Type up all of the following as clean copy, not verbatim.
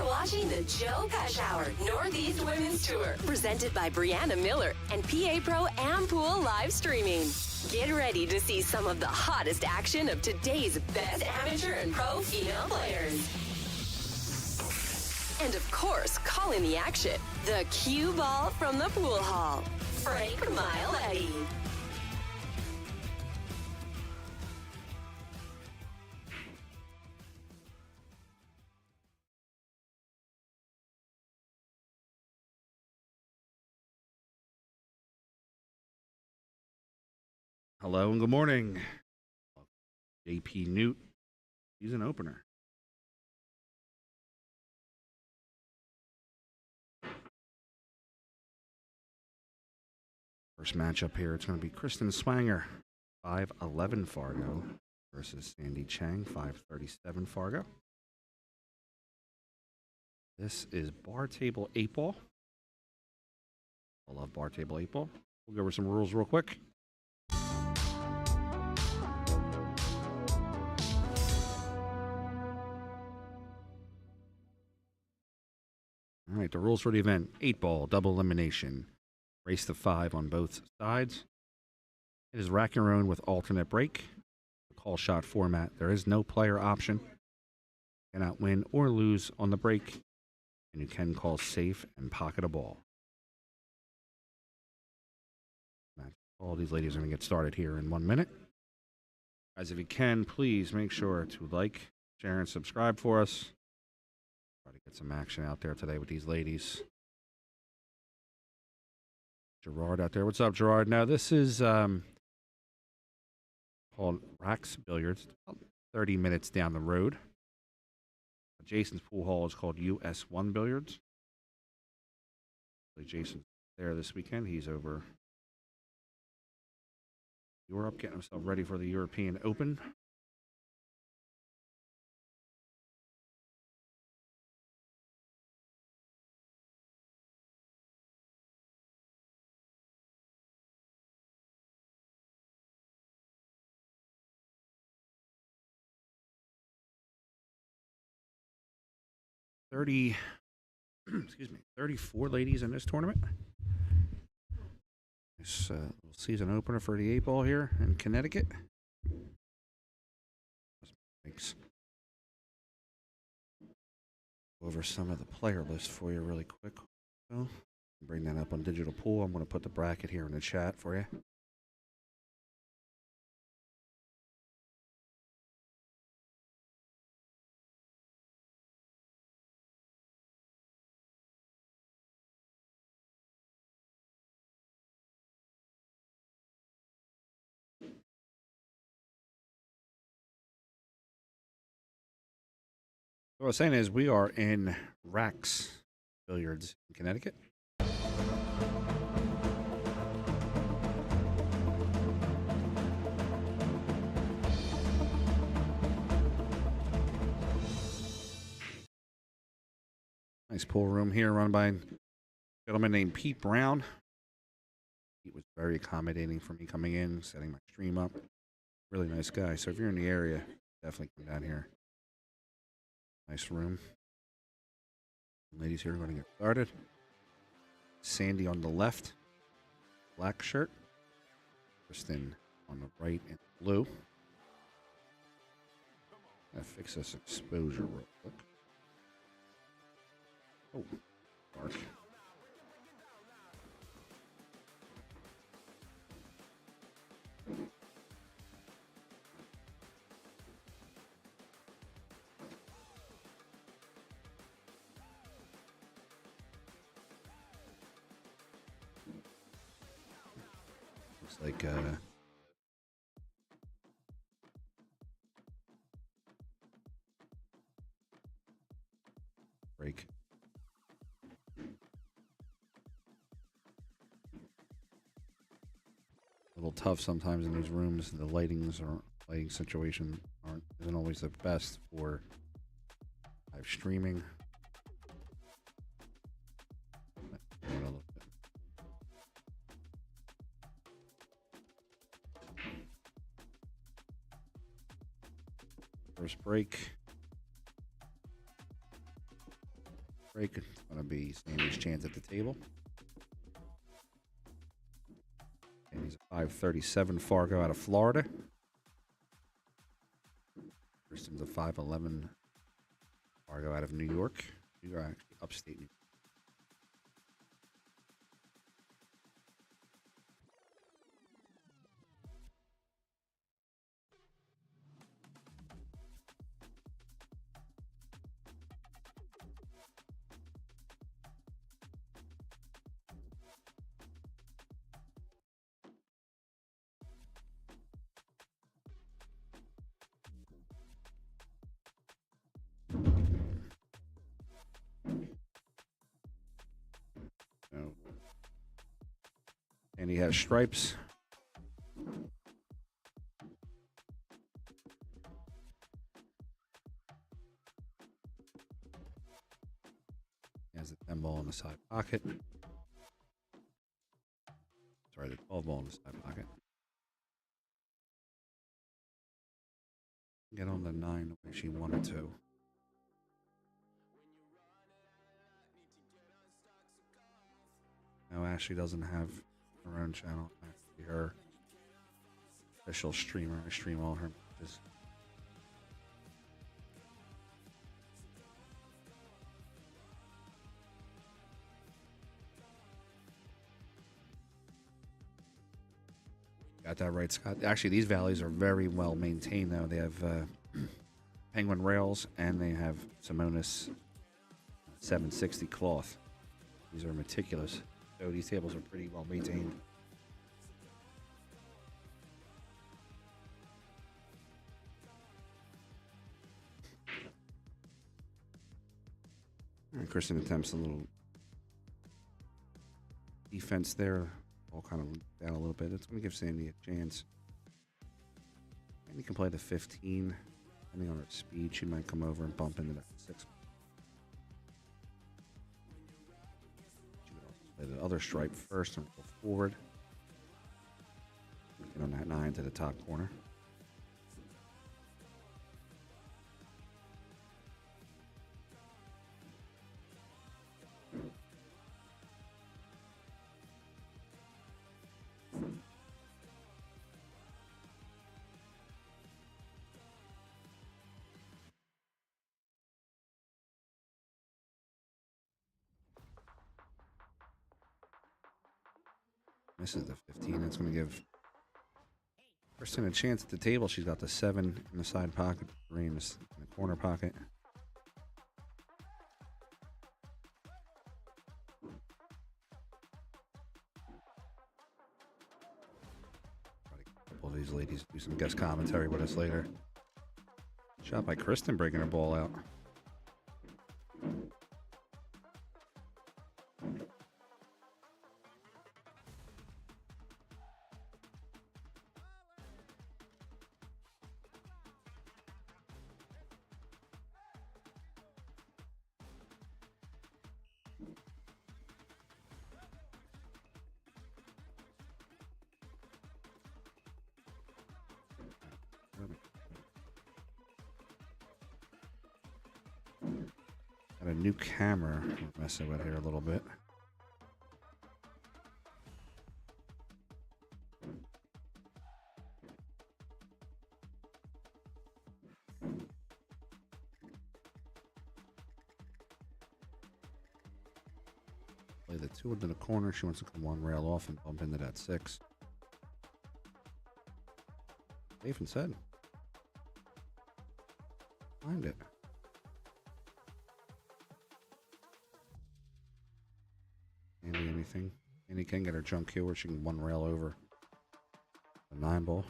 watching the Joe Gush Hour Northeast Women's Tour, presented by Brianna Miller and PA Pro and Pool live streaming. Get ready to see some of the hottest action of today's best amateur and pro female players. And of course, calling the action, the cue ball from the pool hall, Frank Miletti. Hello and good morning. JPNEWT Season Opener. First matchup here, it's going to be Kristen Swanger, 5'11" Fargo, versus Sandy Chang, 5'37" Fargo. This is bar table 8-ball. I love bar table 8-ball. We'll go over some rules real quick. All right, the rules for the event: 8-ball, double elimination. Race to 5 on both sides. It is rack your own with alternate break. Call shot format. There is no player option. You cannot win or lose on the break. And you can call safe and pocket a ball. All these ladies are going to get started here in 1 minute. Guys, if you can, please make sure to like, share, and subscribe for us. Try to get some action out there today with these ladies. Gerard out there. What's up, Gerard? Now, this is called Rack BIlliards. About 30 minutes down the road. Jason's pool hall is called US1 Billiards. Jason's there this weekend. He's over Europe, getting himself ready for the European Open. Excuse me, 34 ladies in this tournament. This season opener for the 8-ball here in Connecticut. Thanks. Go over some of the player list for you really quick. So, bring that up on digital pool. I'm going to put the bracket here in the chat for you. What I was saying is we are in Rack BIlliards in Connecticut. Nice pool room here run by a gentleman named Pete Brown. Pete was very accommodating for me coming in, setting my stream up. Really nice guy. So if you're in the area, definitely come down here. Nice room. Ladies here are going to get started. Sandy on the left, black shirt. Kristen on the right in blue. Gotta fix this exposure real quick. Oh, dark. Like break. A little tough sometimes in these rooms. The lighting situation isn't always the best for live streaming. First break. break. It's going to be Sandy's chance at the table. And he's a 537 Fargo out of Florida. Kristen's a 511 Fargo out of New York. New York, actually upstate New York. And he has stripes. He has the 10 ball in the side pocket. Sorry, the 12 ball in the side pocket. Get on the 9 the way she wanted to. No, Ashley doesn't have her own channel. Actually, her official streamer. I stream all her matches. Got that right, Scott. Actually, these valleys are very well maintained, though. They have penguin rails, and they have Simonis 760 cloth. These are meticulous. So these tables are pretty well maintained. All right, Kristen attempts a little defense there. All kind of down a little bit. It's going to give Sandy a chance. Sandy can play the 15. Depending on her speed, she might come over and bump into that 6. Play the other stripe first and go forward. Get on that 9 to the top corner. This is the 15. That's going to give Kristen a chance at the table. She's got the 7 in the side pocket, 3 in the corner pocket. A couple of these ladies do some guest commentary with us later. Shot by Kristen, breaking her ball out. Got a new camera we're messing with here a little bit. Play the 2 into the corner. She wants to come one rail off and bump into that 6. Safe and said. Find it. Andy, anything? Andy can get her jump cue where she can one rail over the 9 ball.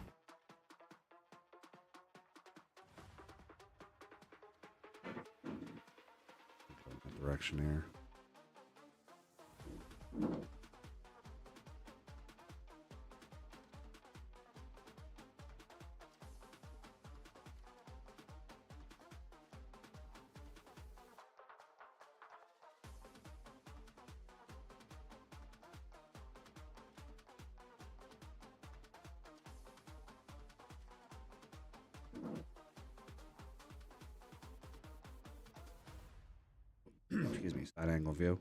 Go in that direction there. excuse me, side angle view.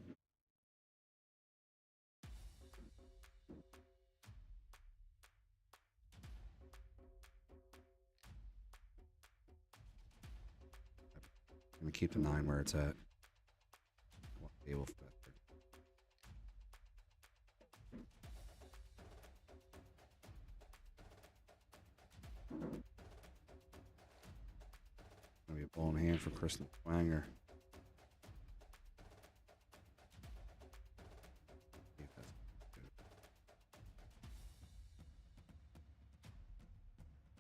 I'm gonna keep the 9 where it's at. Table for that. Gonna be a ball in hand for Kristen Swanger.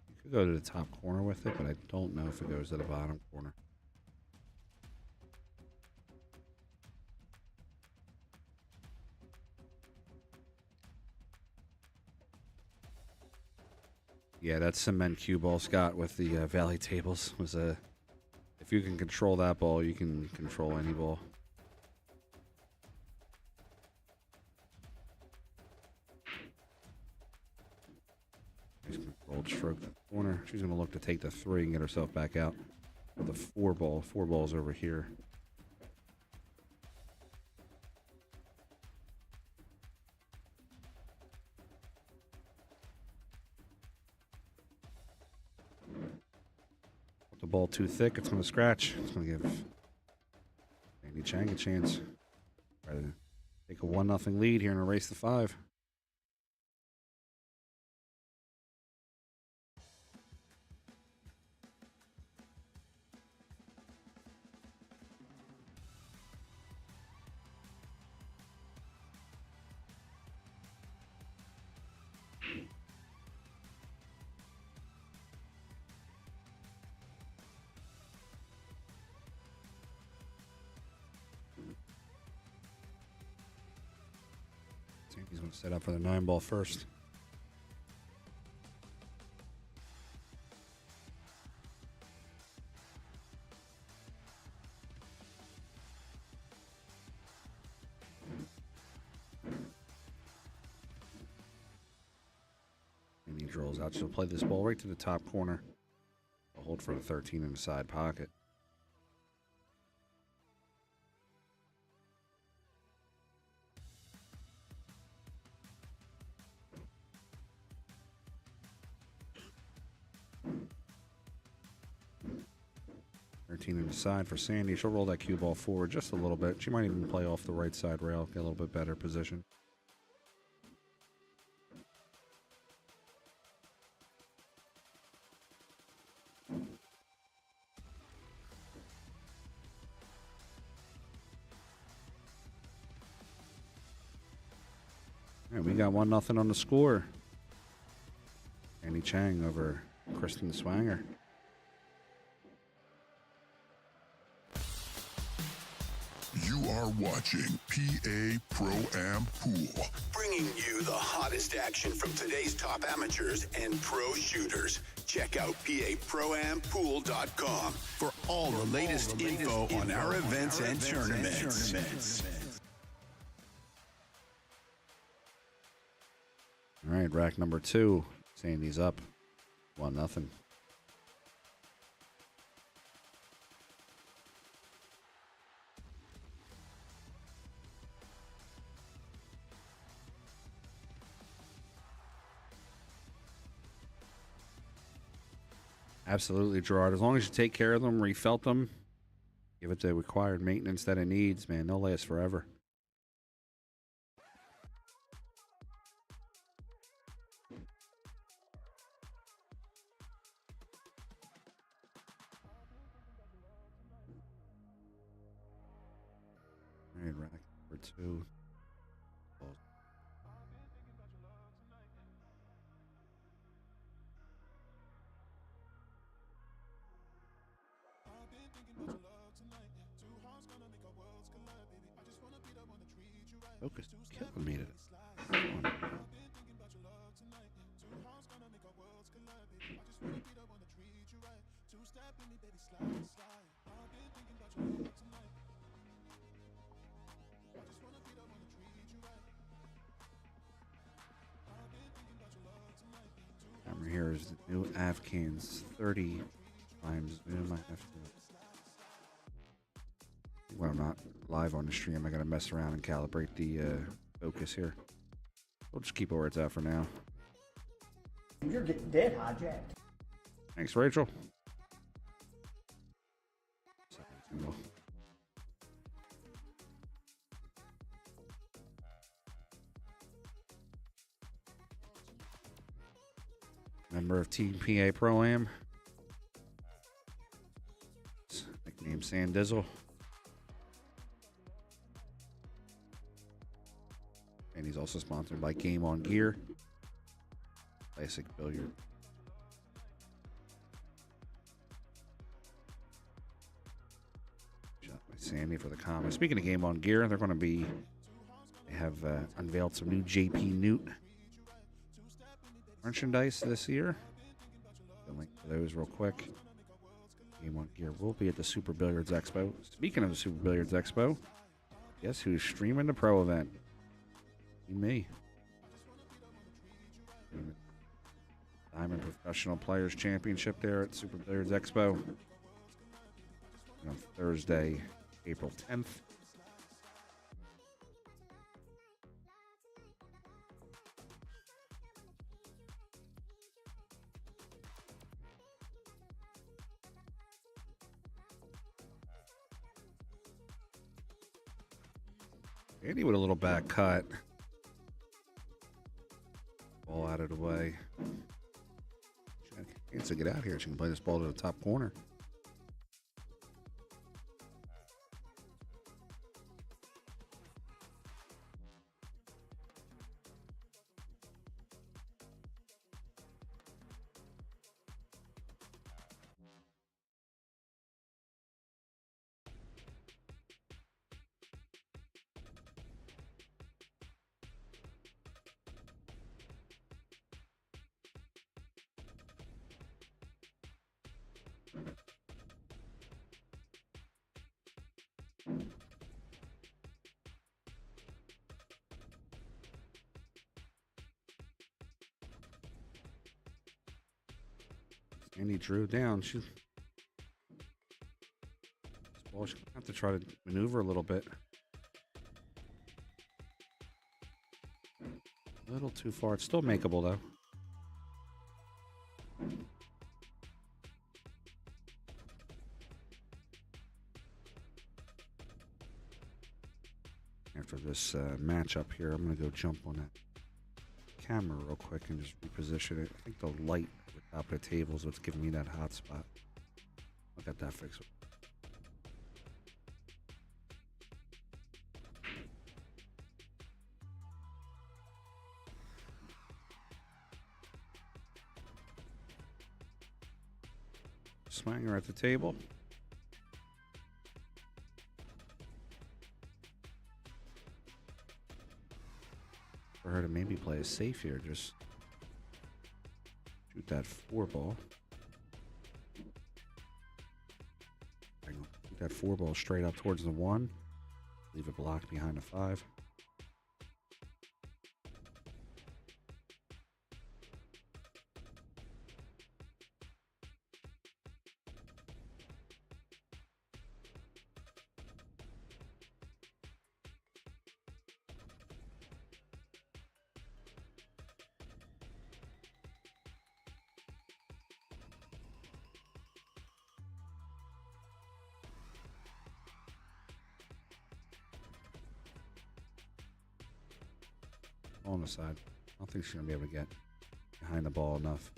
You could go to the top corner with it, but I don't know if it goes to the bottom corner. Yeah, that cement cue ball, Scott, with the Valley tables was a. If you can control that ball, you can control any ball. Nice controlled stroke to the corner. She's going to look to take the 3 and get herself back out with a 4 ball. 4 balls over here. The ball too thick, it's going to scratch. It's going to give Andy Chang a chance. Try to take a 1-0 lead here and erase the 5. He's going to set up for the 9 ball first. And he drills out. She'll play this ball right to the top corner. I'll hold for the 13 in the side pocket. In the side for Sandy. She'll roll that cue ball forward just a little bit. She might even play off the right side rail, get a little bit better position. And we got 1-0 on the score. Andy Chang over Kristen Swanger. You are watching PA Pro-Am Pool, bringing you the hottest action from today's top amateurs and pro shooters. Check out paproampool.com for all the latest info on our events and tournaments. All right, rack number 2. Sandy's up 1-0. Absolutely, Gerard. As long as you take care of them, refelt them, give it the required maintenance that it needs, man, they'll last forever. All right, rack number 2. Focus killing me today. Camera here is the new Avkans 30 times zoom. I have to when I'm not live on the stream, I gotta mess around and calibrate the focus here. We'll just keep it where it's at for now. You're getting dead hijacked. Thanks, Rachel. Second single. Member of Team PA Pro-Am. Nickname Sandizzle. And he's also sponsored by Game On Gear. Classic billiard. Shot by Sandy for the comment. Speaking of Game On Gear, they're going to be, they have unveiled some new JPNEWT merchandise this year. I'll link to those real quick. Game On Gear will be at the Super Billiards Expo. Speaking of the Super Billiards Expo, guess who's streaming the pro event? Me. Diamond Professional Players Championship there at Super Billiards Expo on Thursday, April 10th. Andy with a little back cut. Ball out of the way. She needs to get out here. She can play this ball to the top corner. And he drew down. She's gonna have to try to maneuver a little bit. A little too far. It's still makeable though. After this matchup here, I'm gonna go jump on that camera real quick and just reposition it. I think the light at the top of the table is what's giving me that hot spot. I'll get that fixed. Swanger at the table. For her to maybe play it safe here, just shoot that 4 ball. Shoot that 4 ball straight up towards the 1. Leave it blocked behind the 5. On the side. I don't think she's going to be able to get behind the ball enough.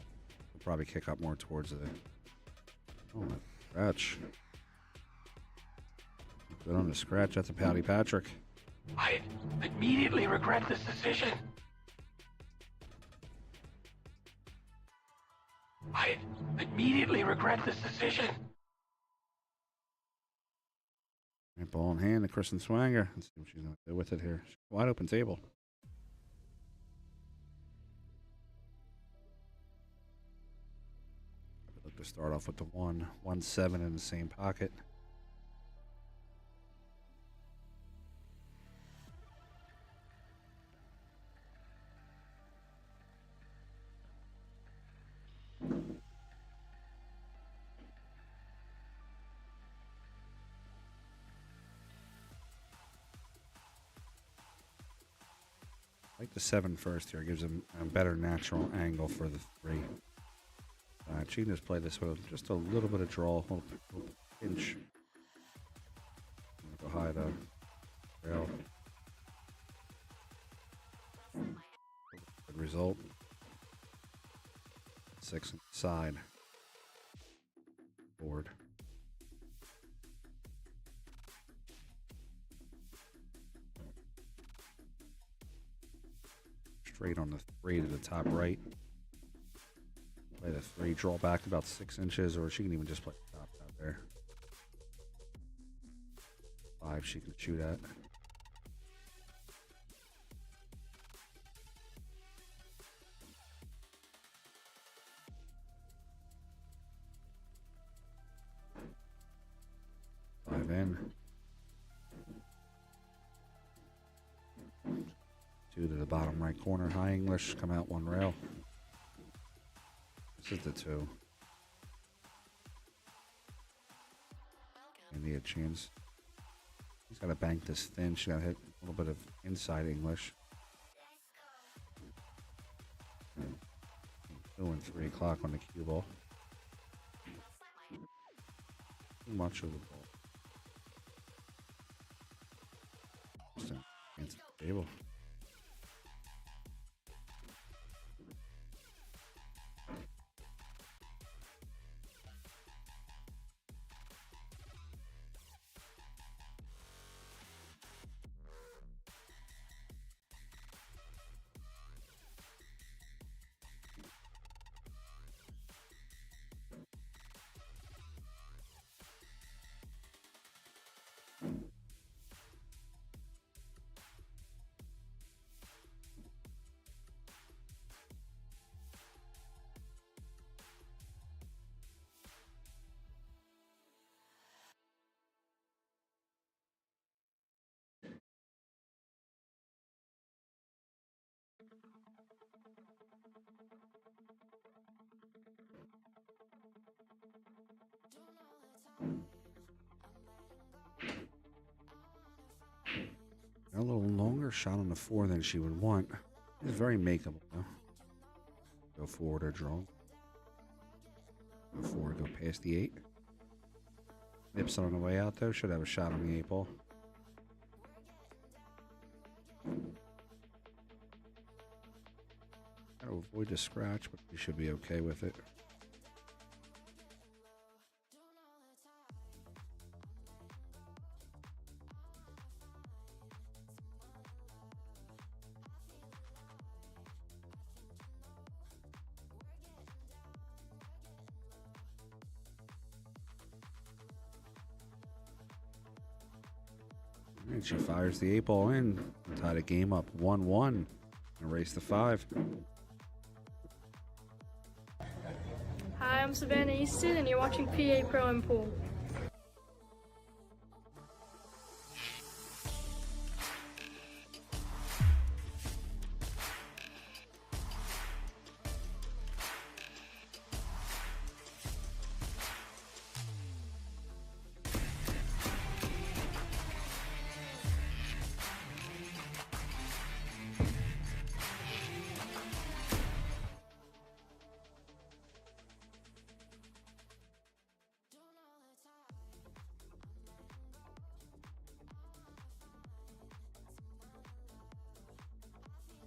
We'll probably kick up more towards the... Oh, my scratch. Good on the scratch. That's a Pouty Patrick. I immediately regret this decision. I immediately regret this decision. Right, ball in hand to Kristen Swanger. Let's see what she's going to do with it here. Wide open table. Look to start off with the 1-1-7 in the same pocket. like the 7 first here. Gives him a better natural angle for the 3. She can just play this with just a little bit of draw, a little pinch. Go high though. Rail. Good result. 6 on the side. Board. Straight on the 3 to the top right. Play the 3, draw back about 6 inches, or she can even just play the top out there. 5 she can shoot at. In. 2 to the bottom right corner, high English, come out 1 rail. This is the 2. India chance. He's got to bank this thin. She's got to hit a little bit of inside English. 2 and 3 o'clock on the cue ball. Too much of the ball. Just against the table. A little longer shot on the 4 than she would want. It's very makeable, though. Go forward or draw. Go forward, go past the 8. Nips on the way out, though. Should have a shot on the 8 ball. Gotta avoid the scratch, but we should be okay with it. And she fires the 8 ball in. Tie the game up 1-1. Erase the 5. Hi, I'm Savannah Easton, and you're watching PA Pro and Pool.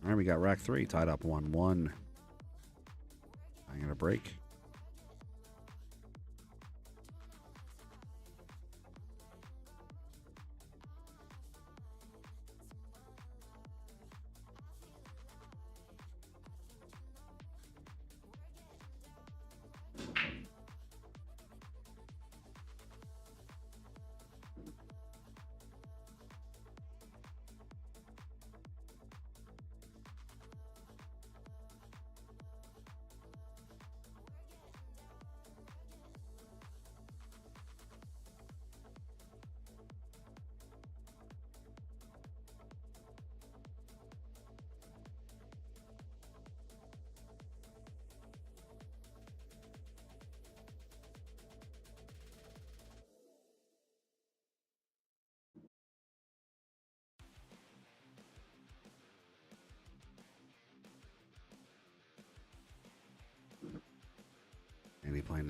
All right, we got rack 3 tied up 1-1. I'm gonna break.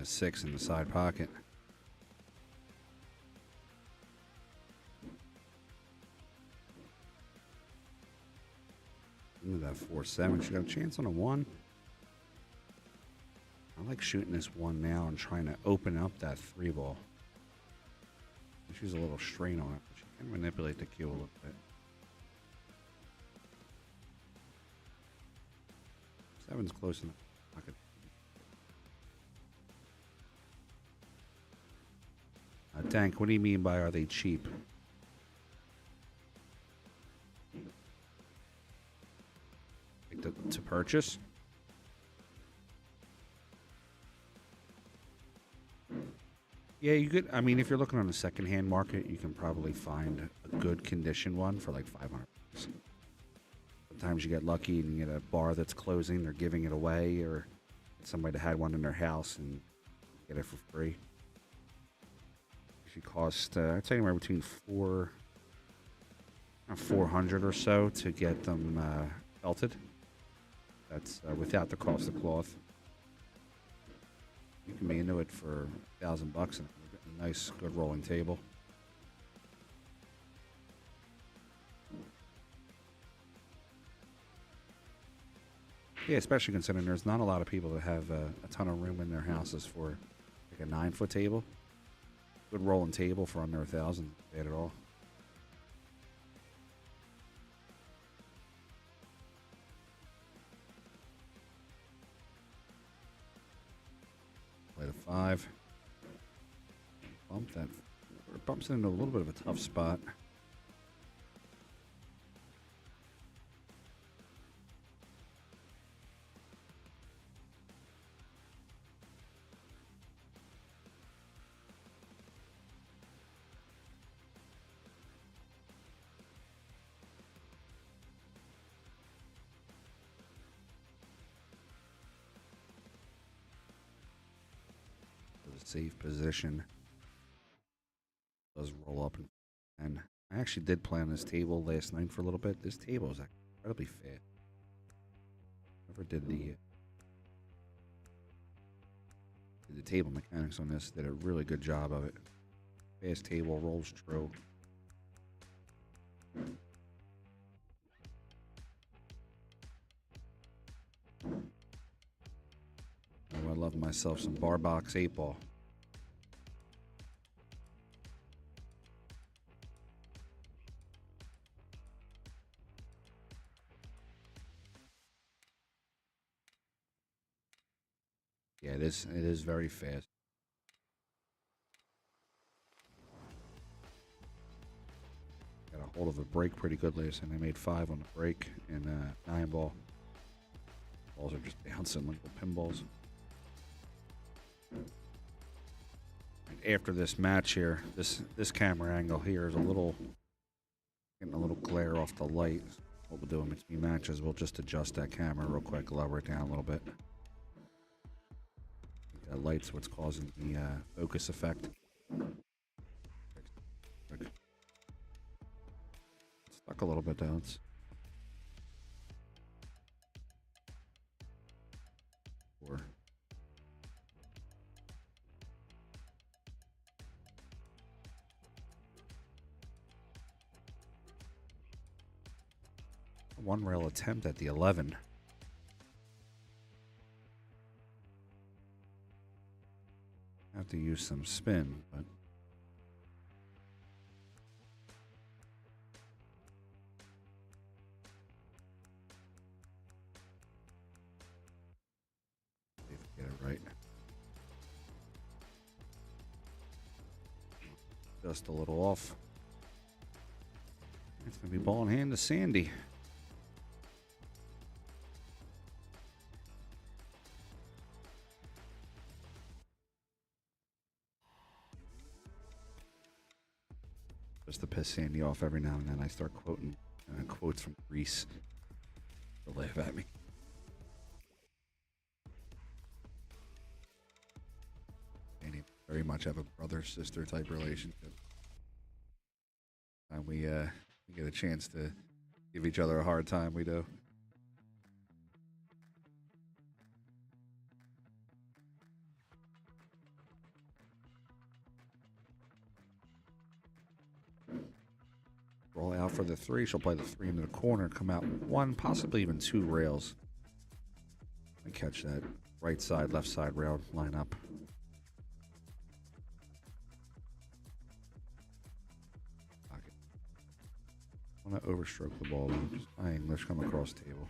a 6 in the side pocket. Look at that 4-7. She got a chance on a 1. I like shooting this 1 now and trying to open up that 3 ball. She's a little strain on it, but she can manipulate the cue a little bit. 7's close enough. Tank, what do you mean by are they cheap? Like to purchase? Yeah, you could. I mean, if you're looking on the secondhand market, you can probably find a good condition one for like $500. Sometimes you get lucky and you get a bar that's closing, they're giving it away, or somebody that had one in their house and get it for free. She cost, I'd say anywhere between $400 or so to get them felted. That's without the cost of cloth. You can be into it for $1,000 and you're getting a nice, good rolling table. Yeah, especially considering there's not a lot of people that have a ton of room in their houses for like a 9-foot table. Good rolling table for under $1,000. Bad at all. Play the 5. Bump that. It bumps it into a little bit of a tough spot. Safe position. Does roll up and I actually did play on this table last night for a little bit. This table is incredibly fast. Whoever did the table mechanics on this did a really good job of it. Fast table, rolls true. Oh, I love myself some bar box 8-ball. Yeah, it is very fast. Got a hold of a break pretty good last night. I made 5 on the break and 9-ball. Balls are just bouncing like the pinballs. And after this match here, this camera angle here is getting a little glare off the light. What we'll do in between matches, we'll just adjust that camera real quick, lower it down a little bit. That light's what's causing the focus effect. It's stuck a little bit though. It's 4. One rail attempt at the 11. Have to use some spin, but see if we get it right. Just a little off. It's gonna be ball in hand to Sandy. Just to piss Sandy off every now and then, I start quoting quotes from Greece to laugh at me. Sandy very much have a brother-sister type relationship. And we get a chance to give each other a hard time, we do. Roll out for the 3. She'll play the 3 into the corner, come out 1, possibly even 2 rails. And catch that right side, left side rail line up. Pocket. I want to overstroke the ball. Just high English come across table.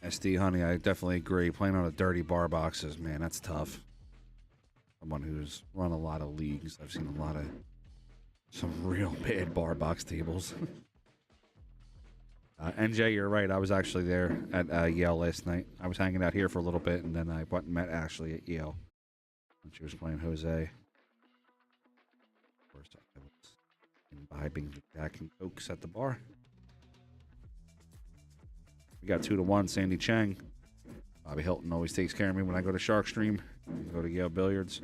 SD, honey, I definitely agree. Playing on a dirty bar boxes, man, that's tough. Someone who's run a lot of leagues, I've seen a lot of some real bad bar box tables. NJ, you're right. I was actually there at Yale last night. I was hanging out here for a little bit, and then I went and met Ashley at Yale when she was playing Jose. Of course, I was imbibing the Jack and Cokes at the bar. We got 2-1, Sandy Chang. Bobby Hilton always takes care of me when I go to Shark Stream. I go to Yale Billiards.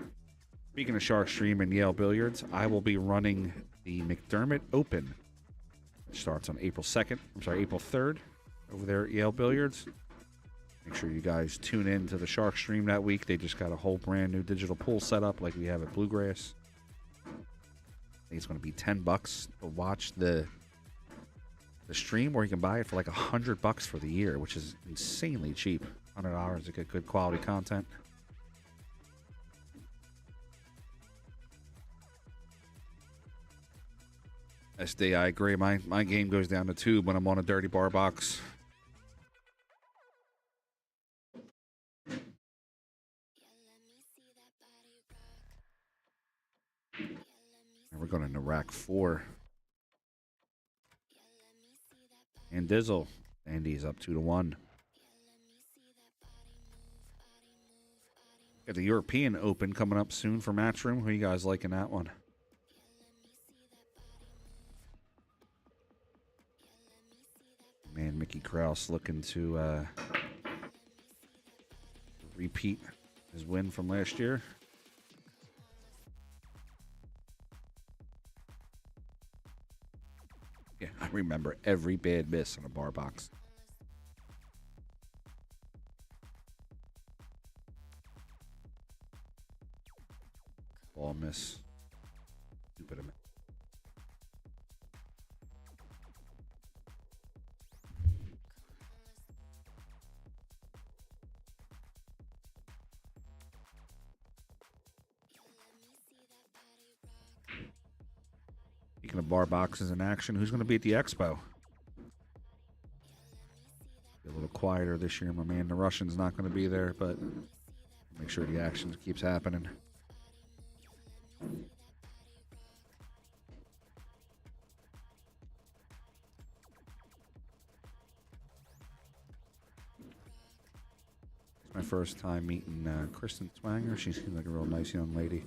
Speaking of Shark Stream and Yale Billiards, I will be running the McDermott Open. It starts on April 3rd over there at Yale Billiards. Make sure you guys tune in to the Shark Stream that week. They just got a whole brand new digital pool set up like we have at Bluegrass. I think it's going to be $10 to watch the stream, or you can buy it for like $100 for the year, which is insanely cheap. $100 to get good quality content. SD, I agree. My game goes down to 2 when I'm on a dirty bar box. And we're going into rack 4. And Dizzle. Andy's up 2-1. Got the European Open coming up soon for Matchroom. Who are you guys liking that one? Man, Mickey Krause looking to repeat his win from last year. Yeah, I remember every bad miss on a bar box. Ball miss. Stupid of me. Speaking of bar boxes in action, who's going to be at the expo? Be a little quieter this year, my man. The Russian's not going to be there, but make sure the action keeps happening. It's my first time meeting Kristen Swanger. She seems like a real nice young lady.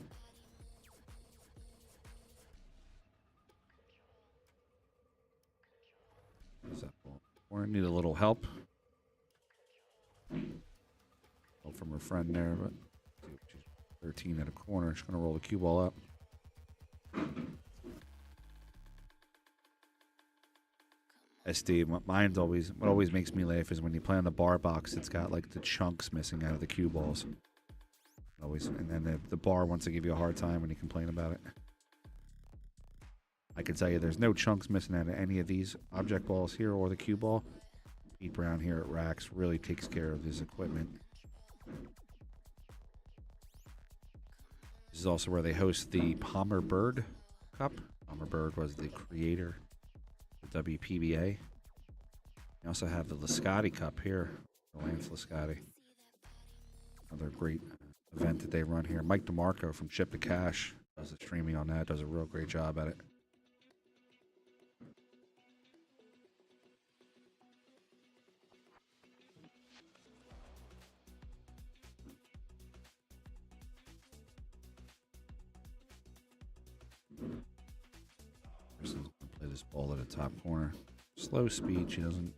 Or need a little help. Help from her friend there, but she's 13 at a corner. She's gonna roll the cue ball up. SD, what always makes me laugh is when you play on the bar box, it's got like the chunks missing out of the cue balls. Always, and then the bar wants to give you a hard time when you complain about it. I can tell you there's no chunks missing out of any of these object balls here or the cue ball. Pete Brown here at Racks really takes care of his equipment. This is also where they host the Palmer Bird Cup. Palmer Bird was the creator of the WPBA. They also have the Lascotti Cup here, the Lance Lascotti. Another great event that they run here. Mike DeMarco from Chip to Cash does the streaming on that, does a real great job at it. Person's gonna play this ball at the top corner. Slow speed. She doesn't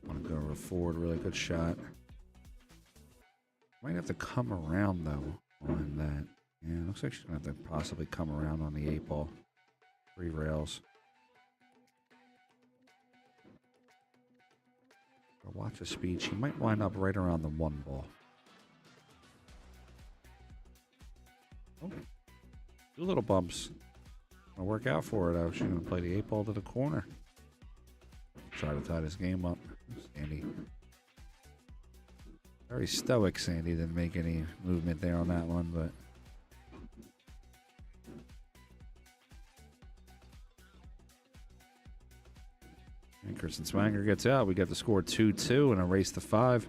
want to go over forward. Really good shot. Might have to come around though on that. Yeah, looks like she's gonna have to possibly come around on the 8-ball. 3 rails. Watch the speed. She might wind up right around the 1 ball. Oh, 2 little bumps. Gonna work out for her though. She's gonna play the 8 ball to the corner. Try to tie this game up. Sandy. Very stoic, Sandy. Didn't make any movement there on that one, but. And Kristen Swanger gets out. We got the score 2-2 and a race to 5.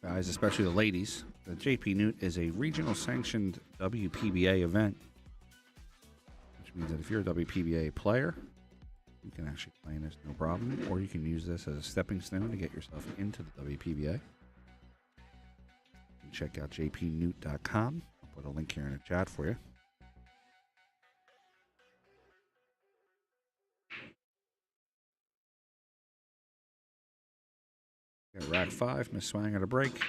Guys, especially the ladies, the JPNEWT is a regional sanctioned WPBA event, which means that if you're a WPBA player, you can actually play in this no problem, or you can use this as a stepping stone to get yourself into the WPBA. You can check out jpnewt.com. I'll put a link here in the chat for you. Got rack 5, Miss Swang at a break.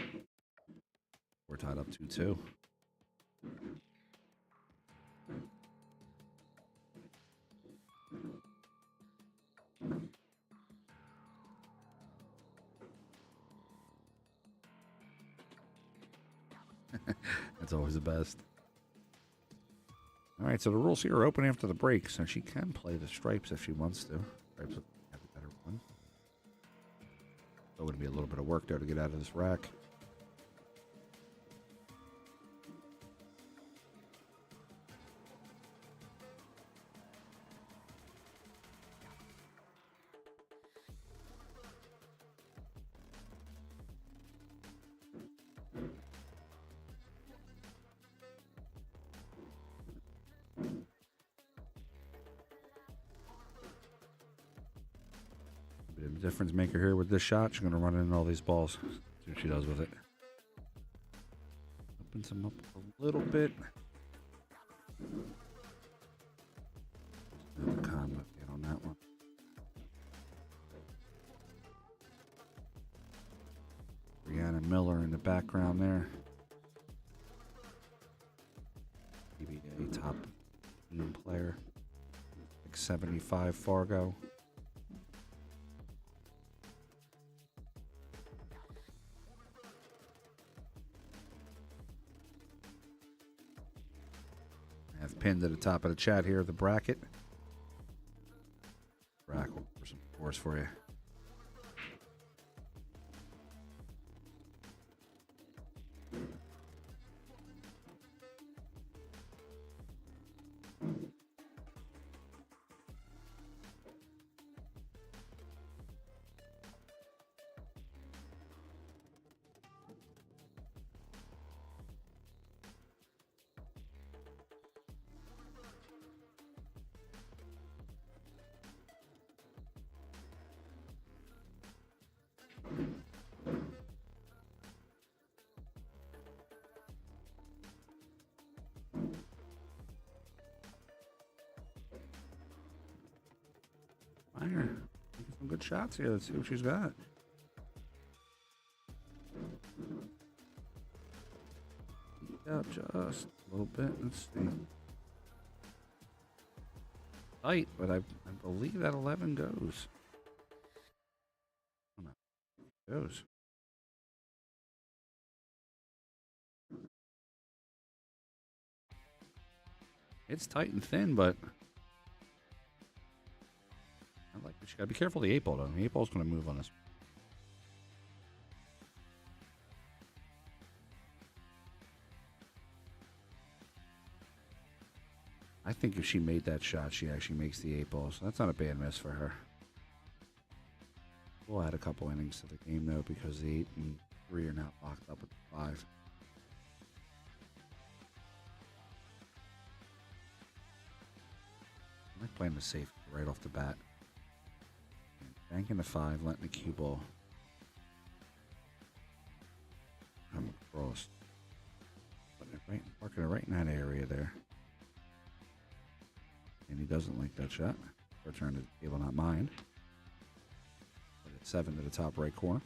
We're tied up 2-2. That's always the best. All right, so the rules here are open after the break, so she can play the stripes if she wants to. Stripes have a better one. Still going to be a little bit of work there to get out of this rack. Difference maker here with this shot. She's going to run in all these balls. See what she does with it. Opens them up a little bit. Another con on that one. Brianna Miller in the background there. PBA top team player. Like 75 Fargo. Pinned to the top of the chat here, the bracket. Bracket for some scores for you. Some good shots here. Let's see what she's got. Up just a little bit. Let's see. Tight, but I believe that 11 goes. Oh, no. Goes. It's tight and thin, but I like it. You gotta be careful of the 8 ball though. The 8 ball's gonna move on us. I think if she made that shot, she actually makes the 8 ball, so that's not a bad miss for her. We'll add a couple innings to the game though, because the 8 and 3 are now locked up with the 5. I like playing the safe right off the bat. Banking the 5, letting the cue ball come across. Marking it right in that area there. And he doesn't like that shot. Return to the table, not mine. But it's 7 to the top right corner.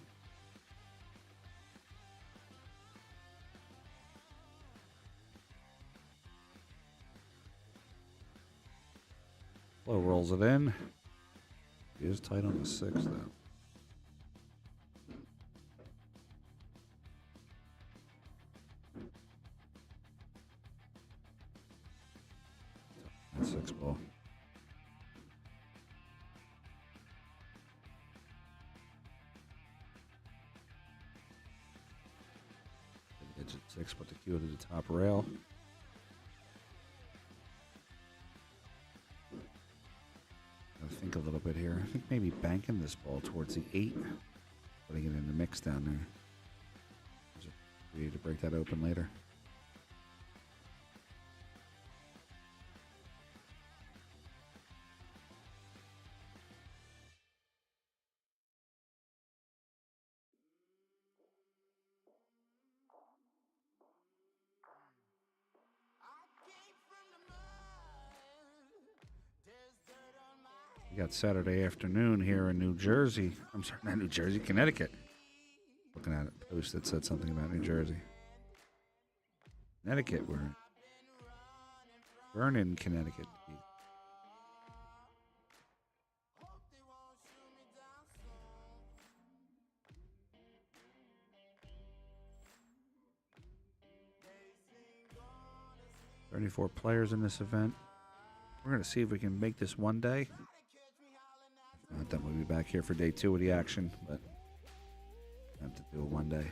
Low rolls it in. He is tight on the 6 though. That 6 ball. Digit 6, put the cue to the top rail. Gotta think a little bit here. I think maybe banking this ball towards the 8, putting it in the mix down there. We need to break that open later. We got Saturday afternoon here in New Jersey. I'm sorry, not New Jersey, Connecticut. Looking at a post that said something about New Jersey. Connecticut, we're in Vernon, Connecticut. 34 players in this event. We're going to see if we can make this one day. If not, then we'll be back here for day 2 of the action, but I have to do it one day.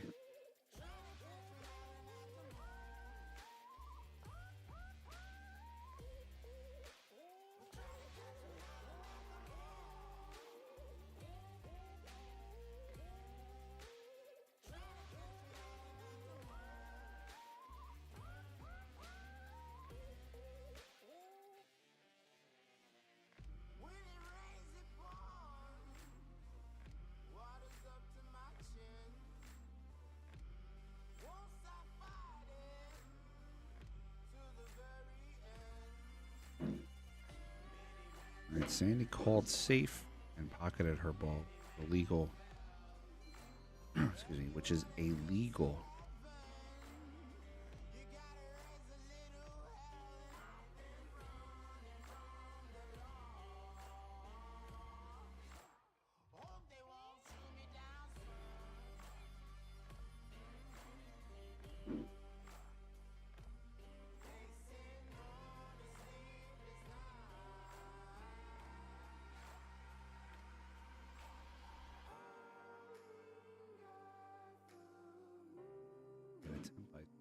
All right, Sandy called safe and pocketed her ball. Illegal. Excuse me, which is illegal.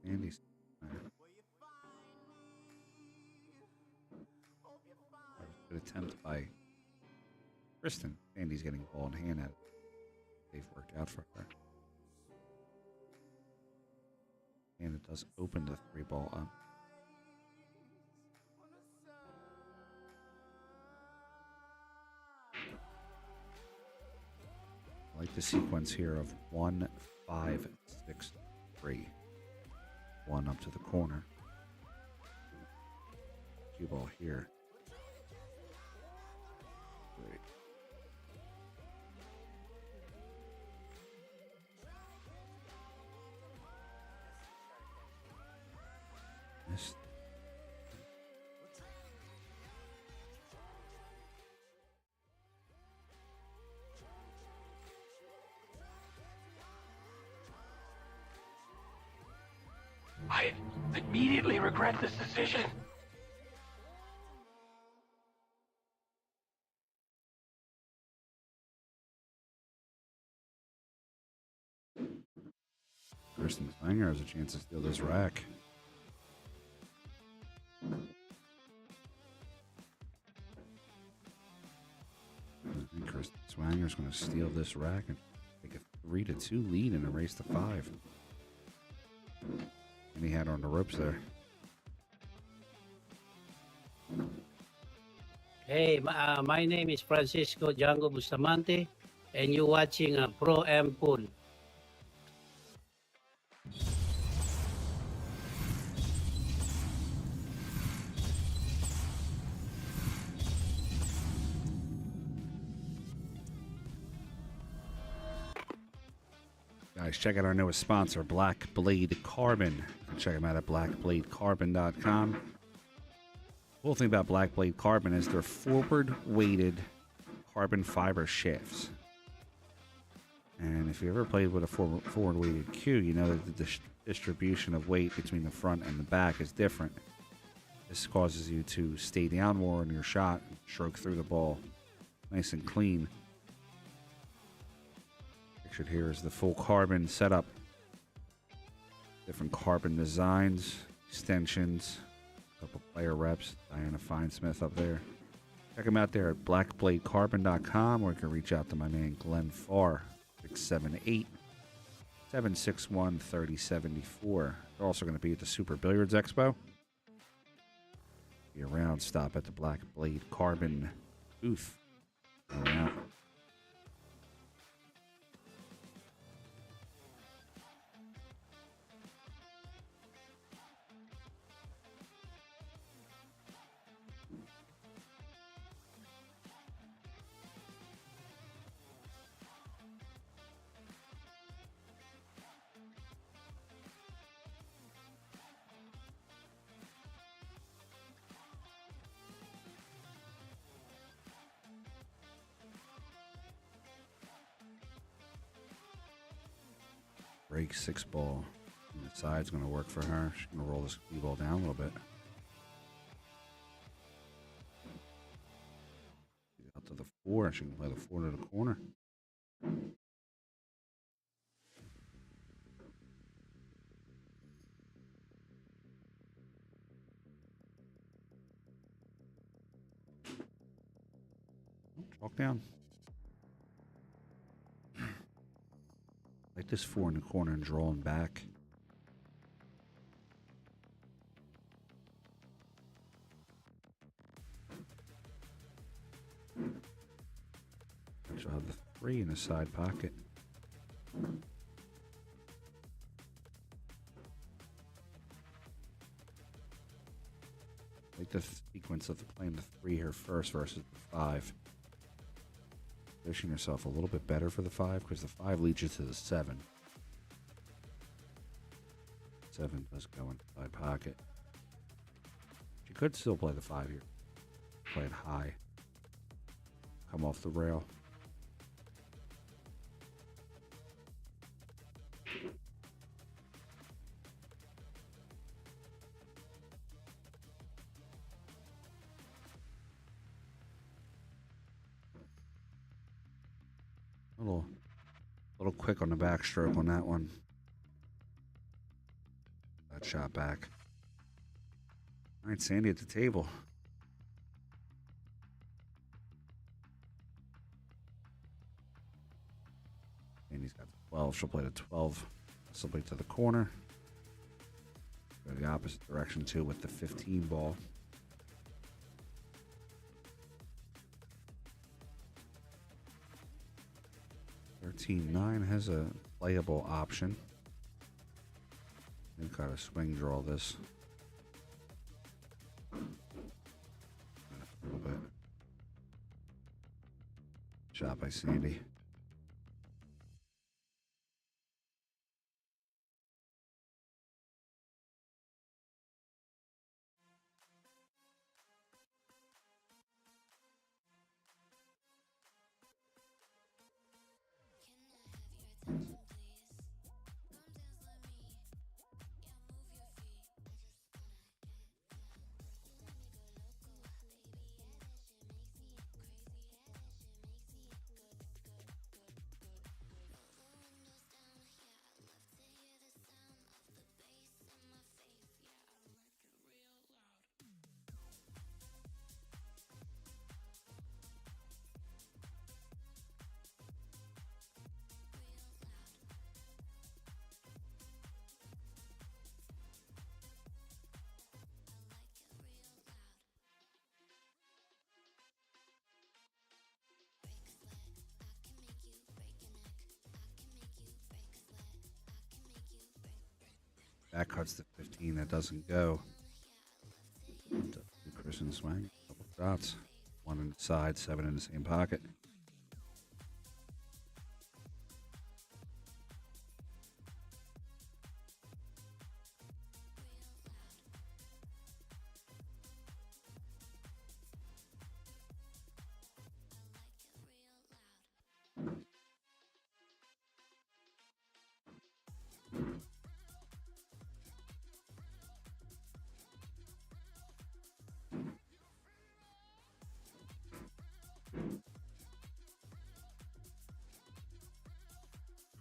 Sandy's good attempt by Kristen. Sandy's getting a ball in hand at it. They've worked out for her. And it does open the 3 ball up. I like the sequence here of 1, 5, 6, 3. 1 up to the corner. Cue ball here. 3. Missed. I immediately regret this decision. Kristen Sanger has a chance to steal this rack. I think Kristen Swanger's going to steal this rack and take a 3-2 lead and erase the 5. And he had on the ropes there. Hey, my name is Francisco Django Bustamante. and you're watching a Pro Am Pool. Guys, check out our newest sponsor, Black Blade Carbon. Check them out at blackbladecarbon.com. Cool thing about Black Blade Carbon is they're forward-weighted carbon fiber shafts. And if you ever played with a forward-weighted cue, you know that the distribution of weight between the front and the back is different. This causes you to stay down more in your shot and stroke through the ball nice and clean. Pictured here is the full carbon setup. Different carbon designs, extensions, a couple player reps. Diana Finesmith up there. Check them out there at blackbladecarbon.com, or you can reach out to my man Glenn Farr, 678-761-3074. They're also going to be at the Super Billiards Expo. Be around, stop at the Black Blade Carbon booth. Around. Break 6 ball. And the side's going to work for her. She's going to roll this cue ball down a little bit. Out to the 4. She can play the 4 to the corner. Walk down. Like this 4 in the corner and drawing back. She'll have the 3 in the side pocket. Like the sequence of playing the 3 here first versus the 5. Position yourself a little bit better for the 5 because the 5 leads you to the 7. 7 does go in the side pocket. She could still play the 5 here. Play it high. Come off the rail. A little quick on the backstroke on that one. That shot back. All right, Sandy at the table. Sandy's got the 12. She'll play the 12. She'll play to the corner. Go the opposite direction too with the 15 ball. $13.9 has a playable option. We've got to swing draw this. A little bit. Shot by Sandy. That cuts to 15. That doesn't go. Kristen swing. Couple shots. 1 in the side, 7 in the same pocket.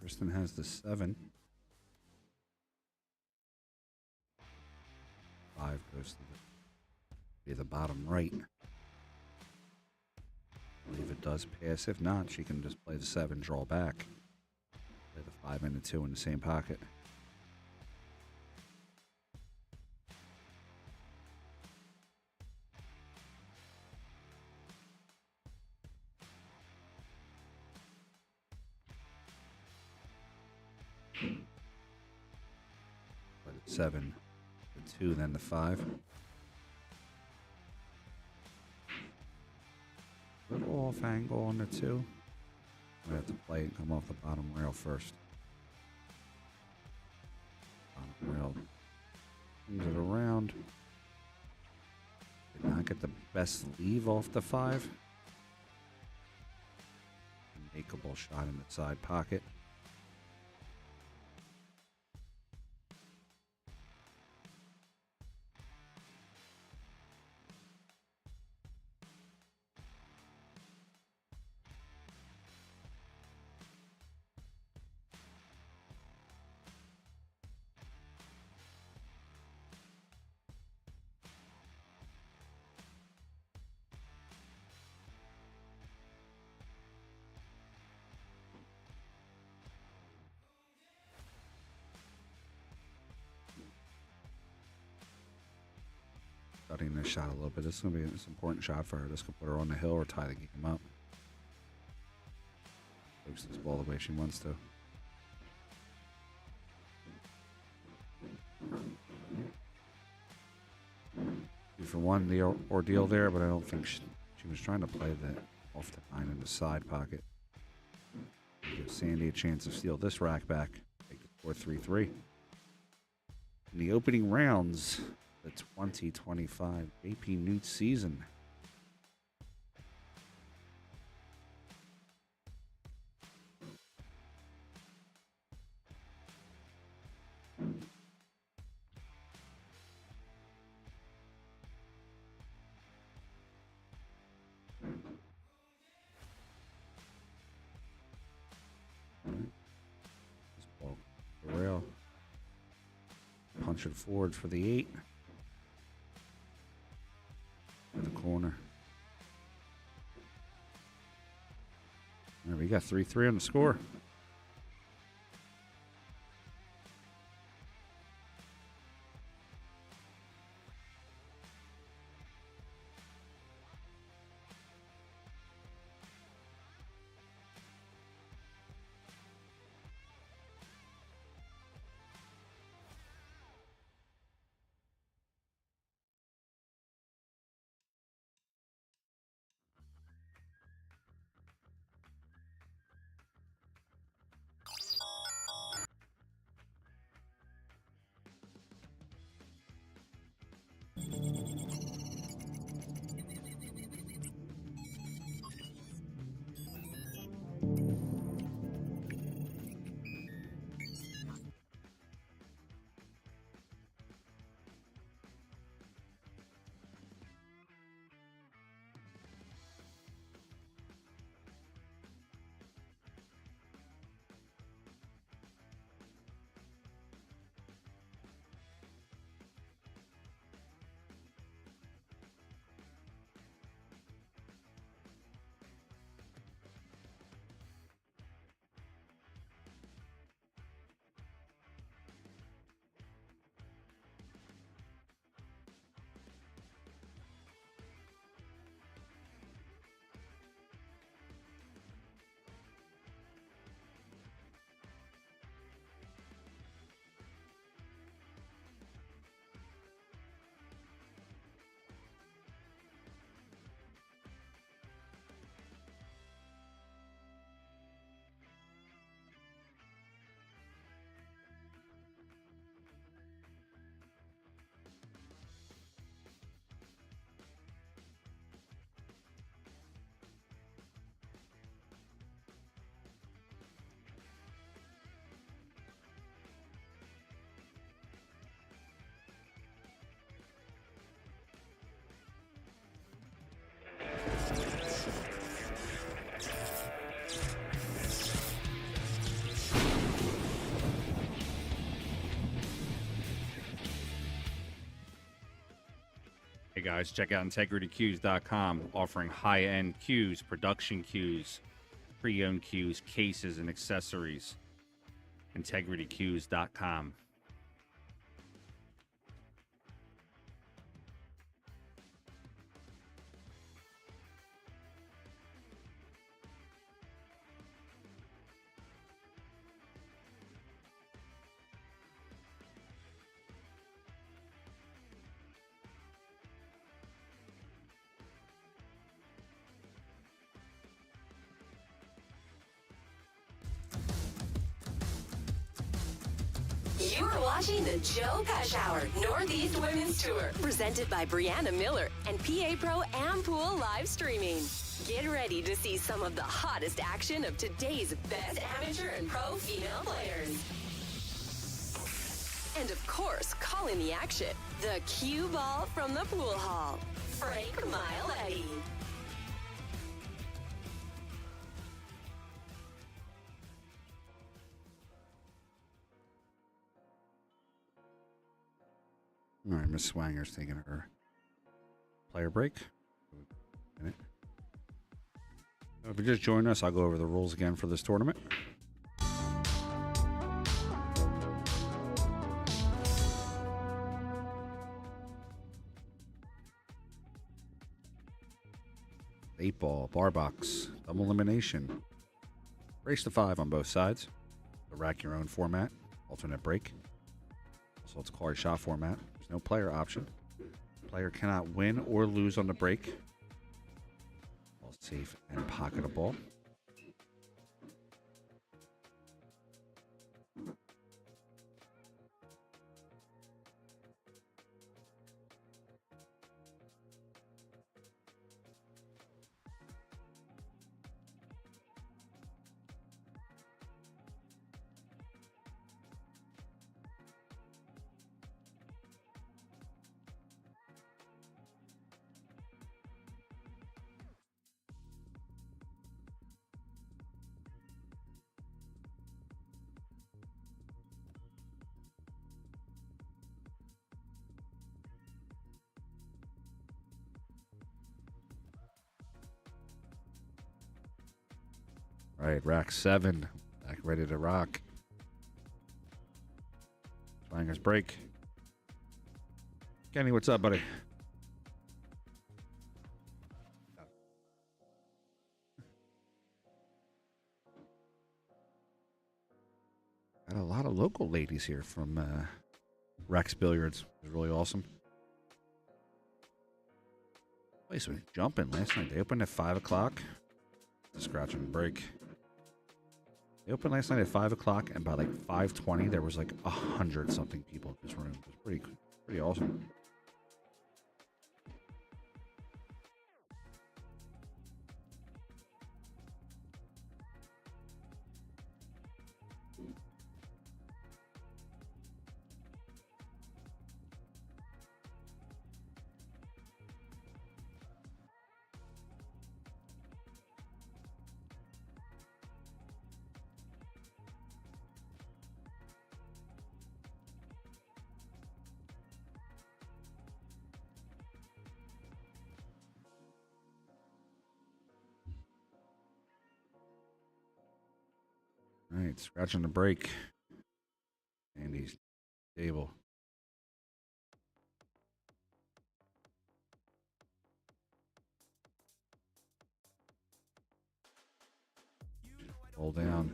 Kristen has the 7. 5 goes to the bottom right. I believe it does pass. If not, she can just play the 7, draw back. Play the 5 and the 2 in the same pocket. Play the 7, the 2, then the 5. Little off angle on the 2. We have to play it and come off the bottom rail first. Bottom rail moves it around. Did not get the best leave off the 5. Makeable shot in the side pocket. Studying this shot a little bit. This is going to be an important shot for her. This could put her on the hill or tie the game up. Moves this ball the way she wants to. Two for one, the ordeal there, but I don't think she was trying to play that off the 9 in the side pocket. Give Sandy a chance to steal this rack back. Take the score 3-3. In the opening rounds, the 2025 JPNEWT season. This ball, the rail. Punch it forward for the 8. In the corner. There we got 3-3 on the score. Hey guys, check out integritycues.com, offering high-end cues, production cues, pre-owned cues, cases, and accessories. integritycues.com. You are watching the Joe Cush Hour Northeast Women's Tour, presented by Brianna Miller and PA Pro and Pool live streaming. Get ready to see some of the hottest action of today's best amateur and pro female players. And of course, calling the action, the cue ball from the pool hall, Frank Miletti. All right, Miss Swanger's taking her player break. Minute. If you just joined us, I'll go over the rules again for this tournament. Eight ball, bar box, double elimination. Race to 5 on both sides. The rack your own format, alternate break. Also, it's card shot format. There's no player option. Player cannot win or lose on the break. Ball safe and pocket a ball. All right, rack 7, back ready to rock. Swangers break. Kenny, what's up, buddy? Got a lot of local ladies here from Rack BIlliards. It was really awesome. Place was jumping last night. They opened at 5 o'clock. Scratch and break. They opened last night at 5 o'clock, and by like 5:20, there was like 100-something people in this room. It was pretty awesome. All right, scratching the break. Andy's table. Roll down.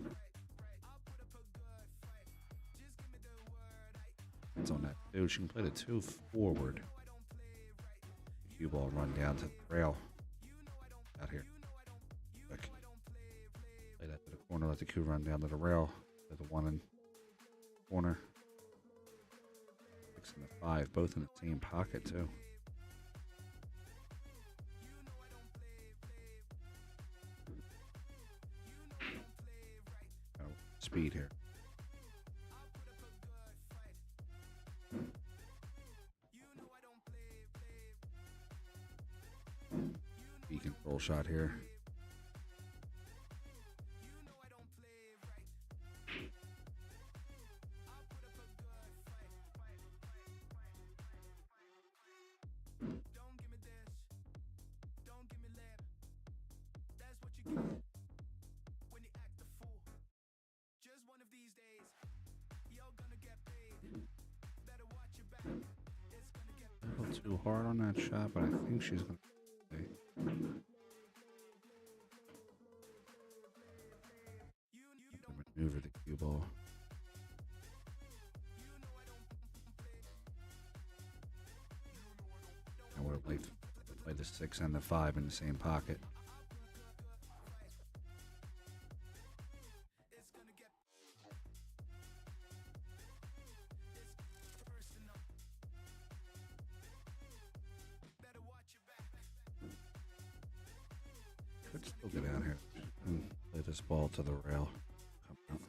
It's on that 2. She can play the 2 forward. Cue ball run down to the rail. Out here. Quick. Play that to the corner, let the cue run down to the rail. To the 1 in corner. 6 and the 5, both in the same pocket too. Oh, speed here. B control shot here. too hard on that shot, but I think she's going to maneuver the cue ball. I would have liked to play the 6 and the 5 in the same pocket. Could still get out here and play this ball to the rail. Come out.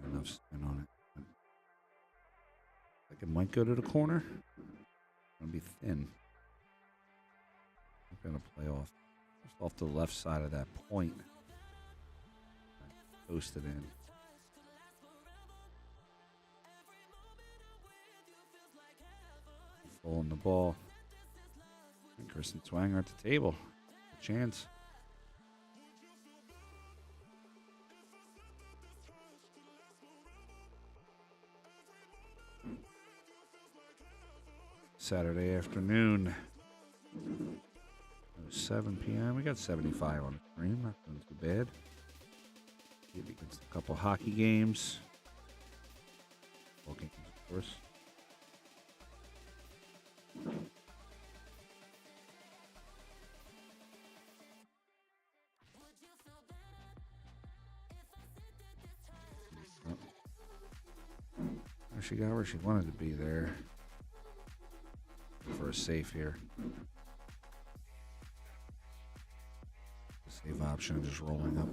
Enough spin on it. I think it might go to the corner. It's gonna be thin. I'm gonna play off just off the left side of that point. Post it in. Rolling the ball. And Kristen Swanger at the table. A chance. Saturday afternoon. 7 p.m. We got 75 on the screen. Not doing too bad. Maybe against a couple hockey games. Ball games, of course. She got where she wanted to be there. For a safe here. The save option just rolling up.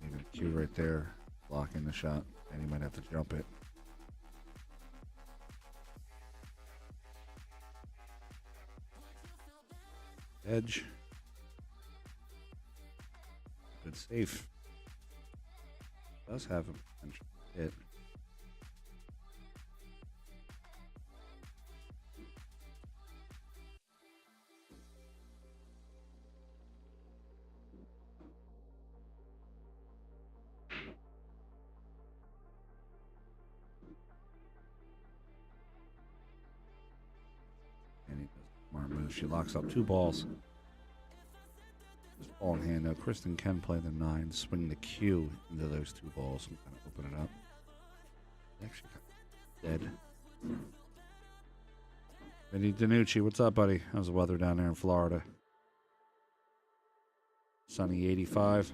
Even a cue right there. Blocking the shot. And he might have to jump it. Edge. Good safe. Does have a potential hit. Smart move. She locks up 2 balls. This ball in hand though. Kristen can play the 9, swing the cue into those 2 balls and kind of open it up. Actually dead. Vinny DiNucci, what's up, buddy? How's the weather down there in Florida? Sunny 85.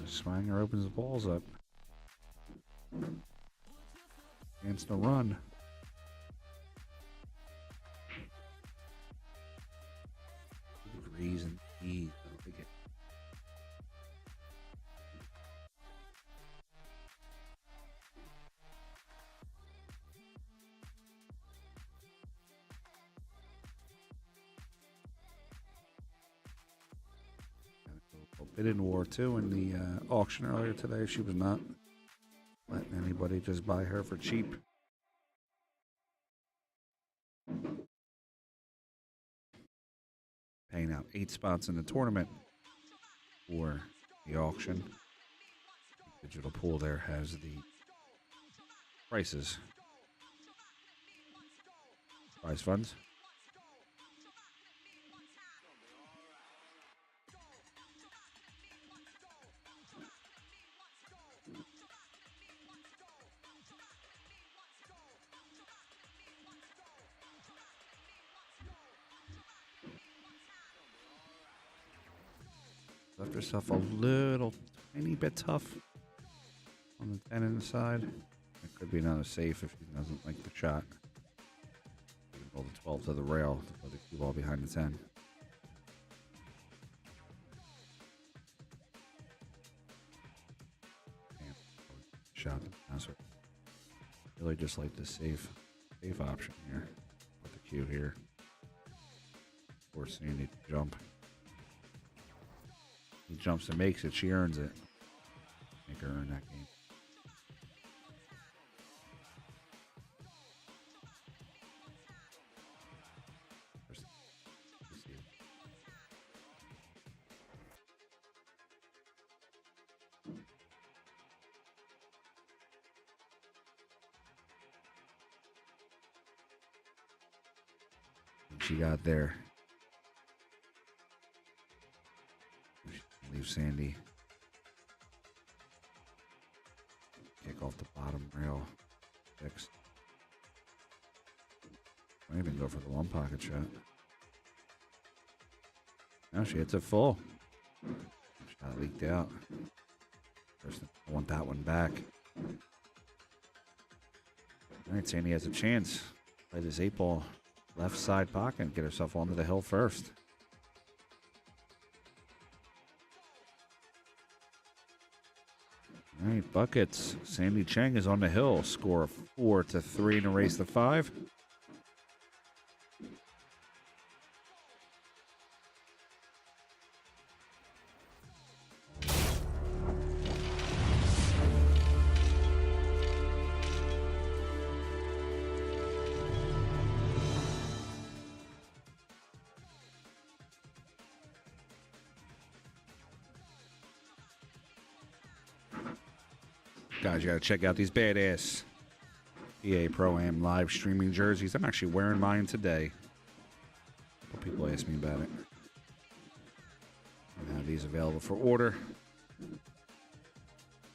Swanger opens the balls up. Against the run. Degrees and ease. Bid in war too in the auction earlier today. She was not letting anybody just buy her for cheap. Paying out 8 spots in the tournament for the auction. The digital pool there has the prices. Prize funds. Left herself a little tiny bit tough on the 10 inside. It could be another safe if he doesn't like the shot. Roll the 12 to the rail to put the cue ball behind the 10. Shot the passer. Really just like the safe option here. Put the cue here. Force Sandy to jump. He jumps and makes it. She earns it. during that game. She got there. Leave Sandy. Kick off the bottom rail. Fixed. Might even go for the one pocket shot. No, she hits it full. Shot leaked out. First, I want that one back. All right, Sandy has a chance. Play this 8-ball left side pocket and get herself onto the hill first. All right, buckets. Sandy Chang is on the hill. Score of 4-3 and erase the 5. Guys, you gotta check out these badass PA Pro-Am live streaming jerseys. I'm actually wearing mine today. A couple people asked me about it. I have these available for order.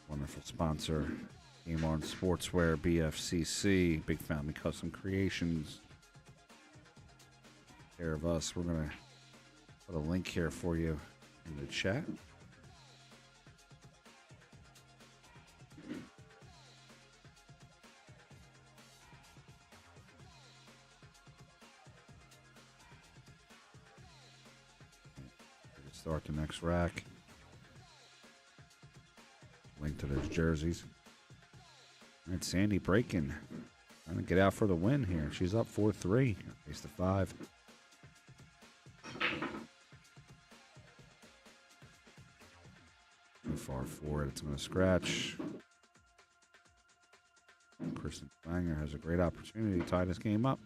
Wonderful sponsor, Game On Sportswear, BFCC, Big Family Custom Creations. Take care of us. We're gonna put a link here for you in the chat. Start the next rack. Link to those jerseys. All right, Sandy breaking. Trying to get out for the win here. She's up 4-3. Face the 5. Too far forward. It's going to scratch. Kristen Banger has a great opportunity to tie this game up.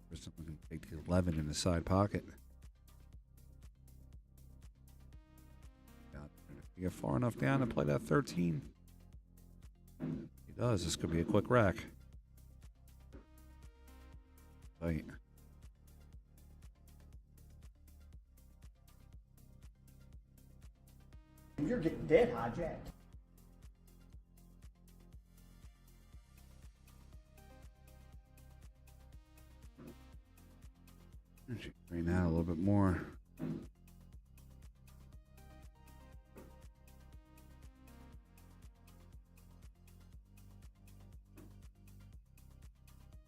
Kristen can take the 11 in the side pocket. You get far enough down to play that 13. He does. This could be a quick rack. Tight. You're getting dead hijacked. She can bring out a little bit more.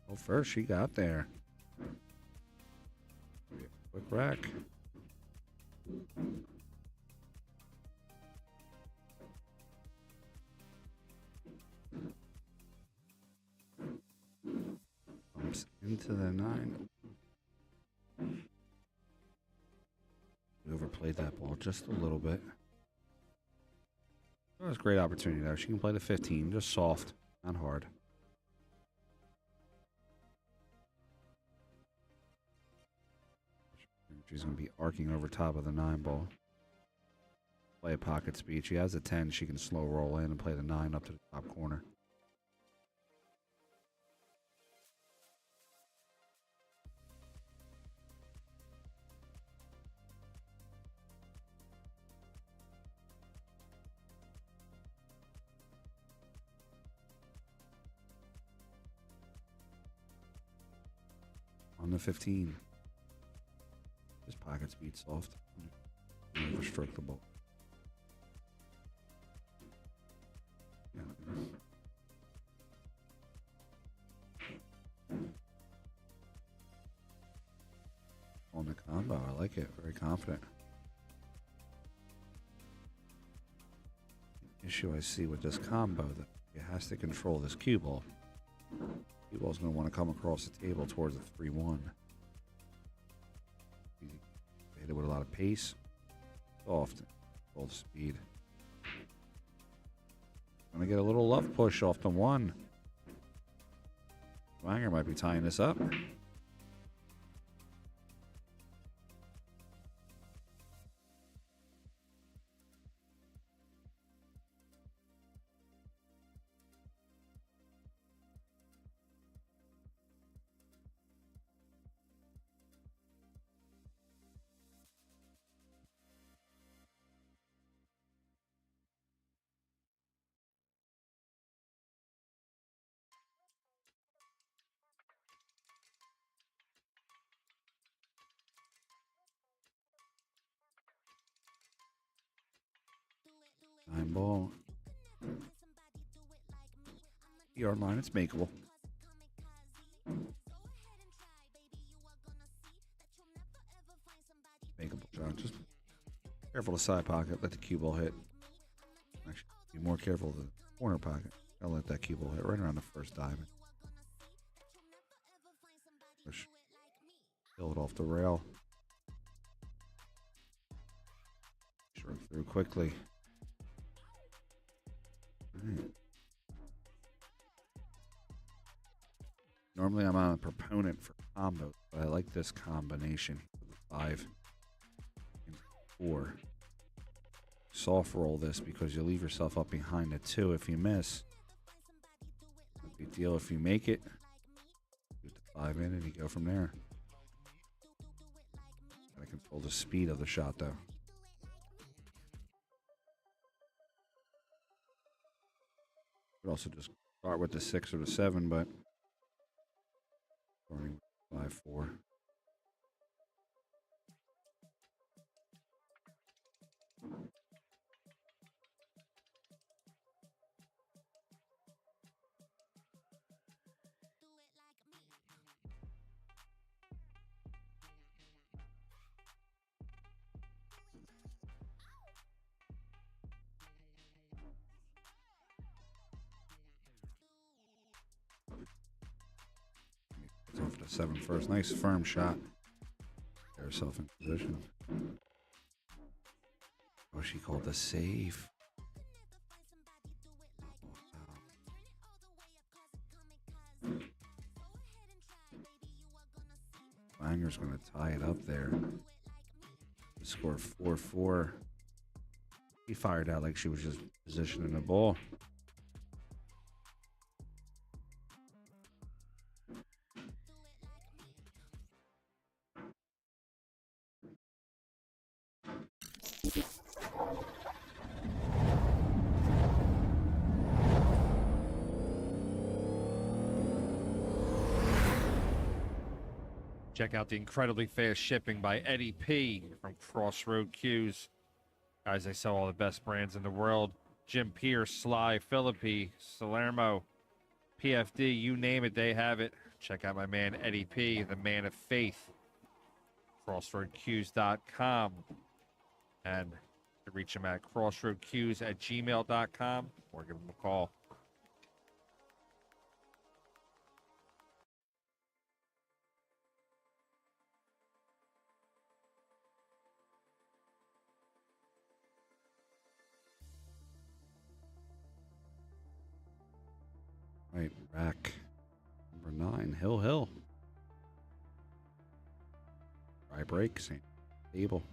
Well, first she got there. Quick rack. Bumps into the 9. We overplayed that ball just a little bit. That was a great opportunity there. She can play the 15, just soft, not hard. She's going to be arcing over top of the 9 ball. Play a pocket speed. She has a 10. She can slow roll in and play the 9 up to the top corner. 1 to 15. This pocket speed soft. Never struck the ball. Yeah. On the combo, I like it. Very confident. The issue I see with this combo that it has to control this cue ball. Cue ball's going to want to come across the table towards the 3-1. Hit it with a lot of pace, soft, full speed. Gonna get a little love push off the 1. Wanger might be tying this up. Nine ball. Yard line, it's makeable. Makeable, John. Just careful the side pocket. Let the cue ball hit. Actually, be more careful of the corner pocket. I'll let that cue ball hit right around the first diamond. Push. Fill it off the rail. Shrug through quickly. Right. Normally I'm not a proponent for combos, but I like this combination. 5 and 4. Soft roll this because you leave yourself up behind the 2 if you miss. No big deal if you make it. Put the 5 in and you go from there. Gotta control the speed of the shot though. Could also just start with the 6 or the 7, but starting with 5-4. Off to 7 first. Nice firm shot. Get herself in position. Oh, she called the save. Wanger's going to tie it up there. Score 4-4. He fired out like she was just positioning the ball. Check out the incredibly fast shipping by Eddie P from Crossroad Cues. Guys, they sell all the best brands in the world. Jim Pierce, Sly, Philippi, Salermo, PFD, you name it, they have it. Check out my man Eddie P, the man of faith. CrossroadCues.com. And to reach him at crossroadcues@gmail.com or give him a call. Right, rack number 9, Hill. Dry break, same table.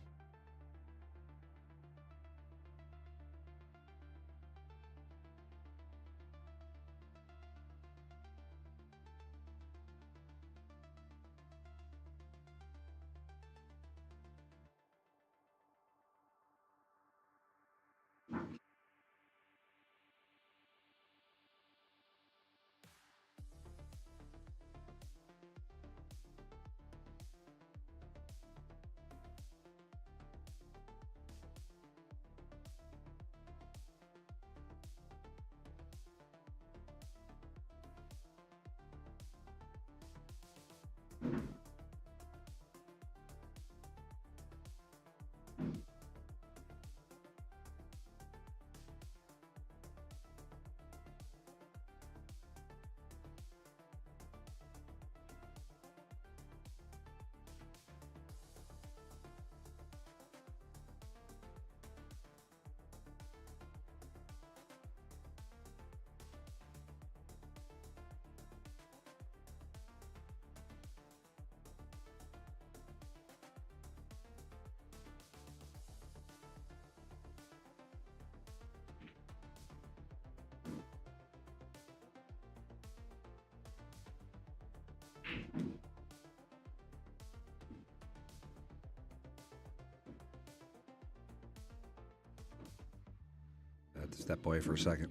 Had to step away for a second.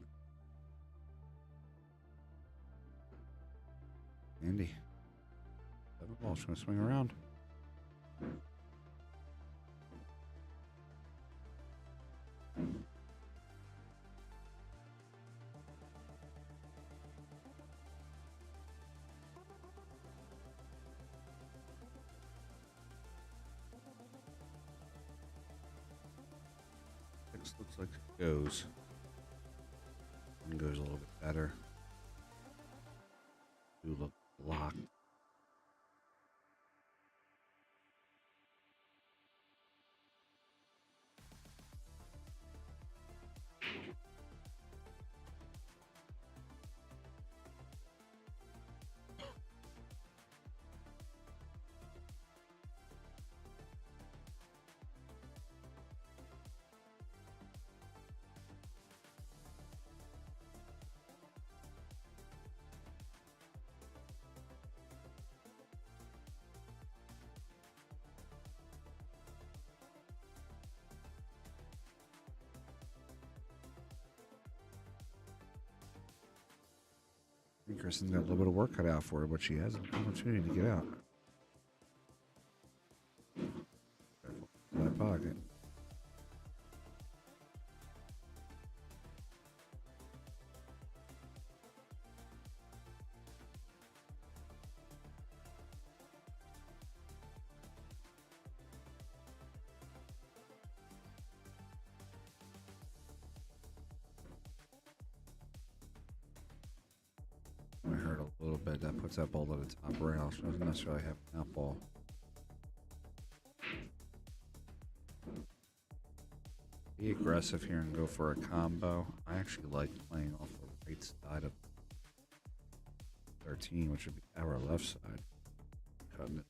Andy. 7 balls going to swing around. Looks like it goes. One goes a little bit better. 2 look locked. I think Kristen's got a little bit of work cut out for her, but she has an opportunity to get out. Careful. That pocket. I heard a little bit. That puts that ball to the top rail. She doesn't necessarily have an out ball. Be aggressive here and go for a combo. I actually like playing off the right side of 13, which would be our left side. Cutting it.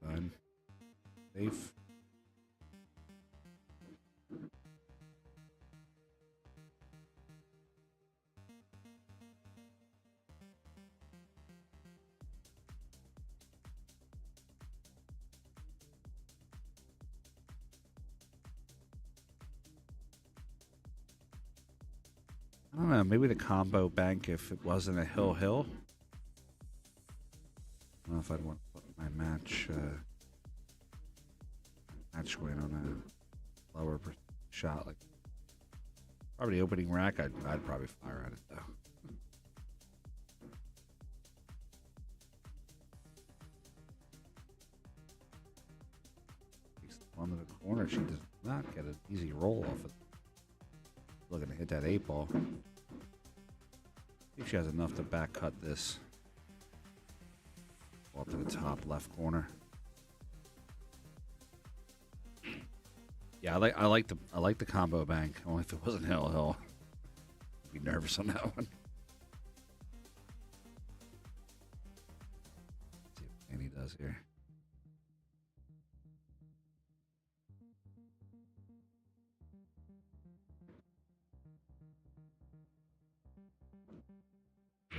Done. Safe. I don't know, maybe the combo bank if it wasn't a hill. I don't know if I'd want to put my match win on a lower shot. Like probably the opening rack, I'd probably fire at it though. Takes the one to the corner. She does not get an easy roll off it. Looking to hit that 8 ball. I think she has enough to back cut this. Ball to the top left corner. Yeah, I like the combo bank. Only if it wasn't hill. I'd be nervous on that one. Let's see what Annie does here.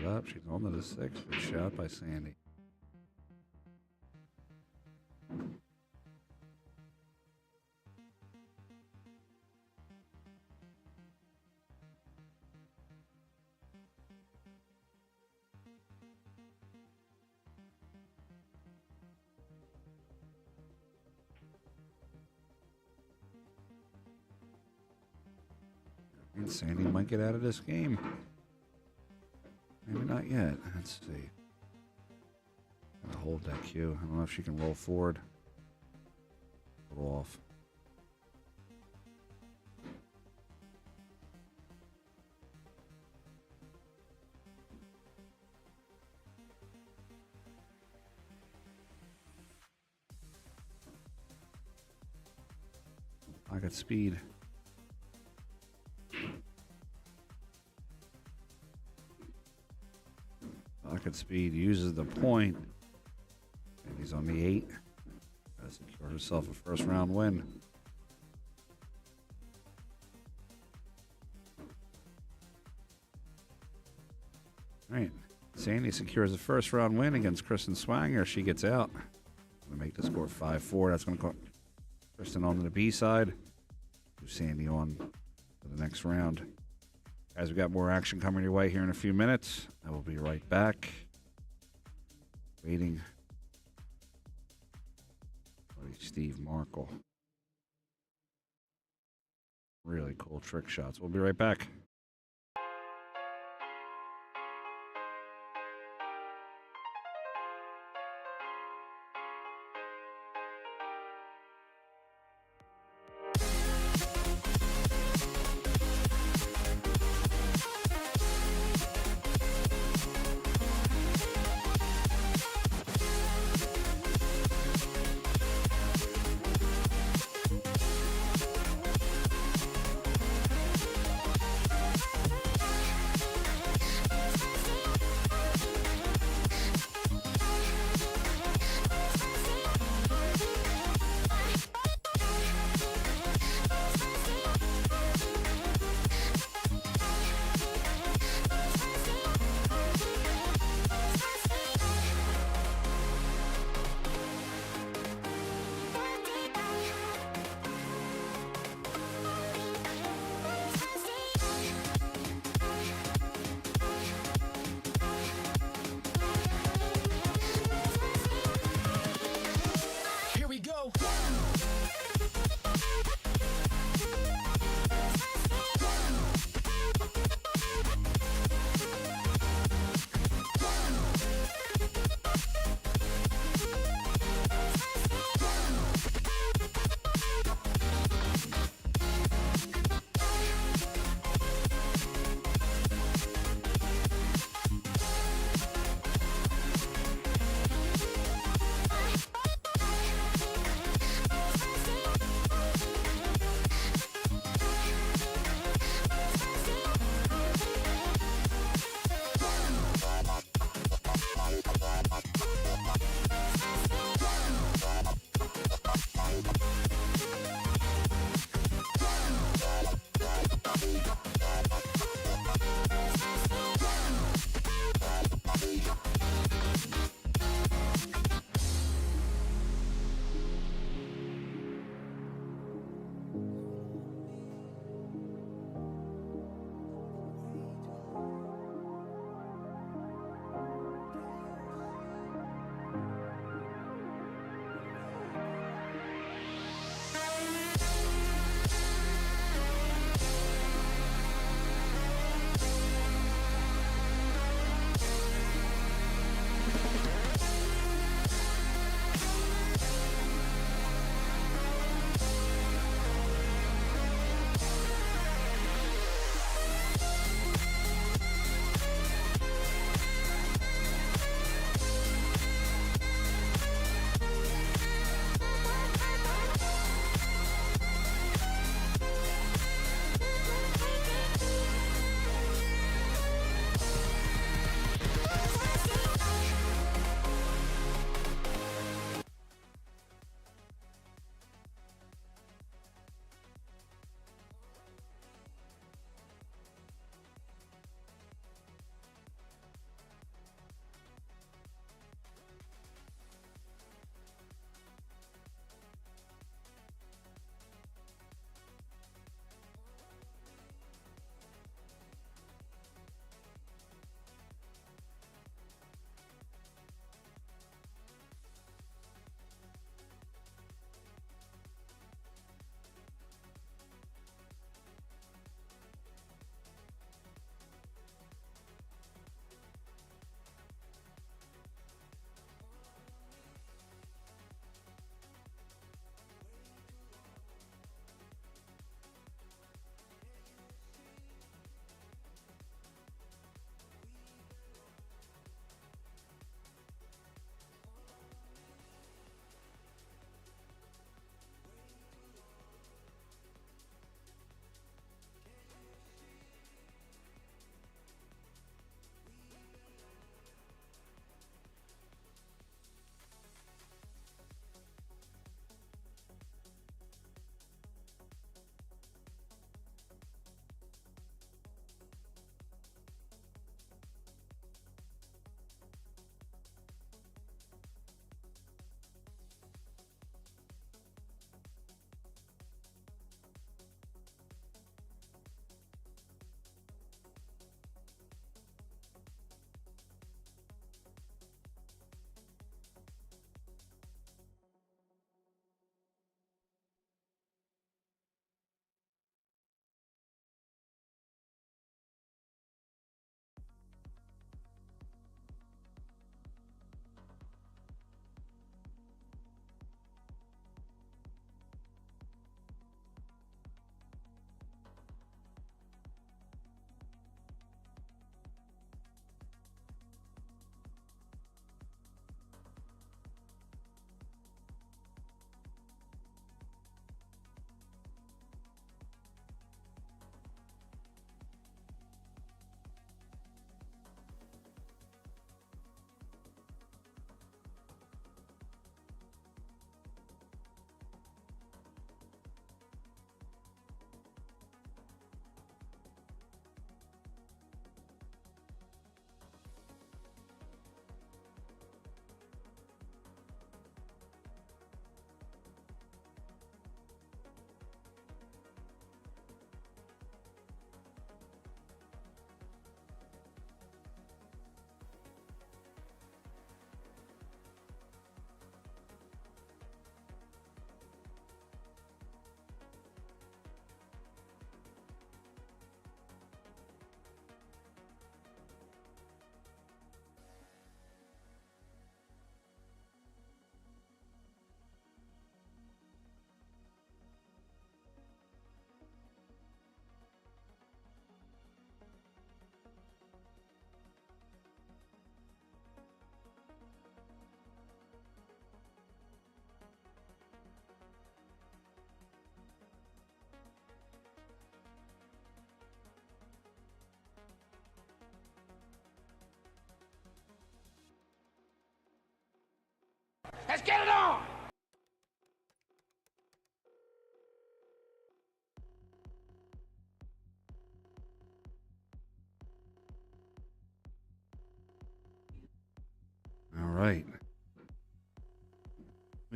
Up, she's on to the 6. Good shot by Sandy. And Sandy might get out of this game. Maybe not yet. Let's see. Gotta hold that cue. I don't know if she can roll forward. Roll off. Pocket speed. Pocket speed uses the point. And he's on the 8. Gotta secure herself a first round win. All right. Sandy secures the first round win against Kristen Swanger. She gets out. Gonna make the score 5-4. That's gonna call Kristen on to the B side. Move Sandy on to the next round. Guys, we got more action coming your way here in a few minutes. I will be right back. Waiting. Steve Markle. Really cool trick shots. We'll be right back.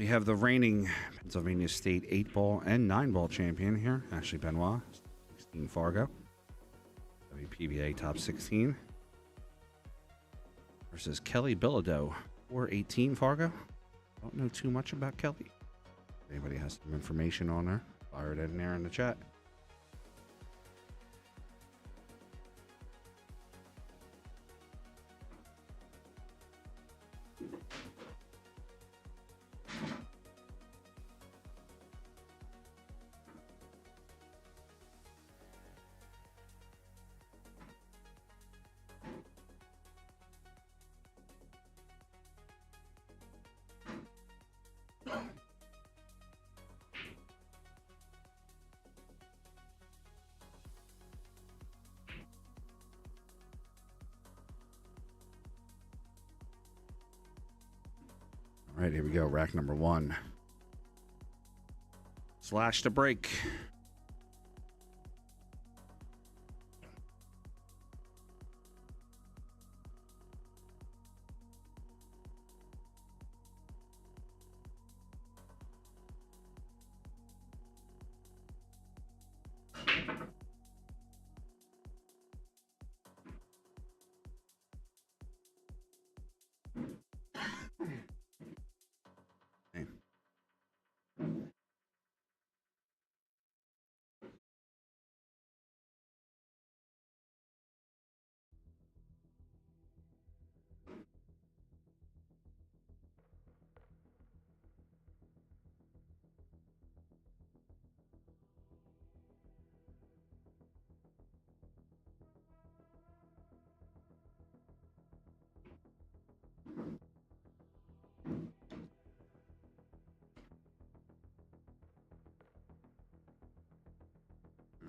We have the reigning Pennsylvania State 8-ball and 9-ball champion here, Ashley Benoit, 16 Fargo. WPBA top 16. Versus Kelly Bilodeau, 418 Fargo. Don't know too much about Kelly. If anybody has some information on her, fire it in there in the chat. All right, here we go. Rack number 1. Slash to break.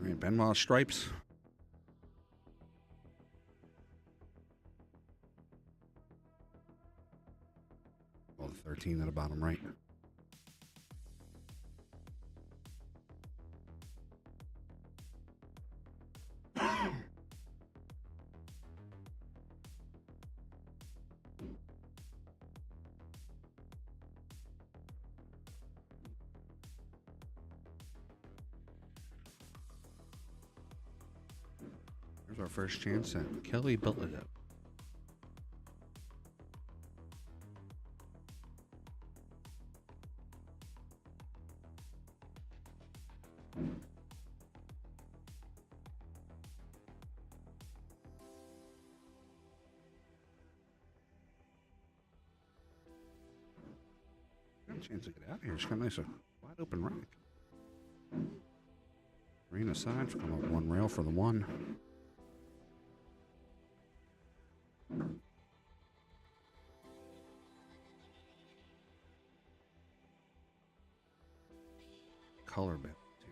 All right, Benoit stripes. Well, the 13 at the bottom right. Here's our first chance at Kelly Bilodeau. Got a chance to get out of here. It's got a nice wide open rack. Green aside, come up one rail for the 1. Color bit too.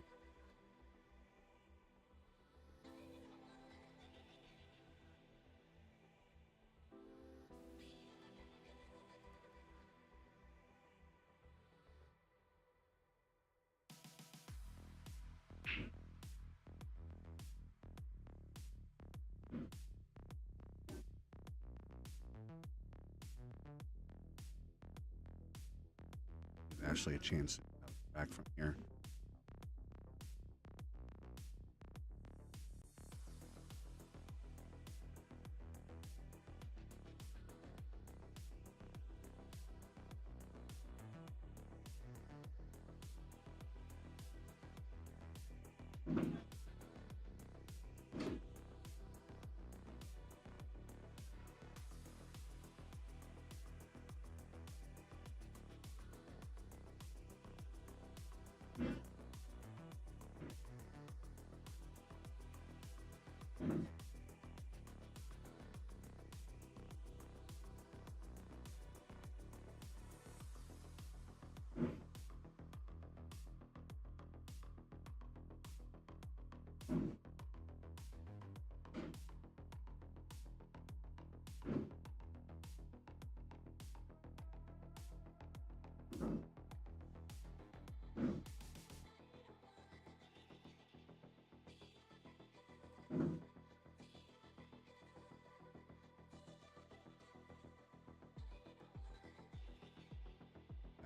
There's actually a chance to bounce back from here.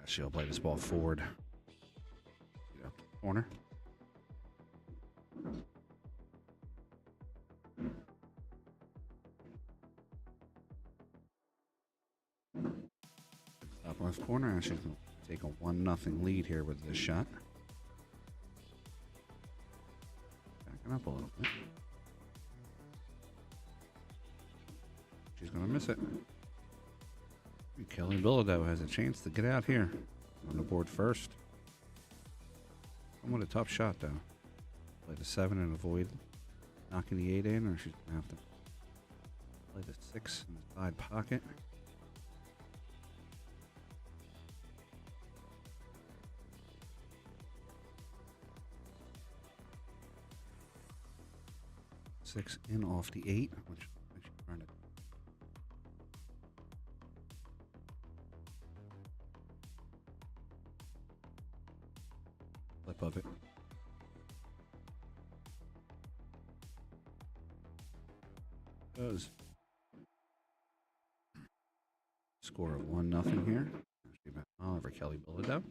She'll play this ball forward. Corner. Top left corner. And she's going to take a 1-0 lead here with this shot. Backing up a little bit. She's going to miss it. Kelly Bilodeau has a chance to get out here. On the board first. Somewhat a tough shot, though. Play the 7 and avoid knocking the 8 in, or she's going to have to play the 6 in the side pocket. Six in off the 8, which she's trying to. Flip of it. Goes. Score of 1-0 here. Oliver Kelly Bilodeau.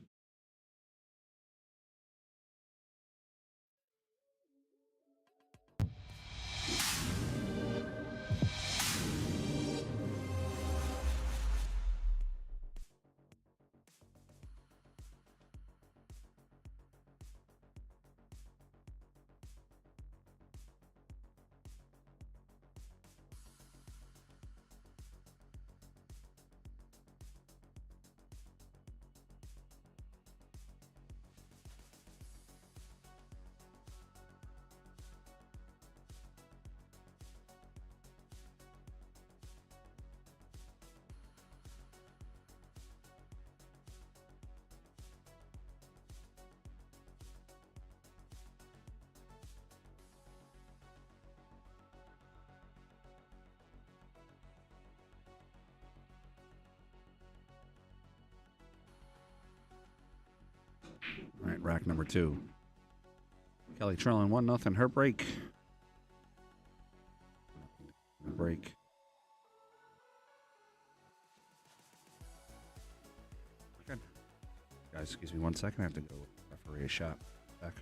All right, rack number 2. Kelly trailing 1-0. Her break. Break. Good. Guys, excuse me 1 second. I have to go referee a shot. Back.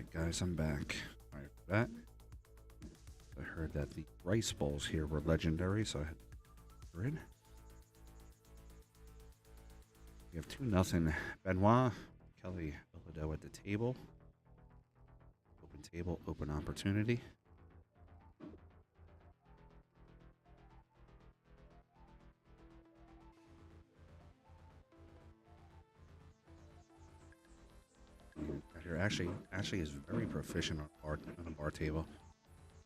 Alright guys, I'm back. Sorry for that. I heard that the rice bowls here were legendary, so I had to grid. We have 2-0. Benoit, Kelly Bilodeau at the table. Open table, open opportunity. Here, Ashley is very proficient on a bar table.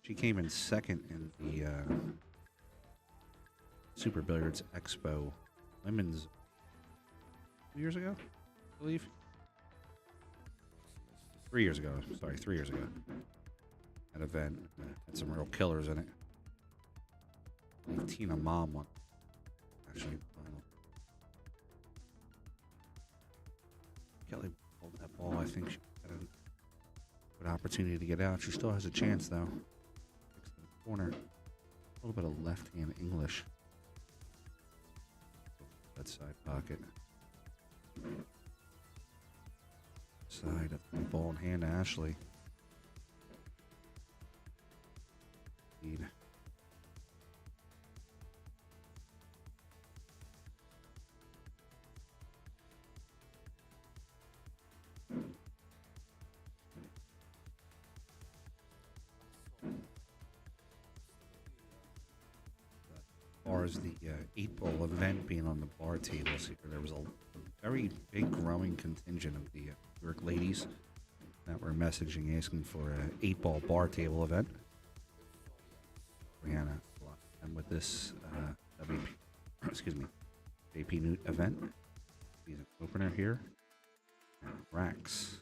She came in second in the Super Billiards Expo Women's 2 years ago, I believe. 3 years ago. Sorry, 3 years ago. That event had some real killers in it. I believe Tina Mom won. Actually, Kelly pulled that ball. I think she had a good opportunity to get out. She still has a chance, though. Next to the corner. A little bit of left-hand English. That side pocket. Side of the ball in hand to Ashley. Lead. As far as the 8-ball event being on the bar tables here, there was a very big growing contingent of the New York ladies that were messaging asking for an 8-ball bar table event. Brianna, and with this JPNEWT event, season opener here, and Racks,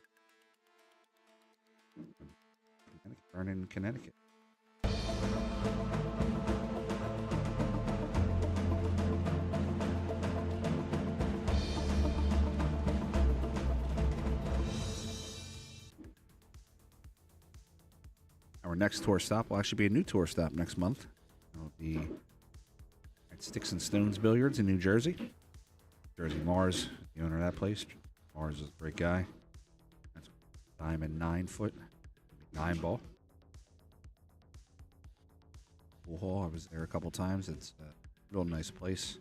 Vernon, Connecticut. Our next tour stop will actually be a new tour stop next month. It'll be at Sticks and Stones Billiards in New Jersey. Jersey Mars, the owner of that place. Mars is a great guy. That's diamond 9-foot, 9-ball. Pool hall. I was there a couple times. It's a real nice place.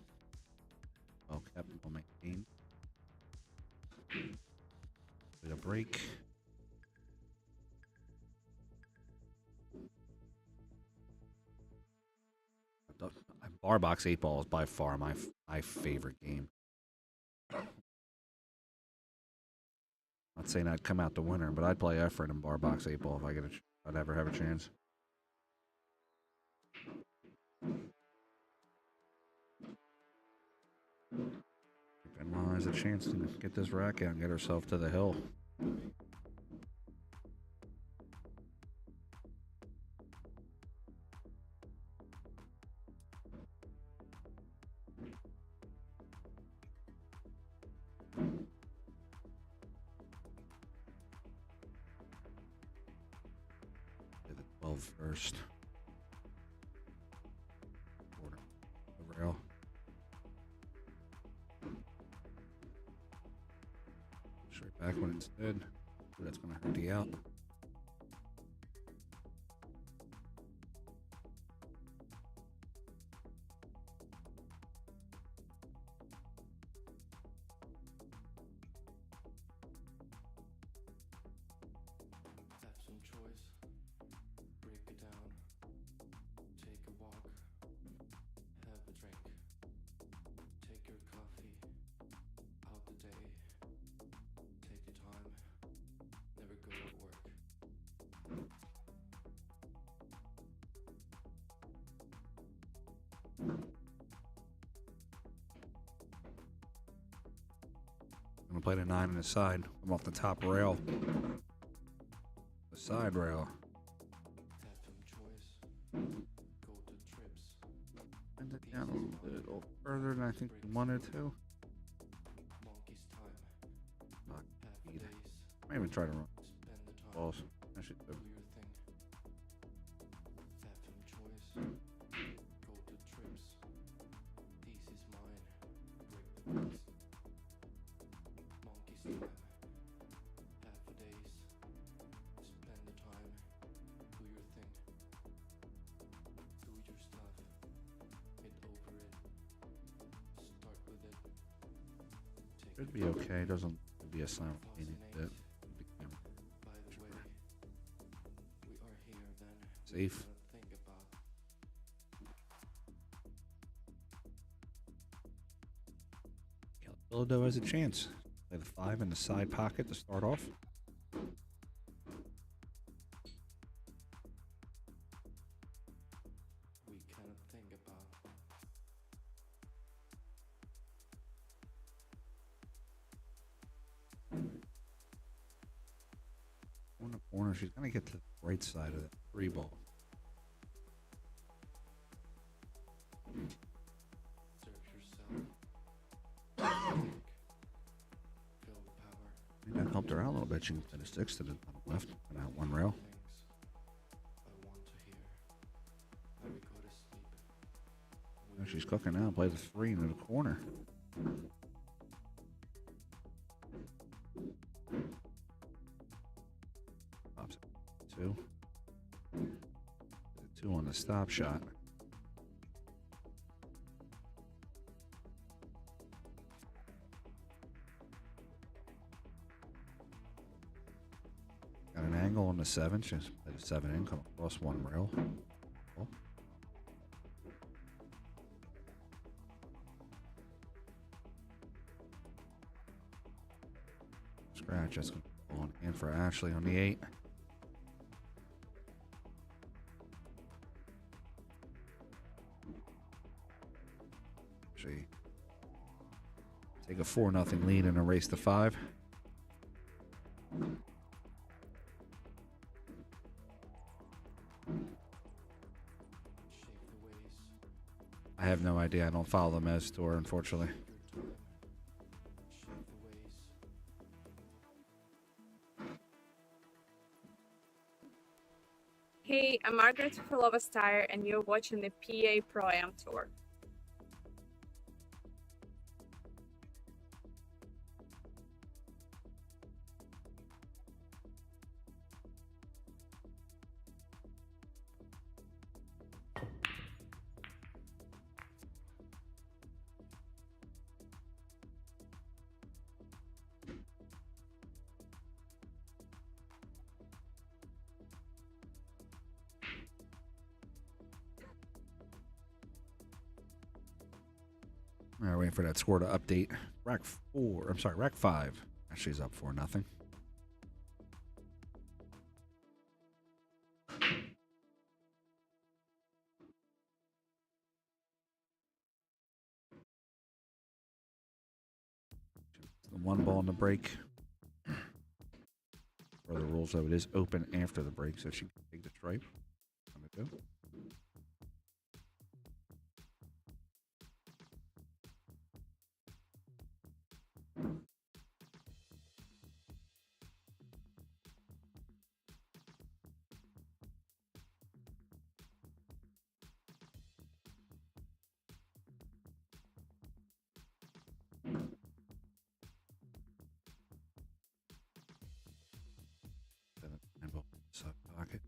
Well kept, well maintained. Bit of break. Bar box 8-ball is by far my favorite game. Not saying I'd come out the winner, but I'd play effort in bar box 8-ball if I'd ever have a chance. Benoit has a chance to get this rack out and get herself to the hill. First. Quarter. The rail. Straight back when it's dead. Ooh, that's going to hurt the out. I'm gonna play the 9 on the side. I'm off the top rail. The side rail. Bend it down a little further than I think we wanted to. I might even try to run balls. I should do. Should be okay. Doesn't be a simultaneous hit. Safe. Calvillo has a chance. Play the 5 in the side pocket to start off. On the corner, she's gonna get to the right side of the 3 ball. That helped her out a little bit. She can play the 6 to the left and out 1 rail. Now she's cooking now. Play the 3 into the corner. Pops it. 2. The 2 on the stop shot. Got an angle on the 7. She's played a 7 in, come across 1 rail. Oh. Scratch. That's going to go on in for Ashley on the 8. She take a 4-0 lead and erase the 5. I have no idea. I don't follow the Mez Tour, unfortunately. Hey, I'm Margaret Filovas-Tyre, and you're watching the PA Pro-Am Tour. All right, waiting for that score to update. Rack 5. Ashley's up 4-0. The 1 ball in the break. For the rules, though, it is open after the break, so she can take the stripe. Time to go. Side pocket.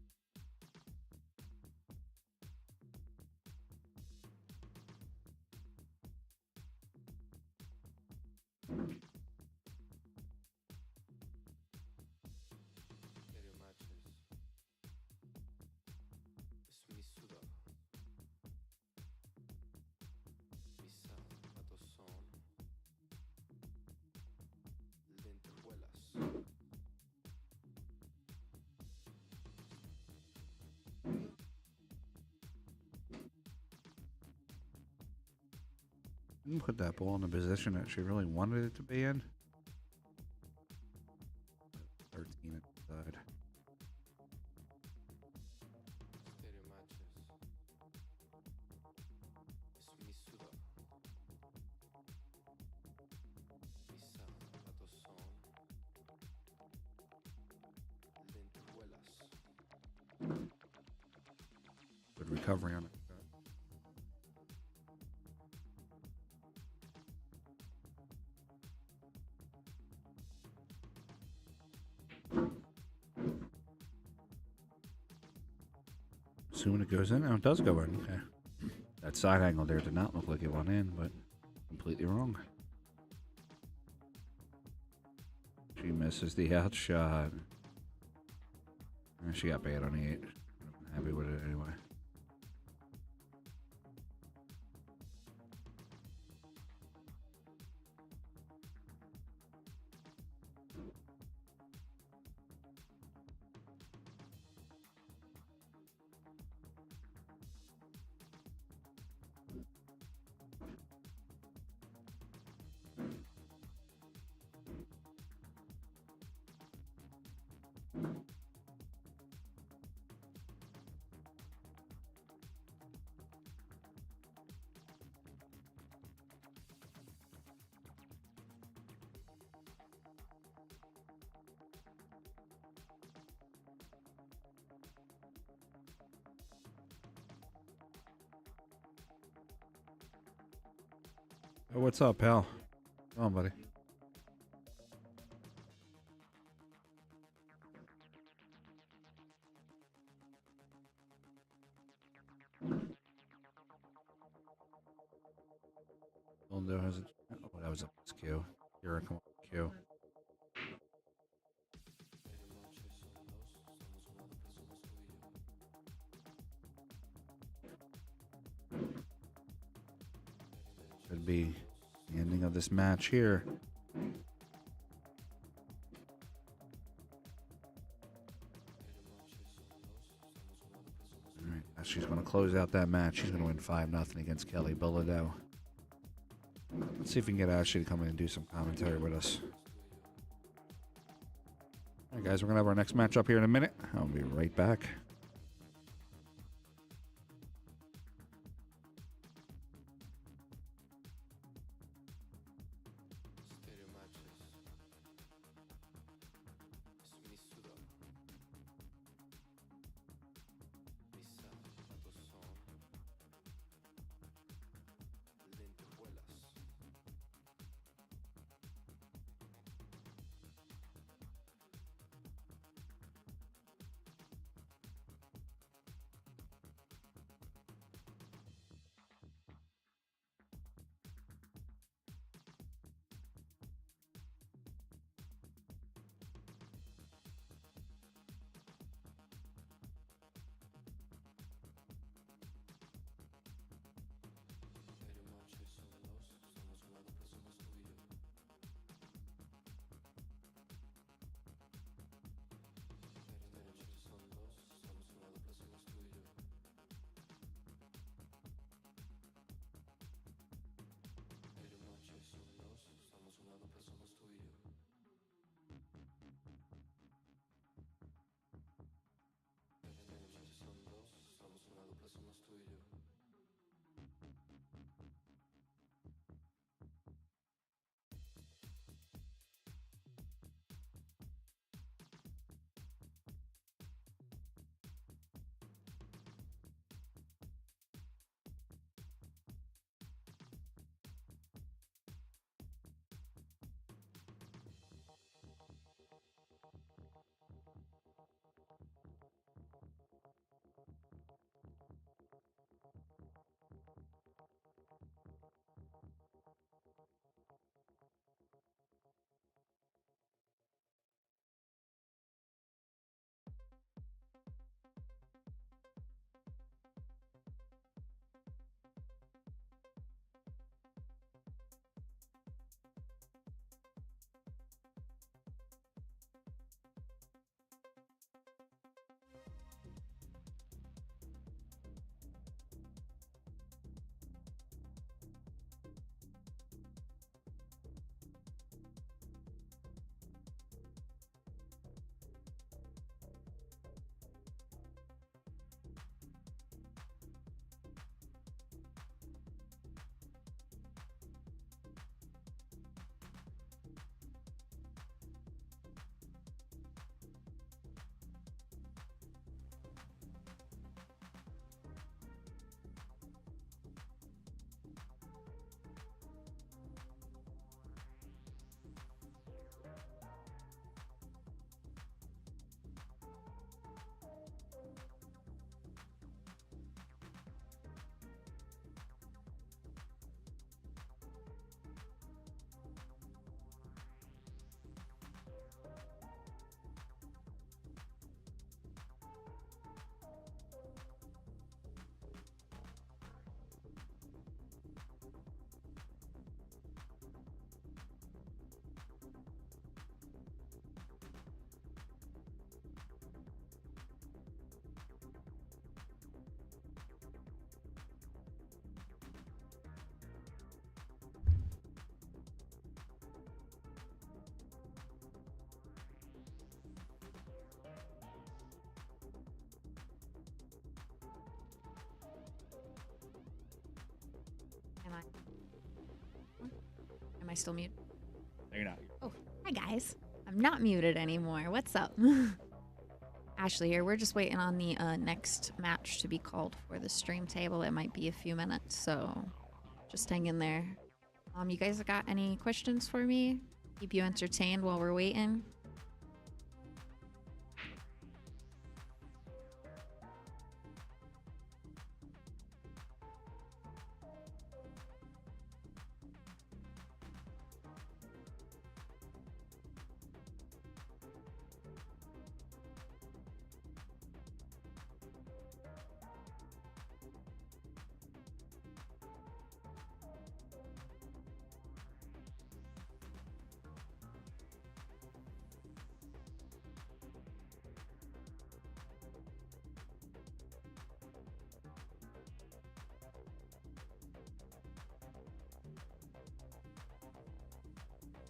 Didn't put that ball in the position that she really wanted it to be in. 13 at the side. Good recovery on it. Soon it goes in. Oh, it does go in. Okay. That side angle there did not look like it went in, but completely wrong. She misses the outshot. She got bad on the 8. I'm happy with it anyway. Oh, what's up, pal? Come on, buddy. Londo has it. Oh, that was a Q. Here, come on, Q. Could be the ending of this match here. All right, she's going to close out that match. She's going to win 5-0 against Kelly Bilodeau. Let's see if we can get Ashley to come in and do some commentary with us. All right, guys, we're going to have our next match up here in a minute. I'll be right back. Am I still muted? No, you're not. Oh, hi guys. I'm not muted anymore. What's up? Ashley here. We're just waiting on the next match to be called for the stream table. It might be a few minutes, so just hang in there. You guys got any questions for me? Keep you entertained while we're waiting?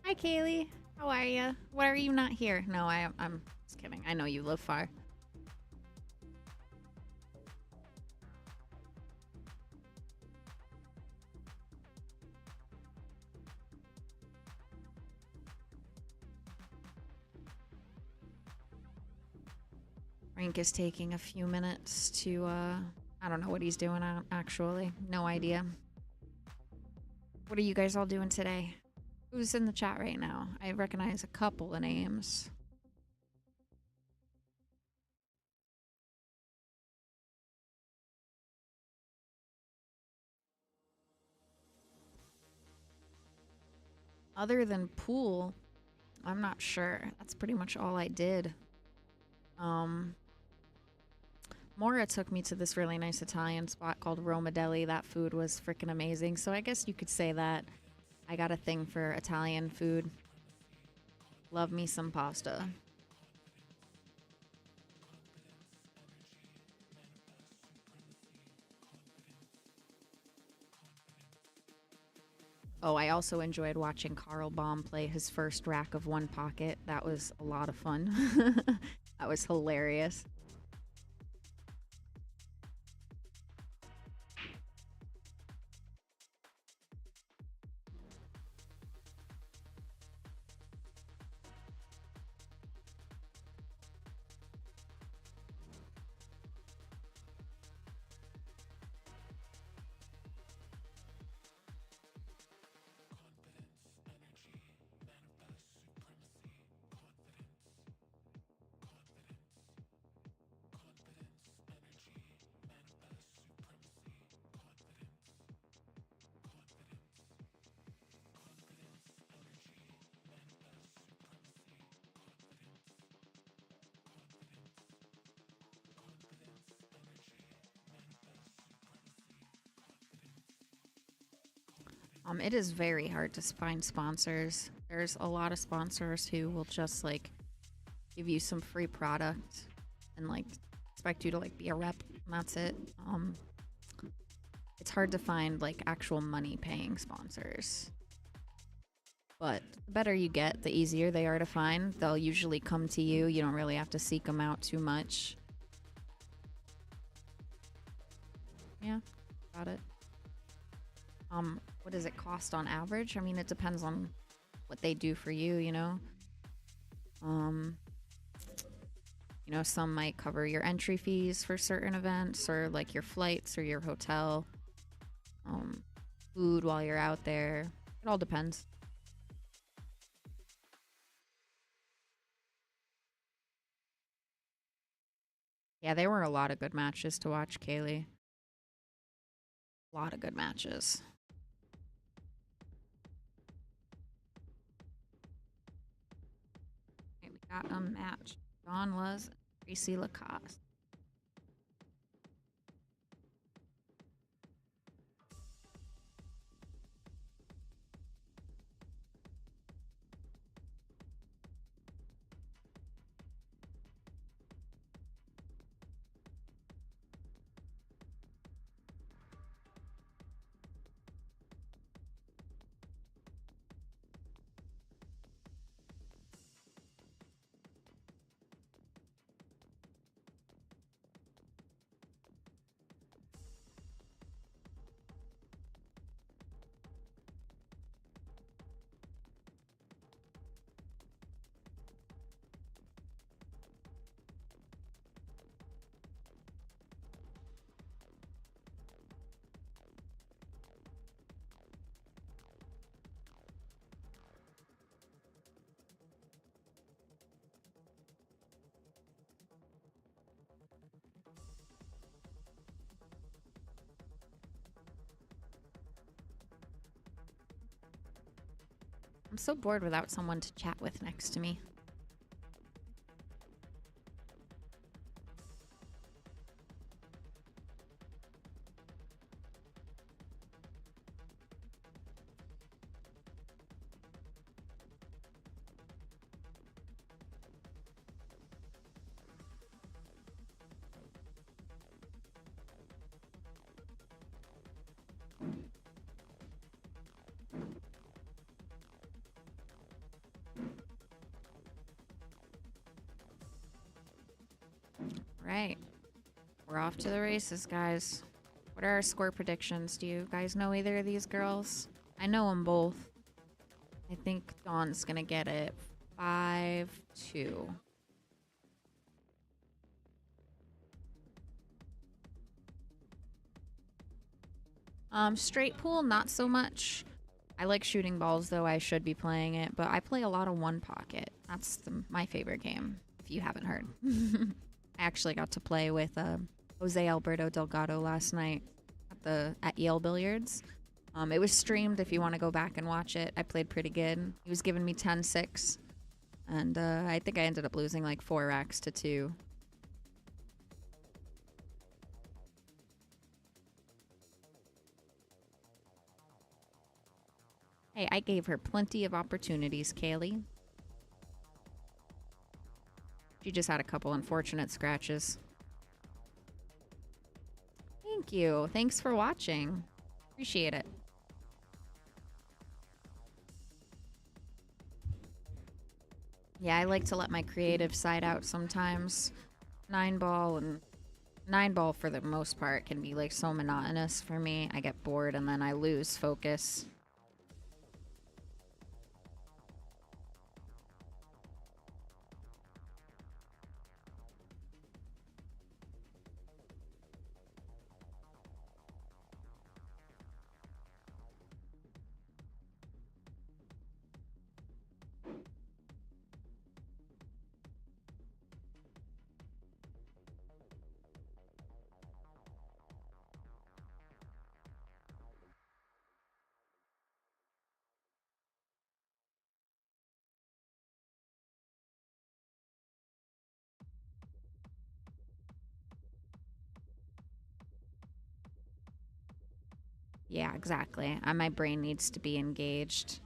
Hi, Kaylee. How are you? Why are you not here? No, I'm just kidding. I know you live far. Frank is taking a few minutes to, I don't know what he's doing, actually. No idea. What are you guys all doing today? Who's in the chat right now? I recognize a couple of names. Other than pool, I'm not sure. That's pretty much all I did. Maura took me to this really nice Italian spot called Roma Deli. That food was freaking amazing. So I guess you could say that I got a thing for Italian food. Love me some pasta. Oh, I also enjoyed watching Carl Baum play his first rack of one pocket. That was a lot of fun. That was hilarious. It is very hard to find sponsors. There's a lot of sponsors who will just like give you some free product and like expect you to like be a rep and that's it. It's hard to find like actual money paying sponsors. But the better you get, the easier they are to find. They'll usually come to you. You don't really have to seek them out too much. Yeah, got it. What does it cost on average? I mean, it depends on what they do for you, you know? You know, some might cover your entry fees for certain events or like your flights or your hotel, food while you're out there. It all depends. Yeah, there were a lot of good matches to watch, Kaylee. A lot of good matches. Okay, we got a match. Don Was and Tracy Lacoste. I'm so bored without someone to chat with next to me. Right. We're off to the races, guys. What are our score predictions? Do you guys know either of these girls? I know them both. I think Dawn's gonna get it 5-2. Straight pool, not so much. I like shooting balls, though. I should be playing it, but I play a lot of one pocket. That's my favorite game, if you haven't heard. I actually got to play with Jose Alberto Delgado last night at Yale Billiards. It was streamed if you want to go back and watch it. I played pretty good. He was giving me 10-6, and I think I ended up losing like 4 racks to 2. Hey, I gave her plenty of opportunities, Kaylee. She just had a couple unfortunate scratches. Thank you. Thanks for watching. Appreciate it. Yeah, I like to let my creative side out sometimes. 9-ball for the most part can be like so monotonous for me. I get bored and then I lose focus. Yeah, exactly. My brain needs to be engaged.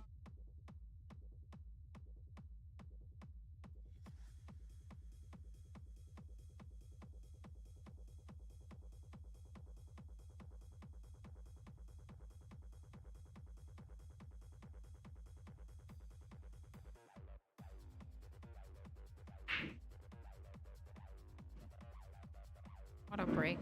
What a break.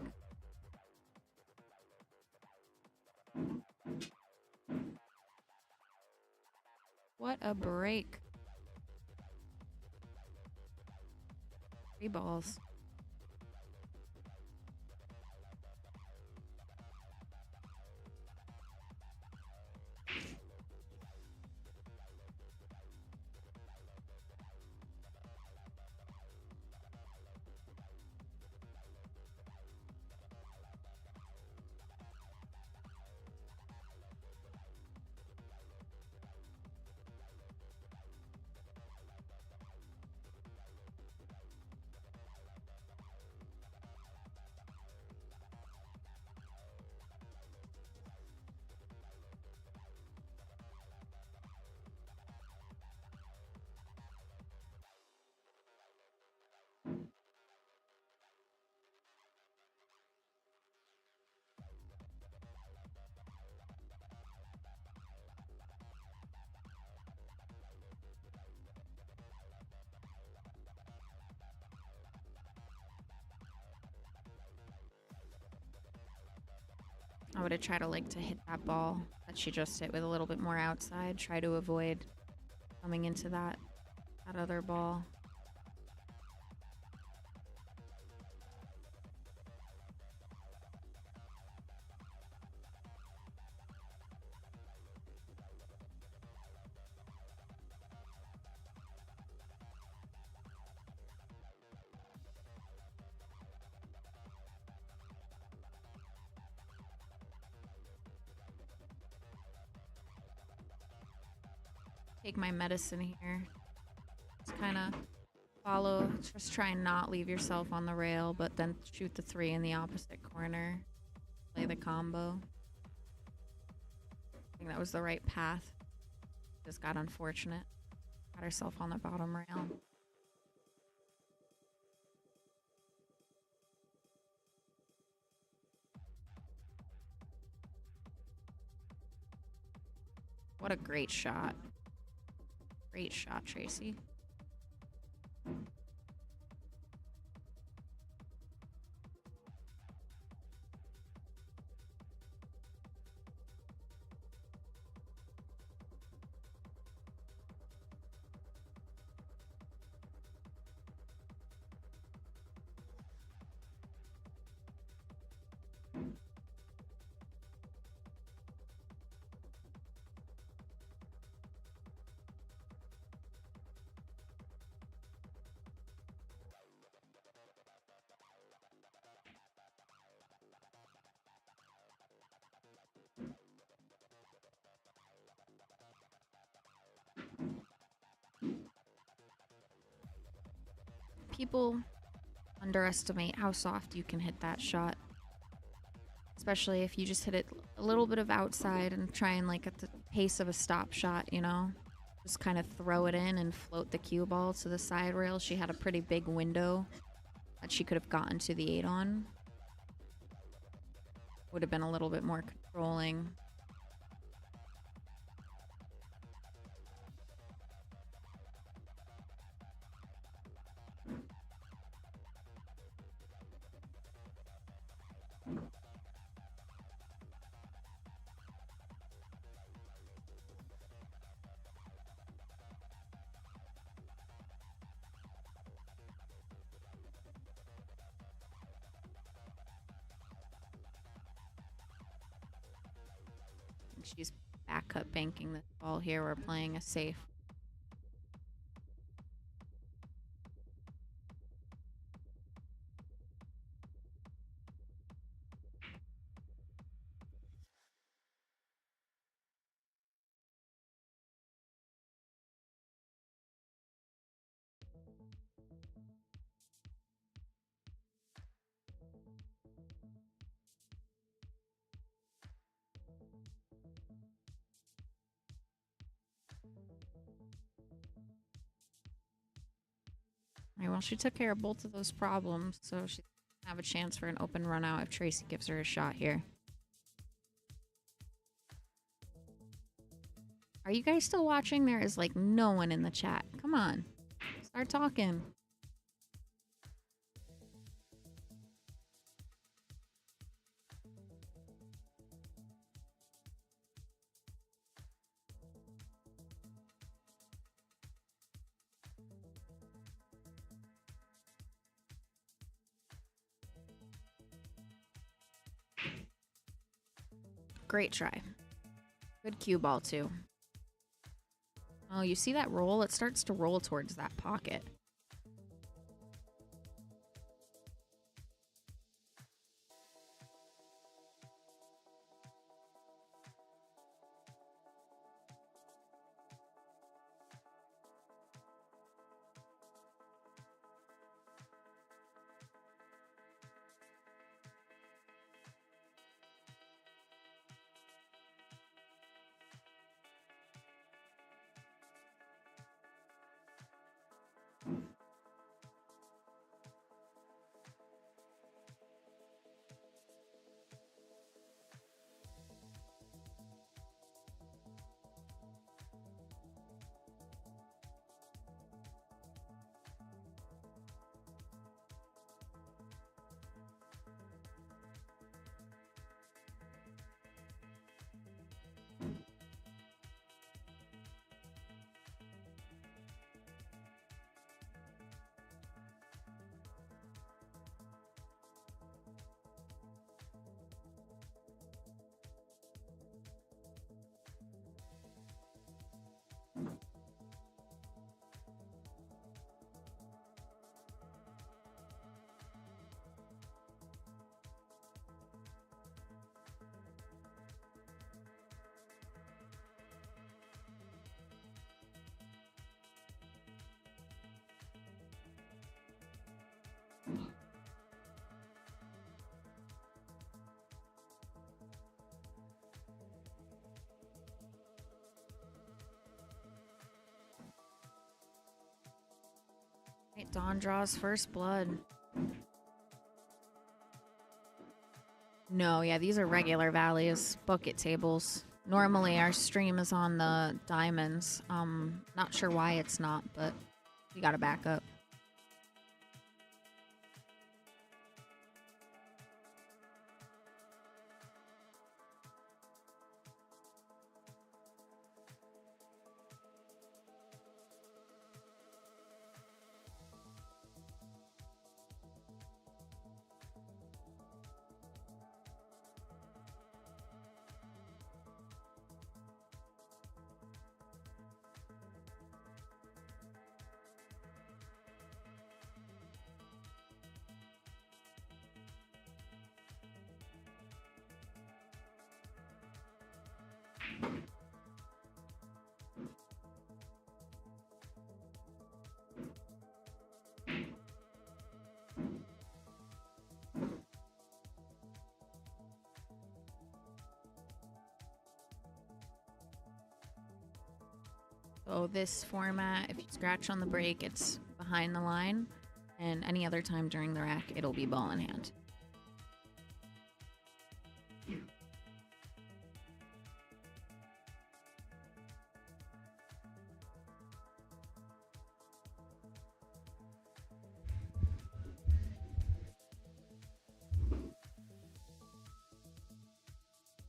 What a break. 3 balls. I would have tried to hit that ball that she just hit with a little bit more outside. Try to avoid coming into that other ball. take my medicine here. Just kind of follow. Just try and not leave yourself on the rail, but then shoot the 3 in the opposite corner. Play the combo. I think that was the right path. Just got unfortunate. Got herself on the bottom rail. What a great shot. Great shot, Tracy. People underestimate how soft you can hit that shot. Especially if you just hit it a little bit of outside and try and like at the pace of a stop shot, you know? Just kind of throw it in and float the cue ball to the side rail. She had a pretty big window that she could have gotten to the 8 on. Would have been a little bit more controlling. She's back cut banking the ball here. We're playing a safe. Alright, well, she took care of both of those problems, so she doesn't have a chance for an open run out if Tracy gives her a shot here. Are you guys still watching? There is like no one in the chat. Come on, start talking. Great try. Good cue ball, too. Oh, you see that roll? It starts to roll towards that pocket. Dawn draws first blood. No, yeah, these are regular valleys, bucket tables. Normally our stream is on the diamonds. Not sure why it's not, but we gotta back up. So this format, if you scratch on the break, it's behind the line, and any other time during the rack, it'll be ball in hand.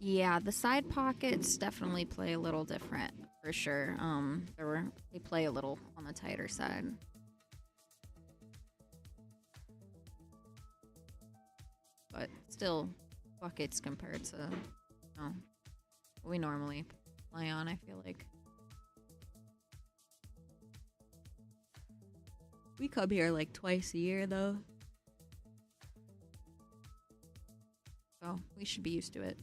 Yeah, the side pockets definitely play a little different, for sure. They play a little on the tighter side. But still, buckets compared to what we normally play on, I feel like. We come here like twice a year, though. So we should be used to it.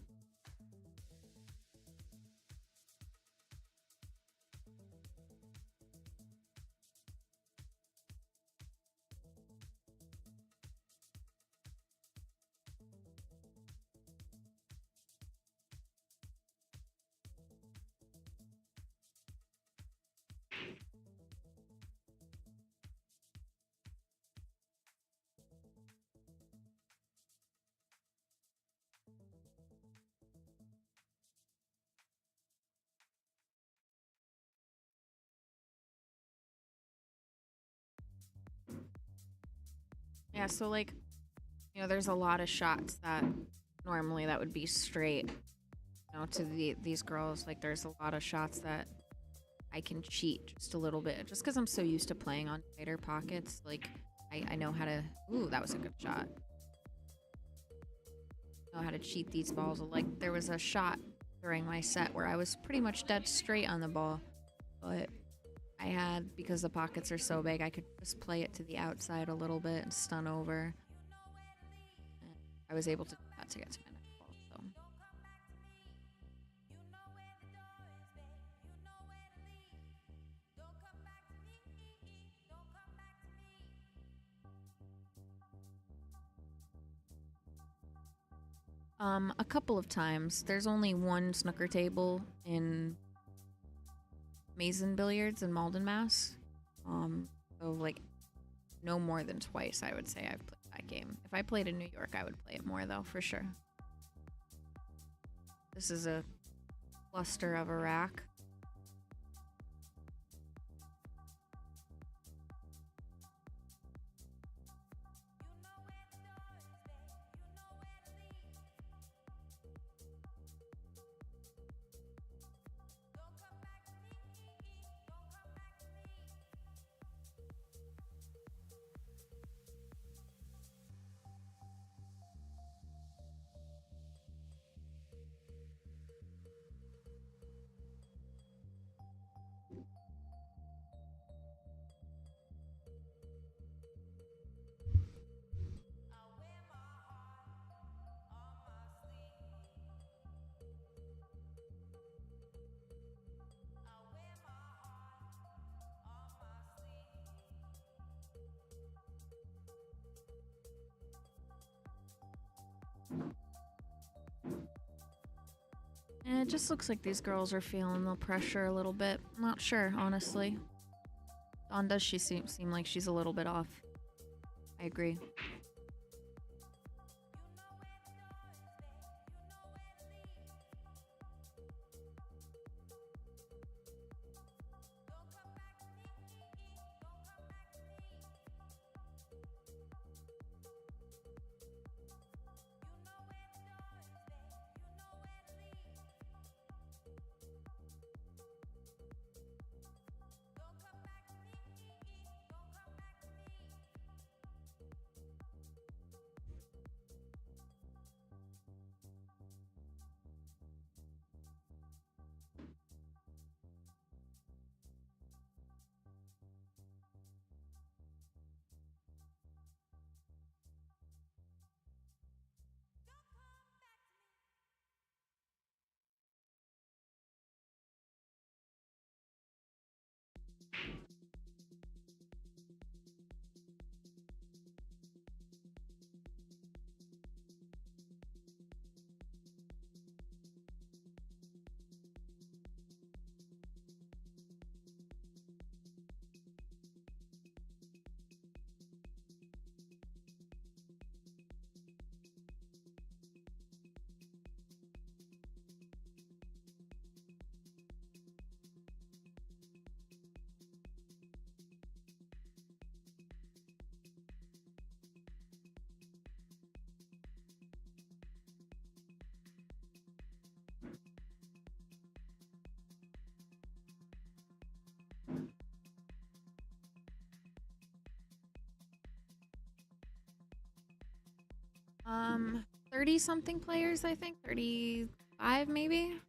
Yeah, so like, you know, there's a lot of shots that normally that would be straight, you know, to these girls. Like, there's a lot of shots that I can cheat just a little bit, just because I'm so used to playing on tighter pockets. Like, I know how to. Ooh, that was a good shot. Know how to cheat these balls. Like, there was a shot during my set where I was pretty much dead straight on the ball, but I had, because the pockets are so big, I could just play it to the outside a little bit and stun over. And I was able to do that to get to my next ball, so. A couple of times. There's only one snooker table in Mason Billiards in Malden, Mass. So like no more than twice, I would say I've played that game. If I played in New York, I would play it more though, for sure. This is a cluster of a rack. And it just looks like these girls are feeling the pressure a little bit. I'm not sure, honestly. Dawn, does she seem like she's a little bit off? I agree. Um, 30 something players, I think. 35 maybe.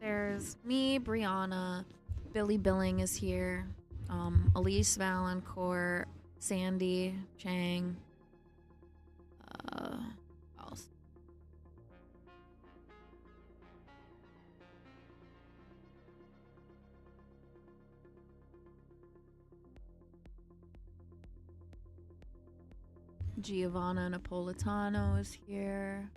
There's me, Brianna, Billy Billing is here, Elise Valancourt, Sandy, Chang, who else? Giovanna Napolitano is here.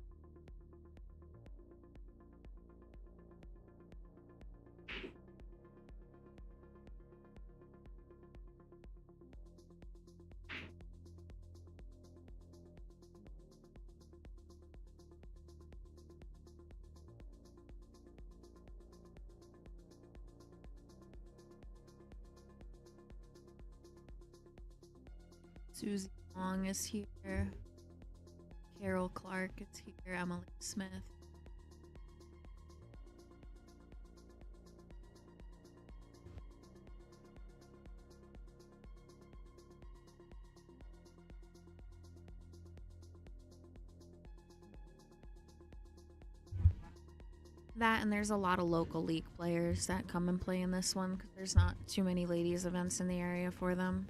Susie Long is here. Carol Clark is here. Emily Smith. That, and there's a lot of local league players that come and play in this one because there's not too many ladies events in the area for them.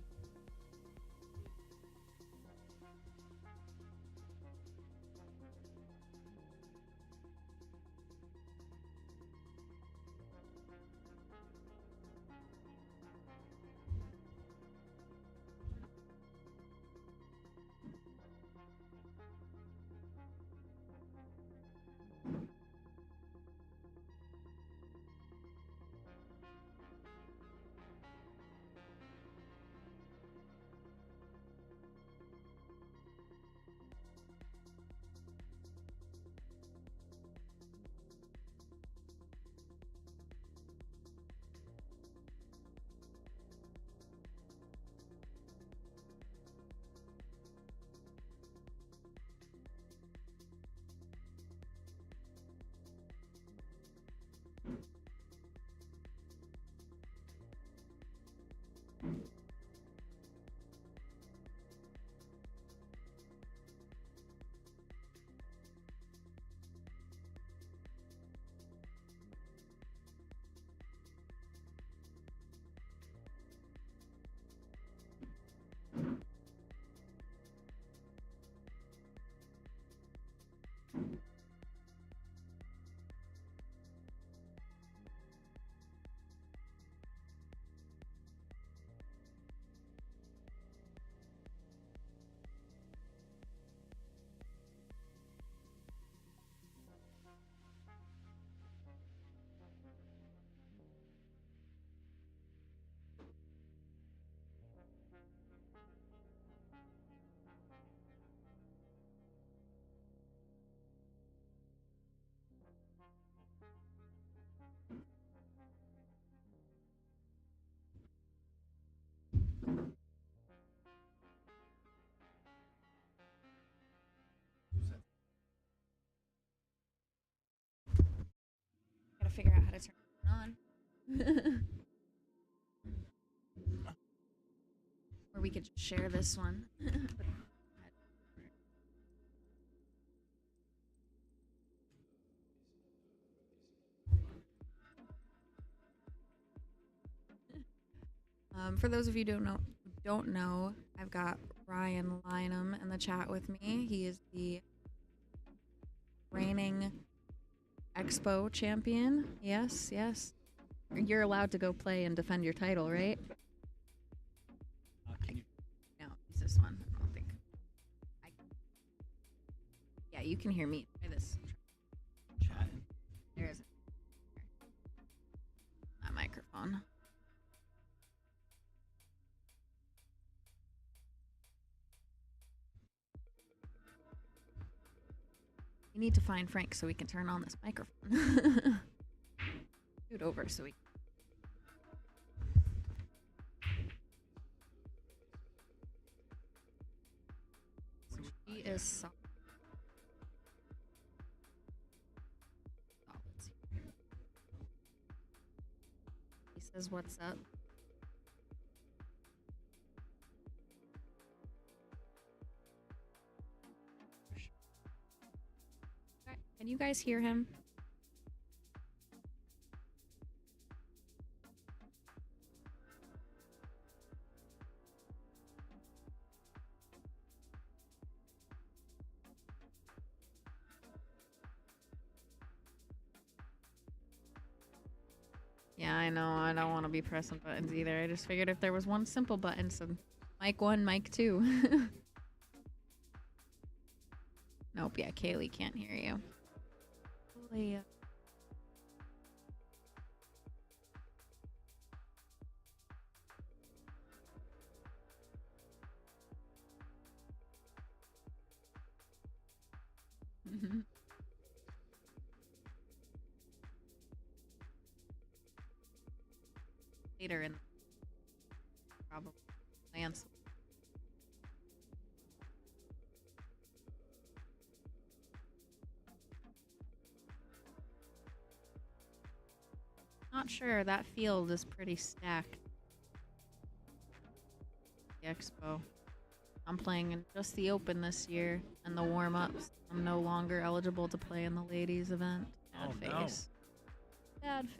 figure out how to turn it on. Or we could just share this one. For those of you who don't know, I've got Ryan Lynham in the chat with me. He is the reigning Expo champion. Yes, yes. You're allowed to go play and defend your title, right? No, it's this one. I don't think. Yeah, you can hear me. Try this. Chat. There's that microphone. We need to find Frank so we can turn on this microphone. Scoot over so we. So she is solid. He says, "What's up?" Can you guys hear him? Yeah, I know. I don't want to be pressing buttons either. I just figured if there was one simple button, so mic 1, mic 2. Nope, yeah, Kaylee can't hear you. Leah. Later in probably Lance. Not sure. That field is pretty stacked. The Expo. I'm playing in just the Open this year and the warm-ups. I'm no longer eligible to play in the ladies event. Sad face. No. Sad face.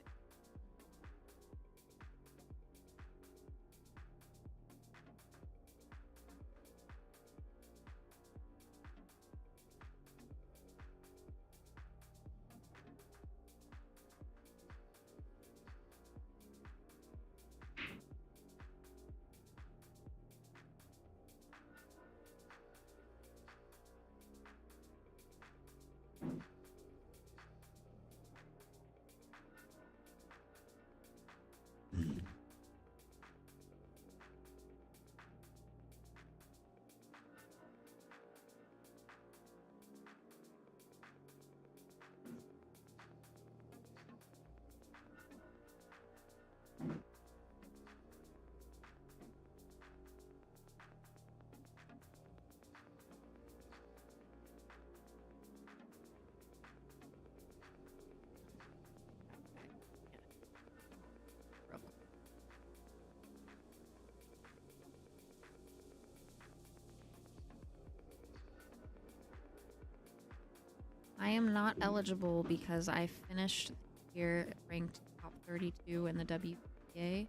I am not eligible because I finished here ranked top 32 in the WPA,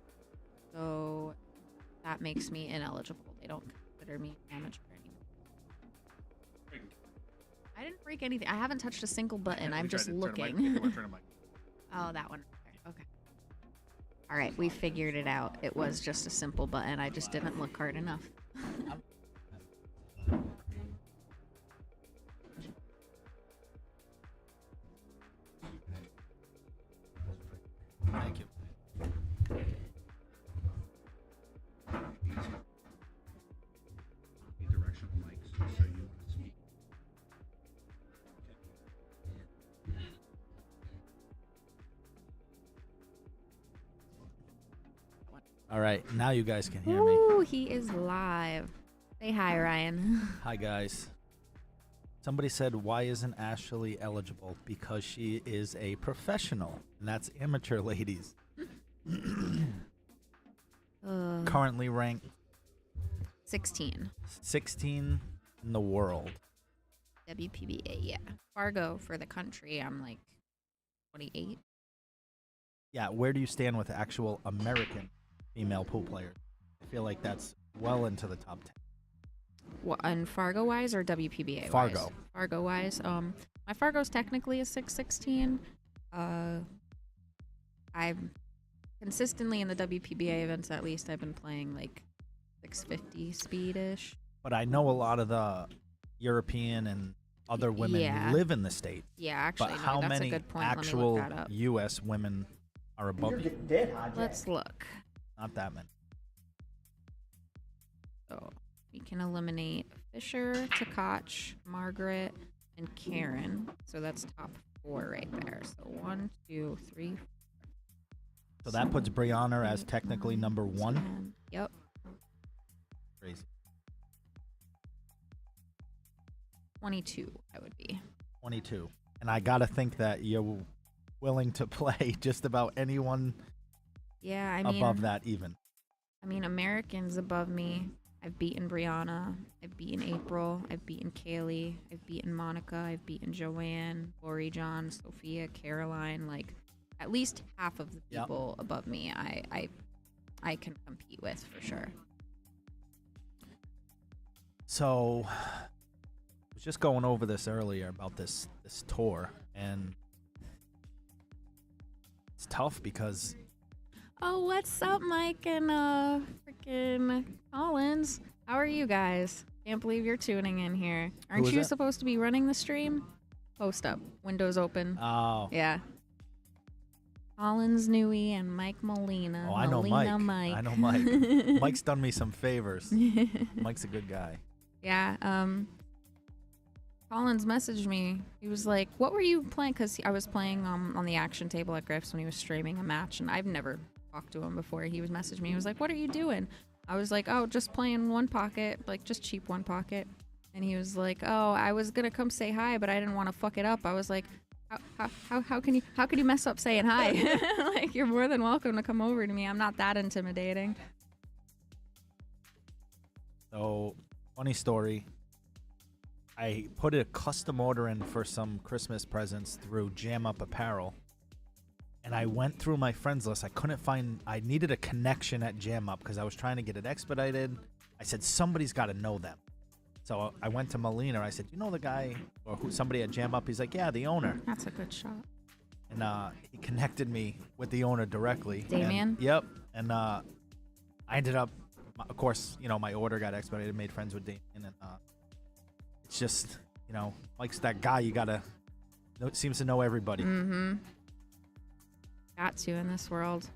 so that makes me ineligible. They don't consider me amateur anymore. I didn't break anything. I haven't touched a single button. I'm just looking. Oh, that one. Okay. All right, we figured it out. It was just a simple button. I just didn't look hard enough. Thank you. Directional mics, so you want to speak. All right, now you guys can hear me. Ooh, he is live. Say hi, Ryan. Hi, guys. Somebody said, why isn't Ashley eligible? Because she is a professional, and that's amateur, ladies. Currently ranked 16. 16 in the world. WPBA, yeah. Fargo for the country, I'm like 28. Yeah, where do you stand with actual American female pool players? I feel like that's well into the top 10. What, on Fargo wise or WPBA wise? Fargo. Fargo wise. My Fargo's technically a 616. I'm consistently in the WPBA events, at least I've been playing like 650 speed-ish. But I know a lot of the European and other women live in the state. Yeah, actually, but no, how that's many a good point. actual Let me look that up. U.S. women are above You're you? getting dead, Hajj. Let's look. Not that many. So we can eliminate Fisher, Tkach, Margaret, and Karen. So that's top 4 right there. So 1, 2, 3. So that puts Brianna as technically number 1. 10. Yep. Crazy. 22, I would be. 22. And I gotta think that you're willing to play just about anyone Yeah, I mean, above that even. I mean, Americans above me. I've beaten Brianna. I've beaten April. I've beaten Kaylee. I've beaten Monica. I've beaten Joanne, Lori, John, Sophia, Caroline. Like, at least half of the people above me, I can compete with for sure. So, I was just going over this earlier about this tour, and it's tough because Oh, what's up, Mike and freaking Collins? How are you guys? Can't believe you're tuning in here. Aren't you supposed to be running the stream? Post up. Windows open. Oh. Yeah. Collins Newey and Mike Molina. Oh, I know Molina Mike. Mike. I know Mike. Mike's done me some favors. Mike's a good guy. Yeah. Collins messaged me. He was like, "What were you playing?" Because I was playing on the action table at Griff's when he was streaming a match, and I've never talked to him before. He was messaging me. He was like, "What are you doing?" I was like, "Oh, just playing one pocket, like just cheap one pocket." And he was like, "Oh, I was gonna come say hi, but I didn't want to fuck it up." I was like, "How can you mess up saying hi? Like, you're more than welcome to come over to me. I'm not that intimidating." So, funny story. I put a custom order in for some Christmas presents through Jam Up Apparel. And I went through my friends list. I couldn't find, I needed a connection at Jam Up because I was trying to get it expedited. I said, somebody's got to know them. So I went to Molina. I said, you know the guy or somebody at Jam Up? He's like, yeah, the owner. That's a good shot. And he connected me with the owner directly. Damien? Yep. And I ended up, of course, you know, my order got expedited, made friends with Damien. And it's just, you know, Mike's that guy you got to, seems to know everybody. Mm-hmm. Got to in this world.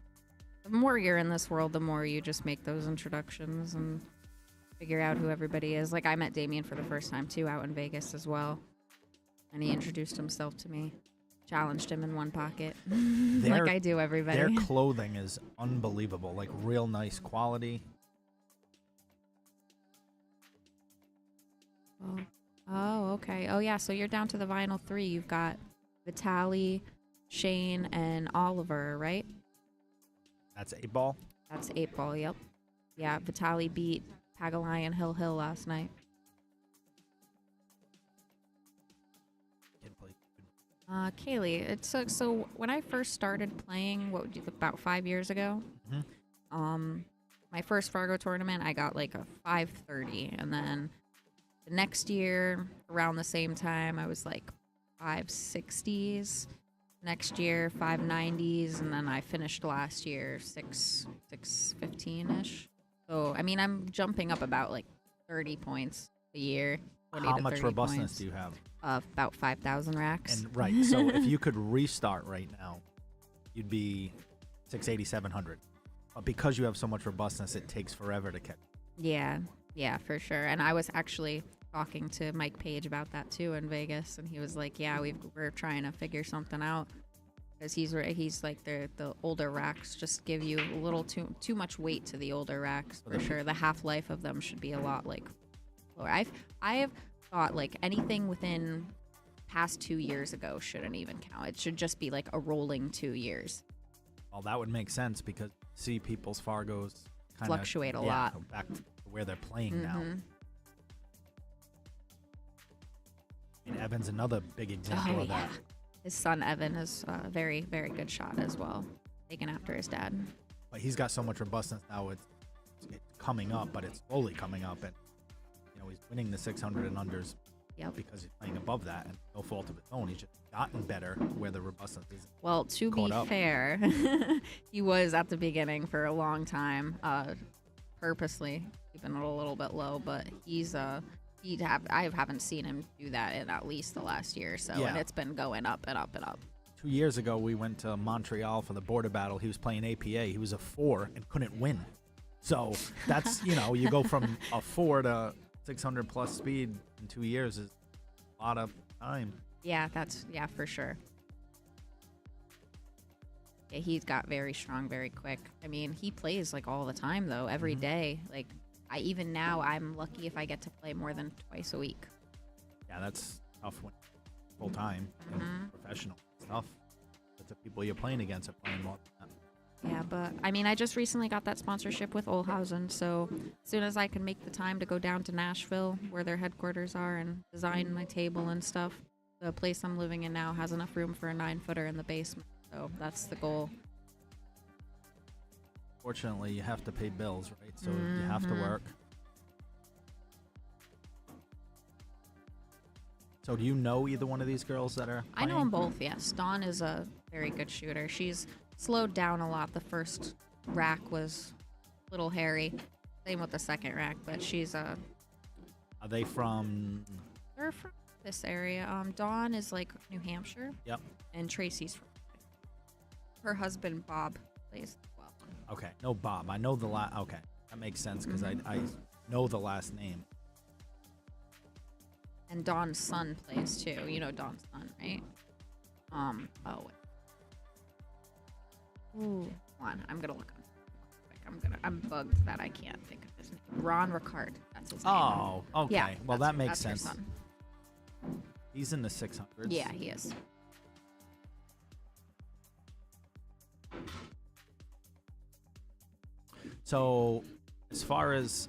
The more you're in this world, the more you just make those introductions and figure out who everybody is. Like, I met Damien for the first time, too, out in Vegas as well. And he introduced himself to me. Challenged him in one pocket. Like I do everybody. Their clothing is unbelievable. Like, real nice quality. Oh, okay. Oh, yeah, so you're down to the Vinyl 3. You've got Vitaly, Shane, and Oliver, right? That's 8-ball? That's 8-ball, yep. Yeah, Vitaly beat Pagalai and Hill last night. Kaylee, it's so when I first started playing, about 5 years ago, my first Fargo tournament, I got like a 530, and then the next year, around the same time, I was like 560s. Next year, 590s, and then I finished last year 615-ish. So, I mean, I'm jumping up about like 30 points a year. How much robustness do you have? About 5,000 racks. And right, so if you could restart right now, you'd be 680, 700. But because you have so much robustness, it takes forever to catch. Yeah, for sure. And I was actually talking to Mike Page about that too in Vegas, and he was like, "Yeah, we're trying to figure something out because he's like the older racks just give you a little too much weight to the older racks for sure. The half-life of them should be a lot like lower. I have thought like anything within past 2 years ago shouldn't even count. It should just be like a rolling 2 years. Well, that would make sense because see people's Fargos kind of Fluctuate a lot. go back to where they're playing now. I mean, Evan's another big example of that. His son Evan is a very, very good shot as well, taken after his dad. But he's got so much robustness now. It's coming up, but it's slowly coming up, and he's winning the 600 and unders. Yep. Because he's playing above that, and no fault of his own. He's just gotten better where the robustness is. Well, to be fair, he was at the beginning for a long time, purposely keeping it a little bit low. But I haven't seen him do that in at least the last year or so, and it's been going up and up and up. 2 years ago, we went to Montreal for the border battle. He was playing APA. He was a 4 and couldn't win. So that's you go from a 4 to 600 plus speed in 2 years is a lot of time. Yeah, for sure. Yeah, he's got very strong, very quick. I mean, he plays like all the time though, every day. Like even now, I'm lucky if I get to play more than twice a week. Yeah, that's tough when full time and professional stuff. But the people you're playing against are playing more than that. Yeah, but I mean, I just recently got that sponsorship with Olhausen, so as soon as I can make the time to go down to Nashville, where their headquarters are, and design my table and stuff, the place I'm living in now has enough room for a 9-footer in the basement, so that's the goal. Fortunately, you have to pay bills, right? So you have to work. So do you know either one of these girls that are playing? I know them both, yes. Dawn is a very good shooter. She's slowed down a lot. The first rack was a little hairy. Same with the second rack, but she's Are they from? They're from this area. Dawn is like New Hampshire. Yep. And Tracy's from. Her husband Bob plays as well. Okay, no Bob. I know the last. Okay, that makes sense because I know the last name. And Dawn's son plays too. You know Dawn's son, right? Oh wait. Ooh, hold on. I'm gonna look him. I'm bugged that I can't think of his name. Ron Ricard. That's his name. Oh, okay. Yeah, well, that makes that's sense. He's in the 600s. Yeah, he is. So, as far as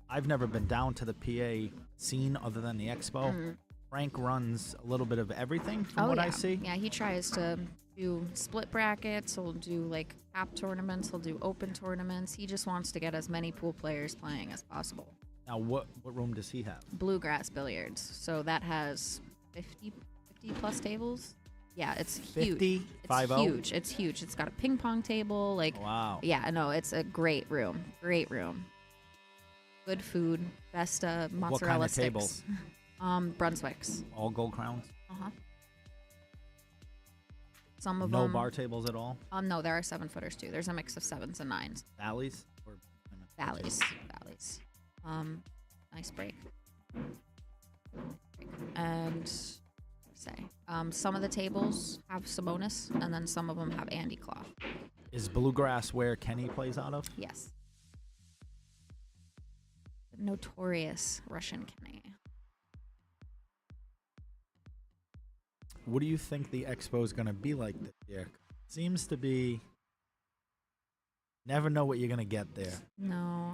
I've never been down to the PA scene other than the expo. Frank runs a little bit of everything from what I see. Yeah, he tries to do split brackets. He'll do like app tournaments. He'll do open tournaments. He just wants to get as many pool players playing as possible. Now, what room does he have? Bluegrass Billiards. So that has 50 plus tables. Yeah, it's 50? huge. It's 50? huge. It's huge. It's got a ping pong table. Like, wow. Yeah, no, it's a great room. Great room. Good food. Best mozzarella what kind of sticks. tables? Brunswick's. All gold crowns? Uh-huh. Some of no them. No bar tables at all? No, there are 7-footers too. There's a mix of 7s and 9s. Valleys? Or Valleys. Nice break. And some of the tables have Simonis, and then some of them have Andy Cloth. Is Bluegrass where Kenny plays out of? Yes. The notorious Russian Kenny. What do you think the expo is going to be like this year? Seems to be never know what you're going to get there. No,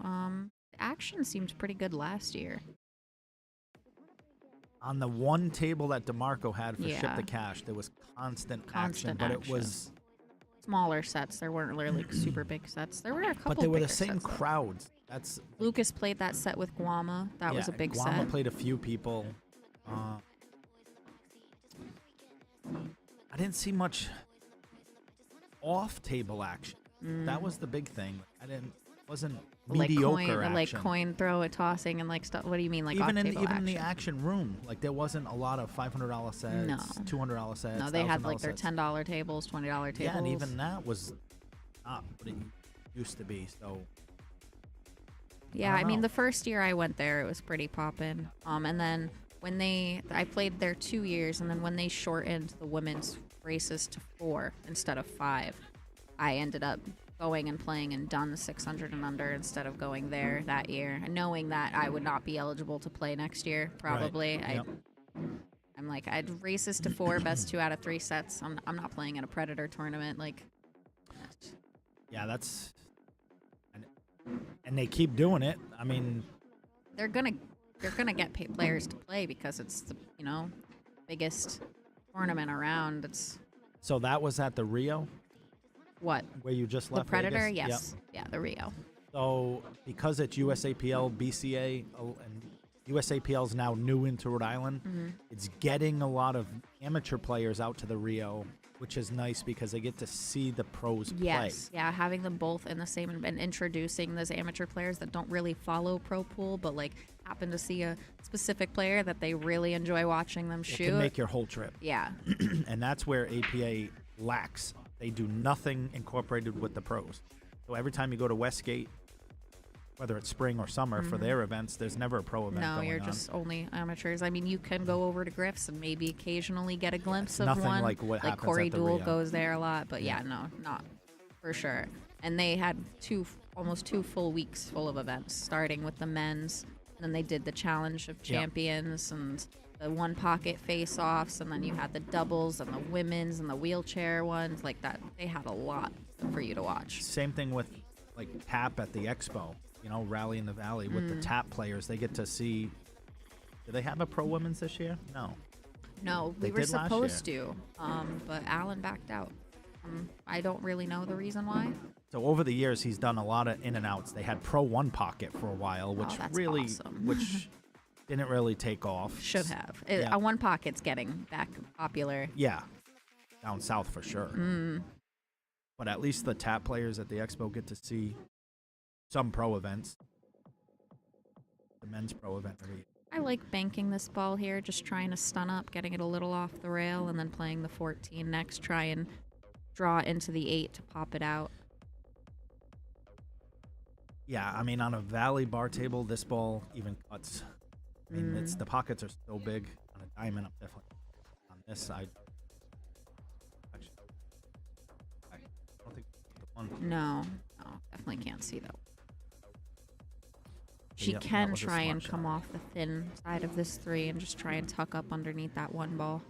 the action seemed pretty good last year. On the one table that DeMarco had for Ship the Cash, there was constant action, but it was smaller sets. There weren't really super big sets. There were a couple. But they were the bigger same sets, crowds. That's Lucas played that set with Guama. That was a big set. Guama played a few people. I didn't see much off-table action. That was the big thing. Wasn't mediocre action. Like coin throw, tossing, and like stuff. What do you mean, like even off-table in action? the action room, like there wasn't a lot of $500 sets, No. $200 sets. No, they had like their sets. $10 tables, $20 tables. Yeah, and even that was not what it used to be. So yeah, I mean, the first year I went there, it was pretty poppin'. And then when I played there 2 years, and then when they shortened the women's races to 4 instead of 5, I ended up going and playing and done 600 and under instead of going there that year, and knowing that I would not be eligible to play next year, probably. Right. Yep. I'm like, I'd race this to 4, best 2 out of 3 sets. I'm not playing in a Predator tournament. Like, yeah, that's... And they keep doing it. I mean... They're gonna get players to play because it's the, you know, biggest tournament around. It's... So that was at the Rio? What? Where you just left the Predator? Vegas? Yes. Yep. Yeah, the Rio. So because it's USAPL, BCA, and USAPL is now new into Rhode Island, it's getting a lot of amateur players out to the Rio, which is nice because they get to see the pros play. Yes, yeah, having them both in the same and introducing those amateur players that don't really follow pro pool, but like happen to see a specific player that they really enjoy watching them shoot. It can make your whole trip. Yeah. And that's where APA lacks. They do nothing incorporated with the pros. So every time you go to Westgate, whether it's spring or summer for their events, there's never a pro event No, going you're on. just only amateurs. I mean, you can go over to Griff's and maybe occasionally get a glimpse of nothing one. like what happens Corey at the Duell Rio. goes there a lot, but yeah, no, not for sure. And they had almost 2 full weeks full of events, starting with the men's. And then they did the Challenge of Champions and the one pocket face-offs, and then you had the doubles and the women's and the wheelchair ones like that. They had a lot for you to watch. Same thing with like tap at the expo, you know, Rally in the Valley with the tap players. They get to see. Do they have a pro women's this year? No. No, we They were did last supposed to, but Alan backed out. I don't really know the reason why. So over the years, he's done a lot of in and outs. They had Pro One Pocket for a while, which that's really, awesome. which didn't really take off. Should have. Yeah. One pocket's getting back popular. Yeah, down south for sure. But at least the tap players at the expo get to see some pro events. The men's pro event every year. I like banking this ball here, just trying to stun up, getting it a little off the rail, and then playing the 14 next, try and draw into the 8 to pop it out. Yeah, I mean, on a Valley bar table, this ball even cuts. I mean, it's the pockets are so big. On a diamond, I'm definitely on this side. Actually, I don't think the one. No, definitely can't see that. She Yep, that can was a try smart and come shot. off the thin side of this 3 and just try and tuck up underneath that one ball.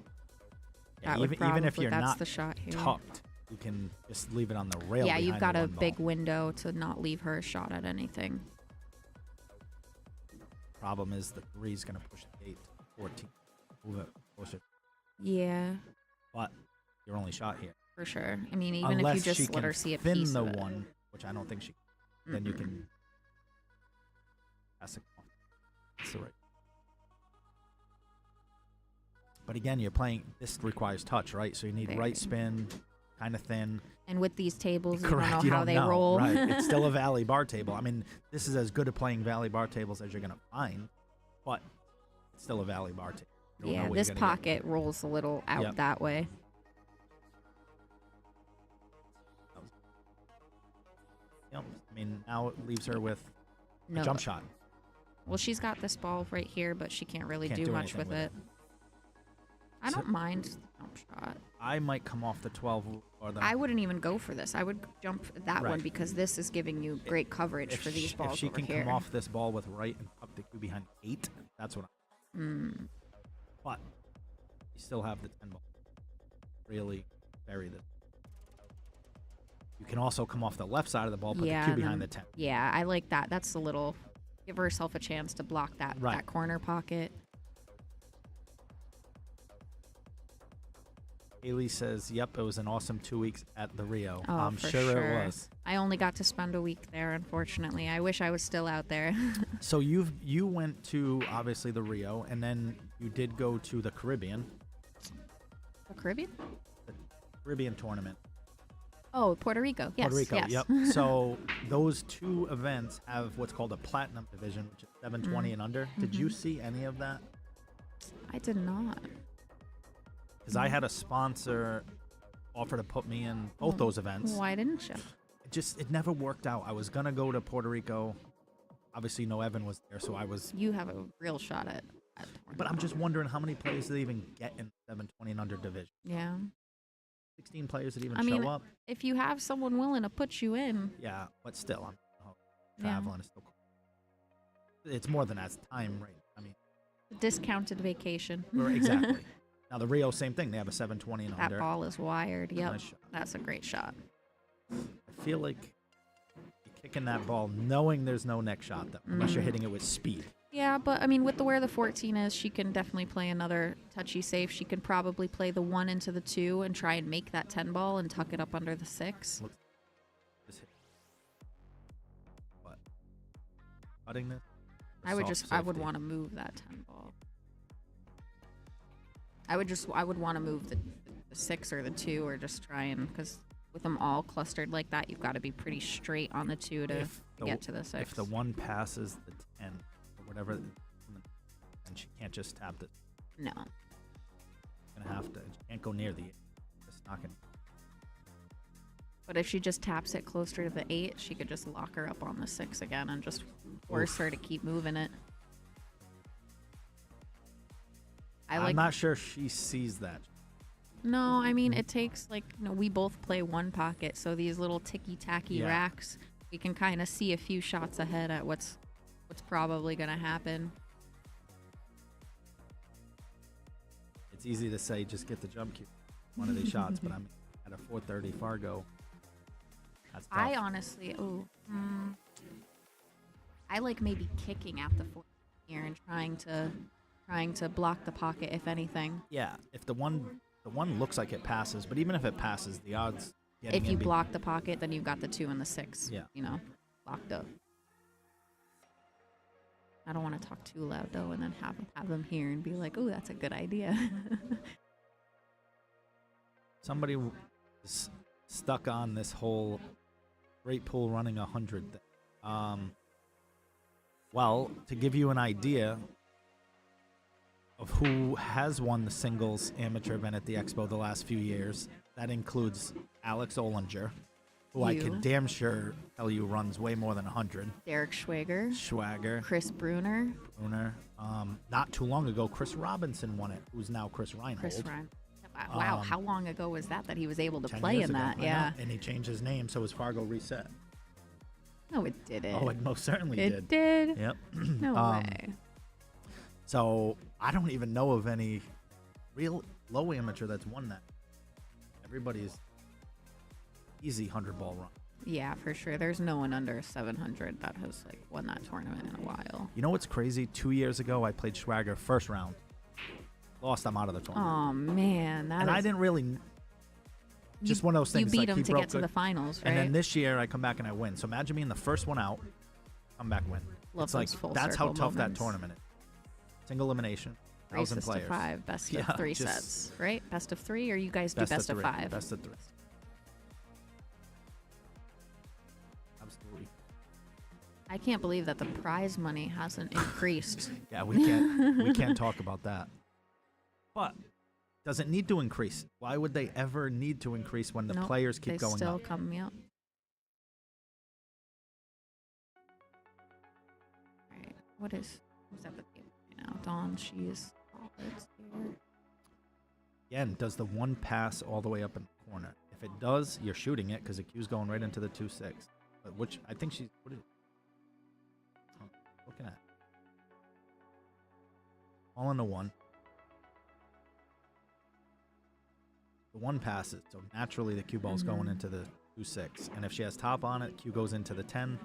Yeah, That would even if probably- you're that's not the shot here. tucked, you can just leave it on the rail. Yeah, you've behind got the a one big ball. window to not leave her a shot at anything. Problem is the 3 is going to push the 8 to 14. Move it closer. Yeah, But your only shot here. for sure. I mean, even Unless if you she just let can her see a thin piece the of it. one, which I don't think she can, then you can pass it off. That's the right. But again, you're playing, this requires touch, right? So you need Very. right spin, kind of thin. And with these tables, Correct. you don't know how they roll. Right. It's still a Valley bar table. I mean, this is as good at playing Valley bar tables as you're going to find, but it's still a Valley bar table. You don't know Yeah, what this you're gonna get. pocket rolls a little out Yep. that way. Yep. I mean, now it leaves her with No. a jump shot. Well, she's got this ball right here, but she can't really Can't do do much anything with it. I So- don't mind the jump shot. I might come off the 12 or the. I wouldn't even go for this. I would jump that one Right. because this is giving you great coverage for these balls If she over can here. come off this ball with right and tuck the cue behind 8, that's what I'm. But you still have the 10 ball. Really bury this. You can also come off the left side of the ball, put the cue and behind the then- 10. Yeah, I like that. That's a little. Give herself a chance to block that Right. that corner pocket. Haley says, "Yep, it was an awesome 2 weeks at the Rio." Oh, I'm for sure it was. I only got to spend a week there, unfortunately. I wish I was still out there. So you went to obviously the Rio, and then you did go to the Caribbean The Caribbean? tournament. Oh, Puerto Rico. Yes. Puerto Rico, yes. yep. So those 2 events have what's called a platinum division, which is 720 and under. Did you see any of that? I did not. Because I had a sponsor offer to put me in both those events. Why didn't you? It never worked out. I was gonna go to Puerto Rico. Obviously, no Evan was there, so I was. You have a real shot at But I'm just wondering how many players do they even get in 720 and under division? Yeah. 16 players that even I show mean, up. if you have someone willing to put you in. Yeah, but still, I'm Yeah. traveling. Is still. It's more than that's time rate. I mean, Discounted vacation. exactly. Now the Rio, same thing. They have a 720 and That under. ball is wired. Yep. Nice shot. That's a great shot. I feel like you're kicking that ball knowing there's no next shot, though, unless you're hitting it with speed. Yeah, but I mean, with where the 14 is, she can definitely play another touchy safe. She can probably play the 1 into the 2 and try and make that 10 ball and tuck it up under the 6. Just hit. What? Cutting this? I would want to move that 10 ball. I would want to move the 6 or the 2 or just try and, because with them all clustered like that, you've got to be pretty straight on the 2 to get to the 6. If the 1 passes the 10 or whatever, and she can't just tap it. No. Gonna have to. She can't go near the 8. Just not gonna. But if she just taps it closer to the 8, she could just lock her up on the 6 again and just force her to keep moving it. I'm not sure she sees that. No, I mean, it takes, like, we both play one pocket, so these little ticky-tacky racks, we can kind of see a few shots ahead at what's probably going to happen. It's easy to say, just get the jump cue, one of these shots, but I'm at a 430 Fargo. That's tough. I honestly, I like maybe kicking at the 14 here and trying to block the pocket, if anything. Yeah, if the one looks like it passes, but even if it passes, the odds. If you block the pocket, then you've got the 2 and the 6. Yeah. Locked up. I don't want to talk too loud though, and then have them here and be like, "Oh, that's a good idea." Somebody is stuck on this whole great pool running 100 thing. Well, to give you an idea of who has won the singles amateur event at the Expo the last few years, that includes Alex Olinger, who I can damn sure tell you runs way more than 100. Derek Schwager. Chris Bruner. Not too long ago, Chris Robinson won it, who's now Chris Reinhold. Wow, how long ago was that he was able to 10 play years in ago, that? I Yeah. know. And he changed his name, so his Fargo reset. No, it didn't. Oh, it most certainly did. It did? Yep. No way. So I don't even know of any real low amateur that's won that. Everybody's easy 100 ball run. Yeah, for sure. There's no one under 700 that has won that tournament in a while. You know what's crazy? 2 years ago, I played Schwager first round. Lost. I'm out of the tournament. Oh man, I didn't really. Just one of those things. You beat him to get to the finals, right? And then this year, I come back and I win. So imagine being the first one out, come back win. Love it's like those full that's how circle tough moments. that tournament is. Single elimination, 1,000 Races players. to 5, best of 3 sets, right? Best of 3, or you guys do best of 5? Best of 3. Absolutely. I can't believe that the prize money hasn't increased. Yeah, we can't talk about that. But does it need to increase? Why would they ever need to increase when the players keep going up? They still come up. All right, who's at the table right now? Dawn, she's here. Again, does the 1 pass all the way up in the corner? If it does, you're shooting it because the cue's going right into the 2-6. But which I think she's looking at. All in the 1. The 1 passes, so naturally the cue ball's going into the 2-6. And if she has top on it, cue goes into the 10.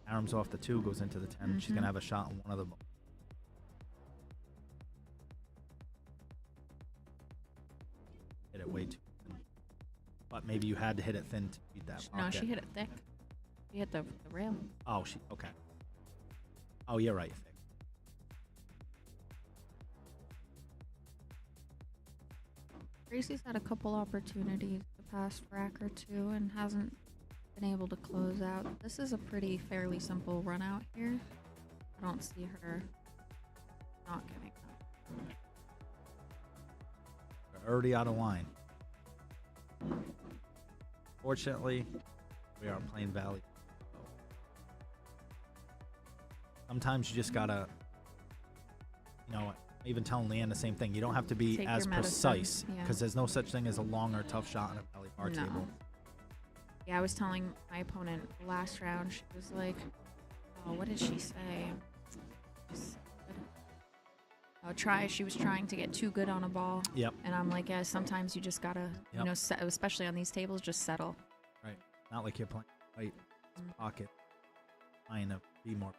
Arms off the 2, goes into the 10. She's going to have a shot on one of them. Hit it way too thin. But maybe you had to hit it thin to beat that pocket. No, she hit it thick. She hit the rail. Oh, okay. Oh, you're right. Gracie's had a couple opportunities the past rack or 2 and hasn't been able to close out. This is a pretty fairly simple run out here. I don't see her not getting that. They're already out of line. Fortunately, we are in Plain Valley. Sometimes you just gotta, even telling Leanne the same thing. You don't have to be Take as your medicine, precise yeah. because there's no such thing as a long or tough shot on a belly bar No. table. Yeah, I was telling my opponent last round, she was like, oh, what did she say? She was trying to get too good on a ball. Yep. And I'm like, yeah, sometimes you just gotta, you Yep. know, especially on these tables, just settle. Right. Not like you're playing right pocket. Trying to be more.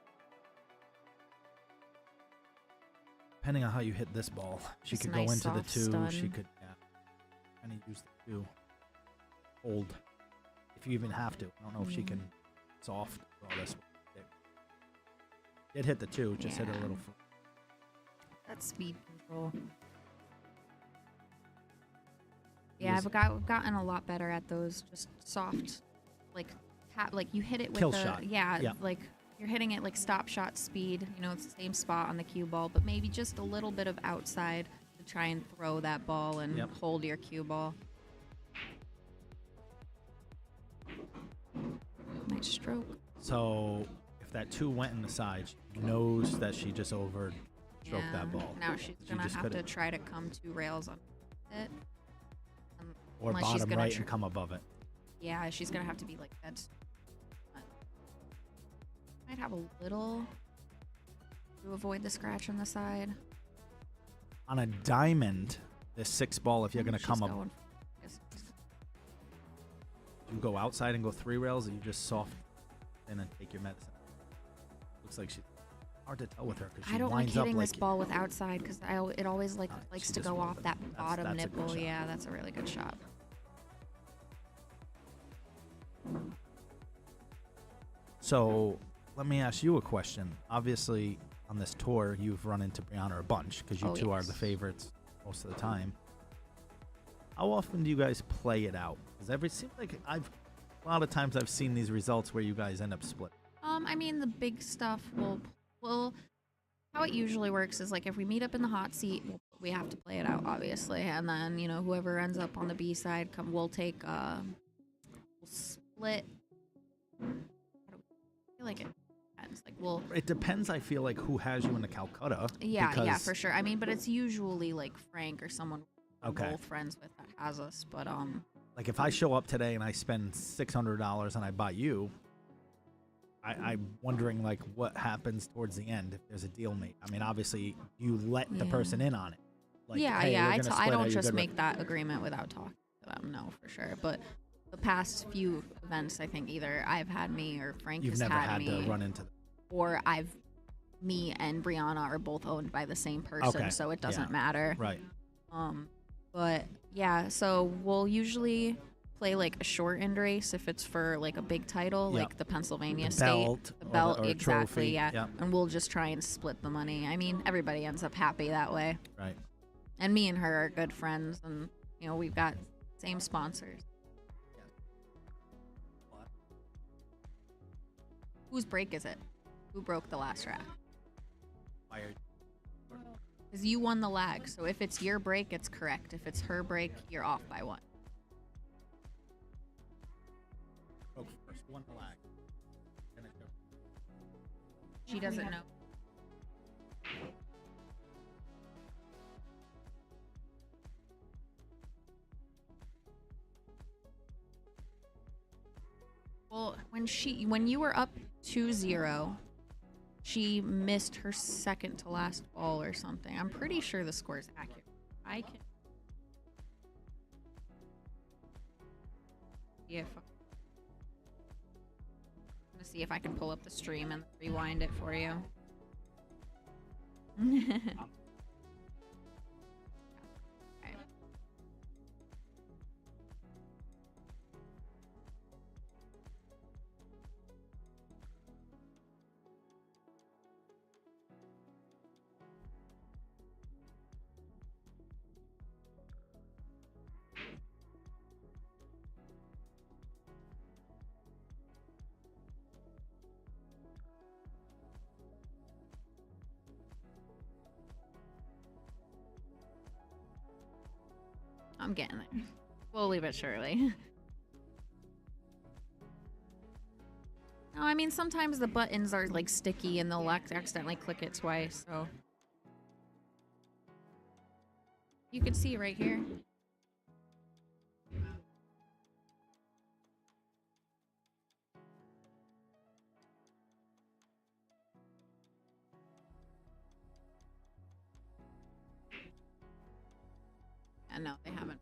Depending on how you hit this ball, she Just could a go nice into the soft 2. stun. She could, kind of use the 2. Hold. If you even have to. I don't know if she can soft all this. Did hit the 2, just hit it a little. That's speed control. Yeah, I've gotten a lot better at those just soft, like tap, like you hit it with Kill the shot. yeah, like you're hitting it like stop shot speed. You know, it's the same spot on the cue ball, but maybe just a little bit of outside to try and throw that ball and hold your cue ball. Nice stroke. So if that 2 went in the side, she knows that she just over stroked that ball. Now she's gonna have to try to come 2 rails on it. Or Unless she's bottom gonna right and come above it. Yeah, she's gonna have to be like that. Might have a little to avoid the scratch on the side. On a diamond, the 6 ball, if you're going to come up, you go outside and go 3 rails, or you just soft in and take your medicine. Looks like she's hard to tell with her because she I don't like winds up hitting like this ball with outside because it always likes to go off that bottom that's a good nipple. shot. Yeah, that's a really good shot. So let me ask you a question. Obviously, on this tour, you've run into Brianna a bunch because you two are the favorites most of the time. How often do you guys play it out? Because it seems like a lot of times I've seen these results where you guys end up split. I mean, the big stuff will how it usually works is like if we meet up in the hot seat, we have to play it out, obviously, and then whoever ends up on the B side, we'll take we'll split. I feel like it depends. Like It depends. I feel like who has you in the Calcutta. yeah, for sure. I mean, but it's usually like Frank or someone we're Okay. both friends with that has us. But Like if I show up today and I spend $600 and I buy you, I'm wondering like what happens towards the end if there's a deal made. I mean, obviously you let the person in on it. Like, yeah, hey, yeah. we're gonna split. I Are don't you just good with make that agreement without talking to them. No, for sure. But the past few events, I think either I've had me or Frank You've has never had had me, to run into them. or me and Brianna are both owned by the same person, Okay. so it doesn't Yeah. matter. Right. But yeah, so we'll usually play like a short end race if it's for like a big title, Yep. like the Pennsylvania The State, belt the or belt, the- or exactly, trophy. yeah. Yep. And we'll just try and split the money. I mean, everybody ends up happy that way. Right. And me and her are good friends, and we've got same sponsors. Whose break is it? Who broke the last rack? Because you won the lag, so if it's your break, it's correct. If it's her break, you're off by 1. Broke first, one lag. She doesn't know. Well, when you were up 2-0, she missed her second to last ball or something. I'm pretty sure the score is accurate. I can I'm gonna see if I can pull up the stream and rewind it for you. Okay. I'm getting there. Slowly but surely. No, I mean, sometimes the buttons are like sticky and they'll accidentally click it twice, so. You can see right here. And no, they haven't.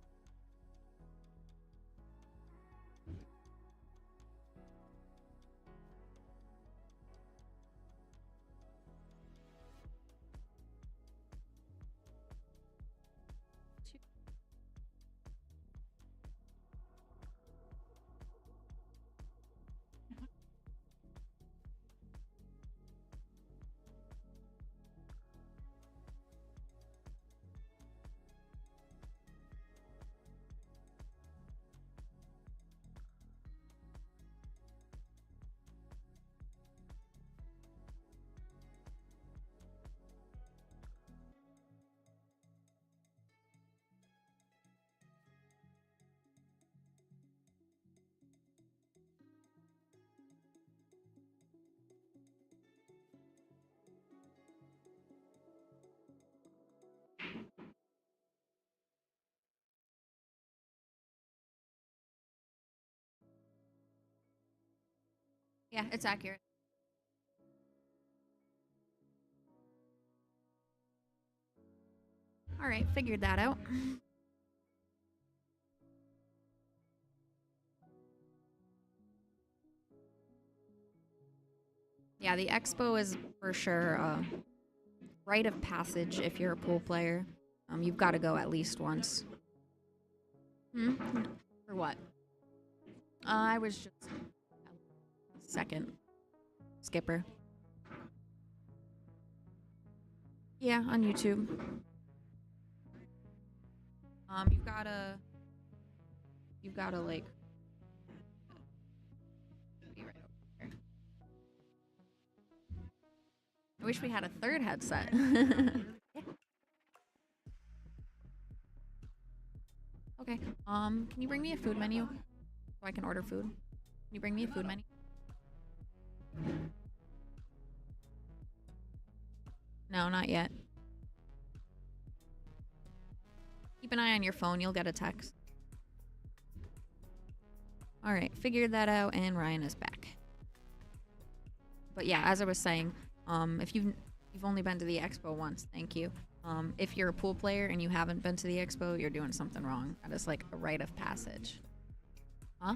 Yeah, it's accurate. All right, figured that out. Yeah, the expo is for sure rite of passage if you're a pool player. You've got to go at least once. For what? I was just second skipper. Yeah, on YouTube. You've gotta like be right over here. I wish we had a third headset. Yeah. Okay. Can you bring me a food menu so I can order food? Can you bring me a food menu? No, not yet. Keep an eye on your phone, you'll get a text. Alright, figured that out, and Ryan is back. But yeah, as I was saying, if you've only been to the expo once, thank you. If you're a pool player and you haven't been to the expo, you're doing something wrong. That is like a rite of passage. Huh?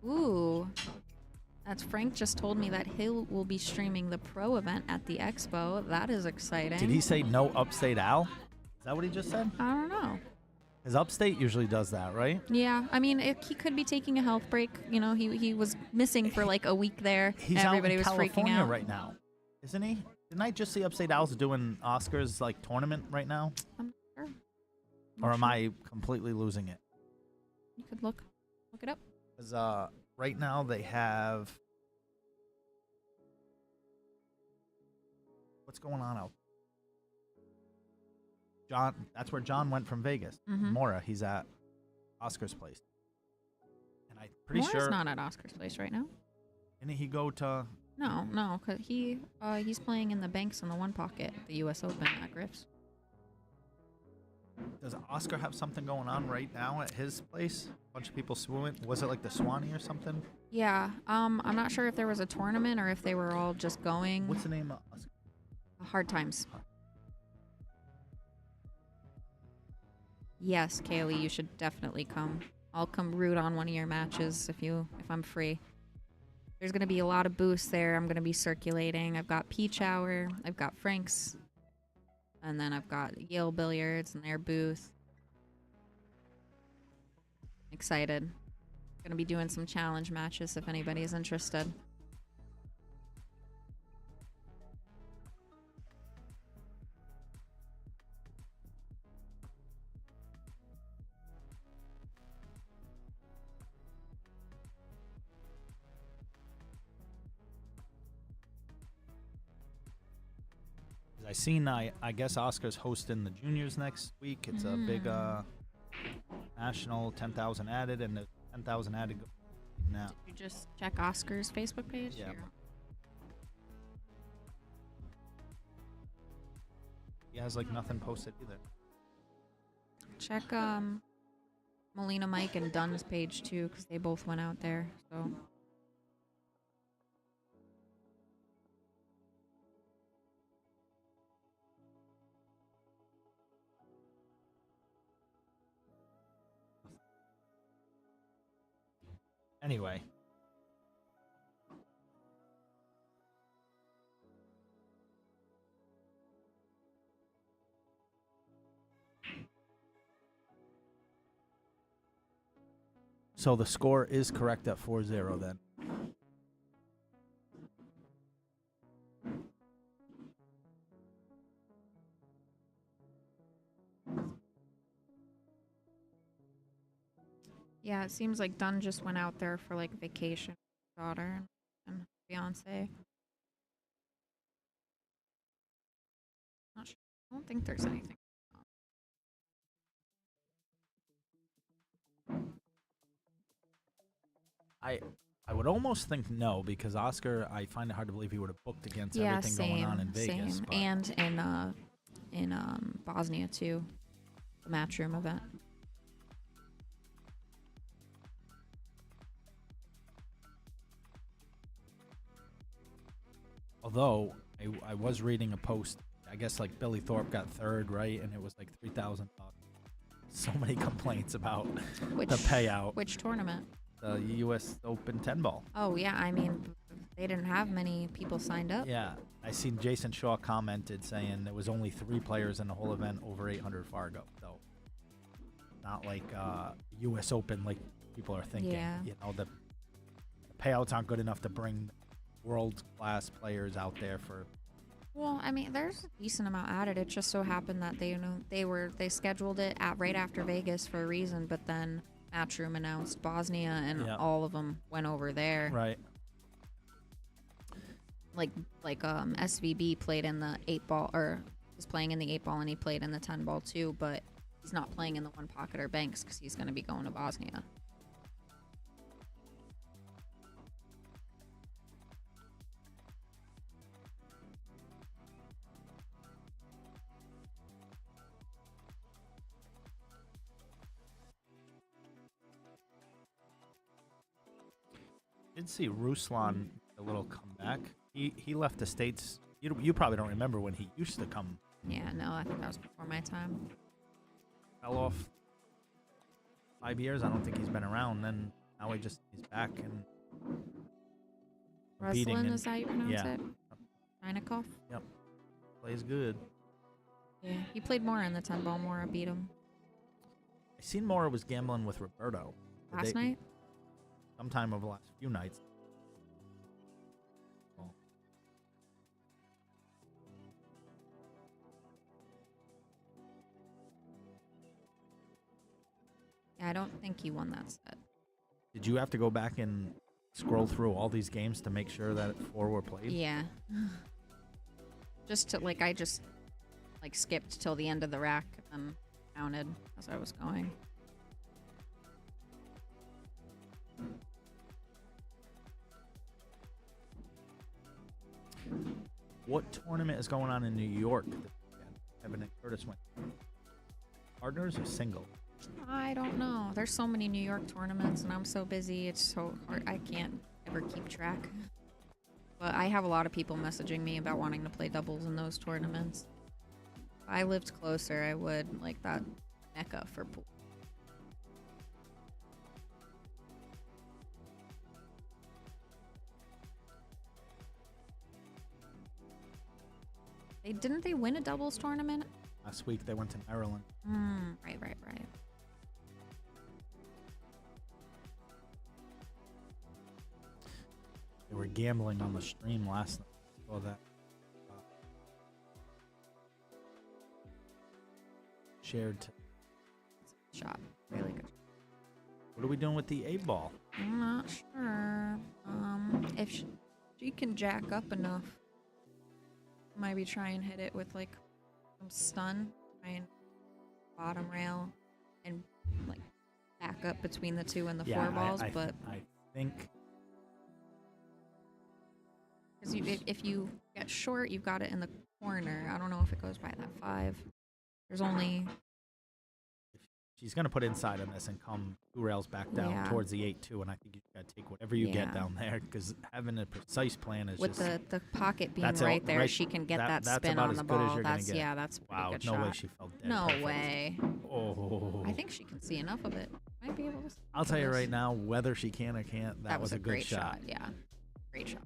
Ooh. That's Frank just told me that he will be streaming the pro event at the expo. That is exciting. Did he say no Upstate Al? Is that what he just said? I don't know. Because Upstate usually does that, right? Yeah, I mean, he could be taking a health break. You know, he was missing for like a week there. He's Everybody out in was freaking California out right now, isn't he? Didn't I just see Upstate Al's doing Oscars like tournament right now? I'm sure. Or am I completely losing it? You could look it up. Because right now they have. What's going on out? John, that's where John went from Vegas. Mora, he's at Oscar's place. And I'm pretty Mora's sure not at Oscar's place right now. Didn't he go to? No, cause he's playing in the Banks in the One Pocket, the U.S. Open at Griff's. Does Oscar have something going on right now at his place? A bunch of people swimming. Was it like the Swanee or something? Yeah, I'm not sure if there was a tournament or if they were all just going. What's the name of Oscar? Hard Times. Yes, Kaylee, you should definitely come. I'll come root on one of your matches if I'm free. There's gonna be a lot of booths there. I'm gonna be circulating. I've got Peach Hour, I've got Frank's, and then I've got Yale Billiards and their booth. Excited. Gonna be doing some challenge matches if anybody's interested. I seen, I guess Oscar's hosting the juniors next week. It's a big national 10,000 added, and the 10,000 added now. Did you just check Oscar's Facebook page? Yeah. he has like nothing posted either. Check Molina Mike and Dunn's page too, because they both went out there. So. Anyway. So the score is correct at 4-0 then. Yeah, it seems like Dunn just went out there for like vacation, daughter and fiance. Not sure. I don't think there's anything. I would almost think no, because Oscar, I find it hard to believe he would have booked against everything going on in Vegas. Same. And in Bosnia too, the Matchroom event. Although I was reading a post, I guess like Billy Thorpe got third, right, and it was like $3,000. So many complaints about the payout. Which tournament? The U.S. Open 10 ball. Oh yeah, I mean, they didn't have many people signed up. Yeah, I seen Jason Shaw commented saying there was only 3 players in the whole event over 800 Fargo. So not like U.S. Open like people are thinking. Yeah. You know, the payouts aren't good enough to bring world-class players out there for. Well, I mean, there's a decent amount added. It just so happened that they scheduled it right after Vegas for a reason, but then Matchroom announced Bosnia, and all of them went over there. Right. Like SVB played in the 8-ball, or was playing in the 8-ball, and he played in the 10-ball too, but he's not playing in the One Pocket or Banks because he's going to be going to Bosnia. Did see Ruslan a little comeback. He left the States. You probably don't remember when he used to come. Yeah, no, I think that was before my time. Fell off 5 years. I don't think he's been around. Then now he's back and competing. Ruslan, is that how you pronounce it? Reinikov? Yep. Plays good. Yeah, he played Mora in the 10-ball. Mora beat him. I seen Mora was gambling with Roberto. Last night? Sometime over the last few nights. Yeah, I don't think he won that set. Did you have to go back and scroll through all these games to make sure that 4 were played? Yeah. I just skipped till the end of the rack and counted as I was going. What tournament is going on in New York? Evan and Curtis went. Partners or single? I don't know. There's so many New York tournaments, and I'm so busy. It's so hard. I can't ever keep track. But I have a lot of people messaging me about wanting to play doubles in those tournaments. If I lived closer, I would like that mecca for pool. Didn't they win a doubles tournament? Last week they went to Maryland. Right. They were gambling on the stream last night. Saw that. Shared. Shot. Really good. What are we doing with the 8-ball? I'm not sure. If she can jack up enough, maybe try and hit it with like some stun, try and bottom rail and like back up between the 2 and the 4 balls. But I think because if you get short, you've got it in the corner. I don't know if it goes by that 5. There's only... She's going to put inside on this and come 2 rails back down towards the 8-2, and I think you got to take whatever you get down there, because having a precise plan is with just... the pocket being right there, she can get that spin on the ball. That's a pretty good shot. No way she fell dead. No Perfect. way. Oh. I think she can see enough of it. Might be able to see I'll tell you right now, whether she can or can't, that was a good great shot. Yeah, great shot.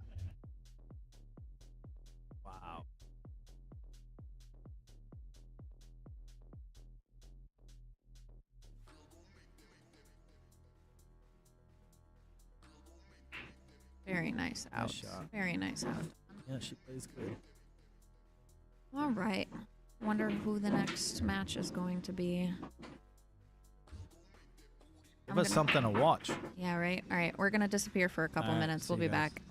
Wow. Very nice out. Nice shot. Very nice out. Yeah, she plays good. All right. Wonder who the next match is going to be. Give us something to watch. Yeah, right. All right. We're going to disappear for a couple minutes. We'll be back.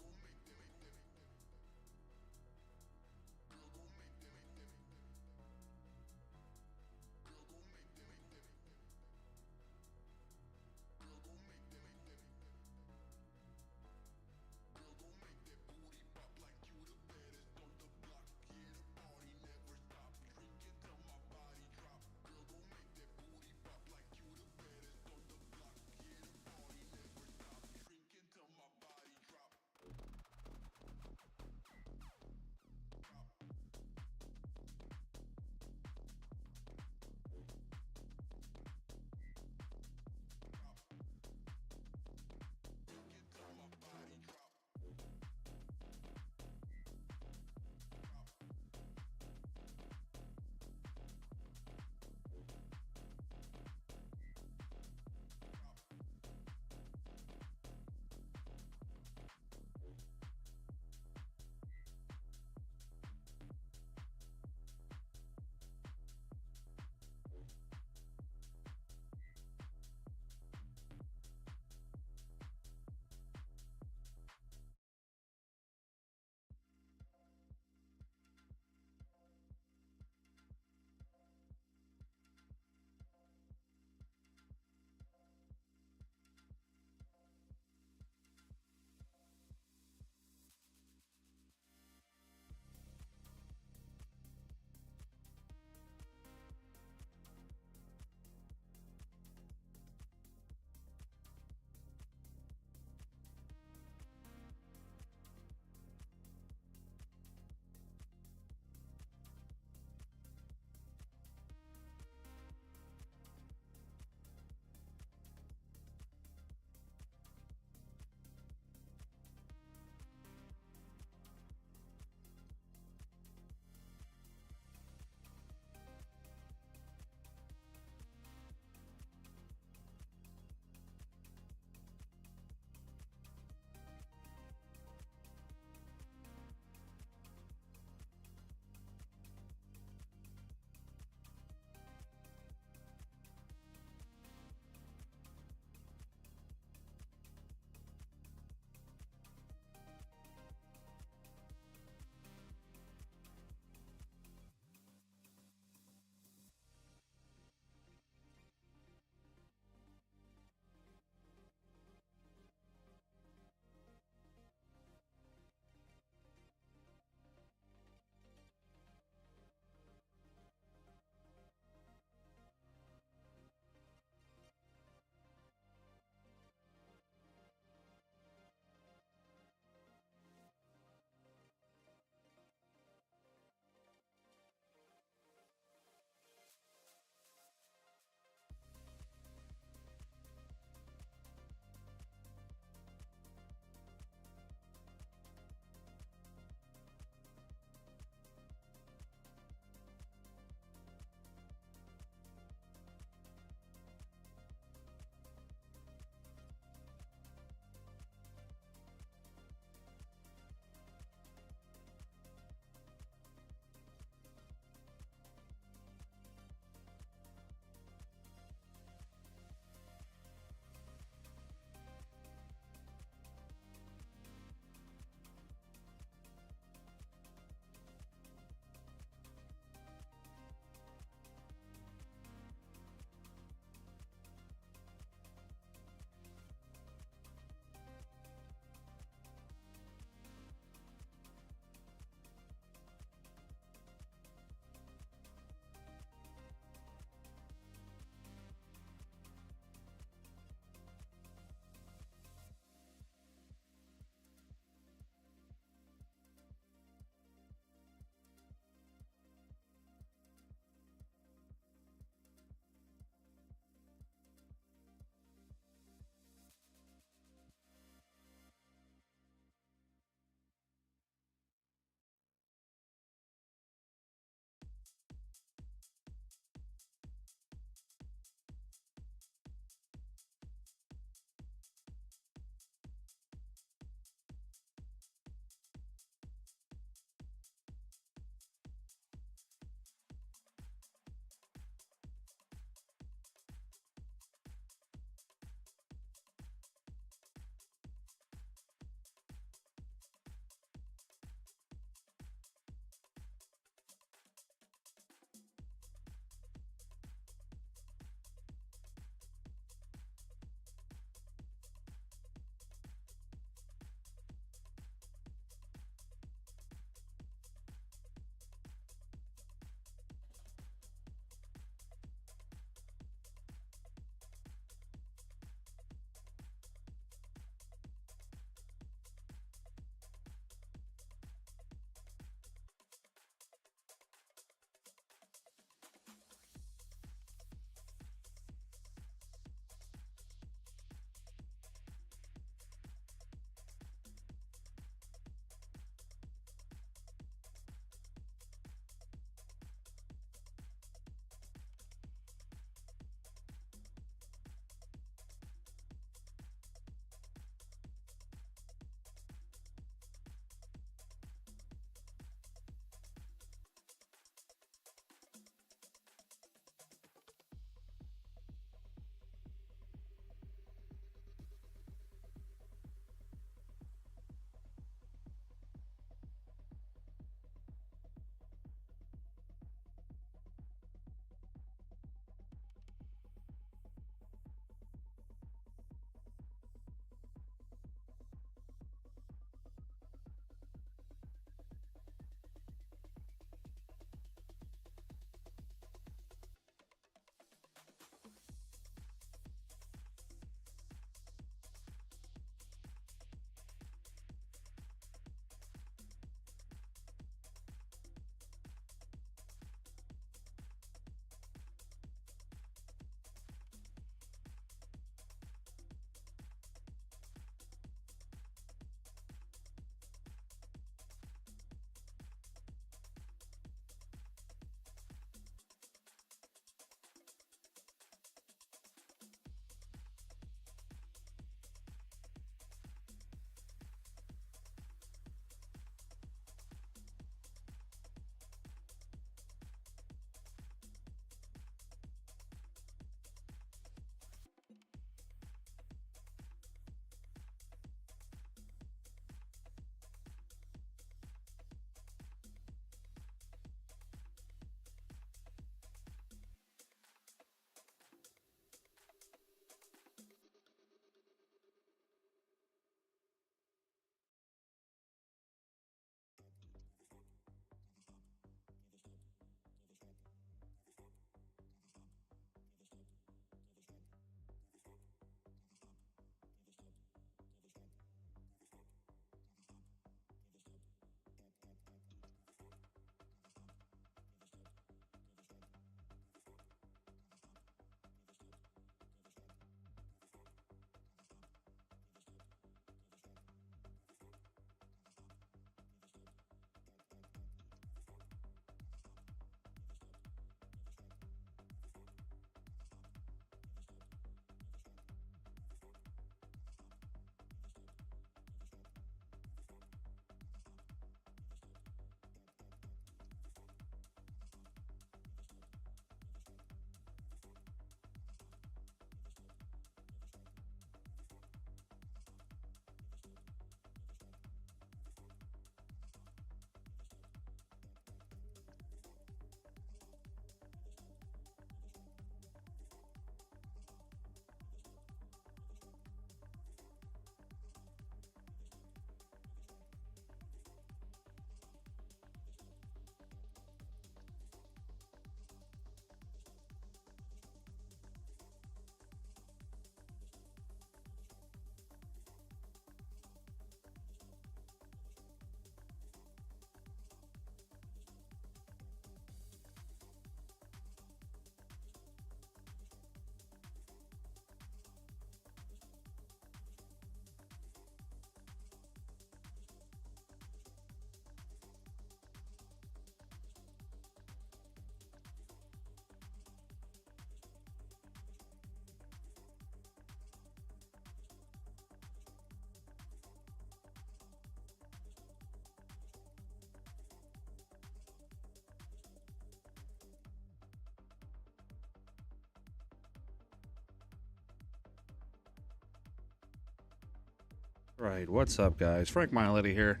Right, what's up, guys? Frank Miletti here.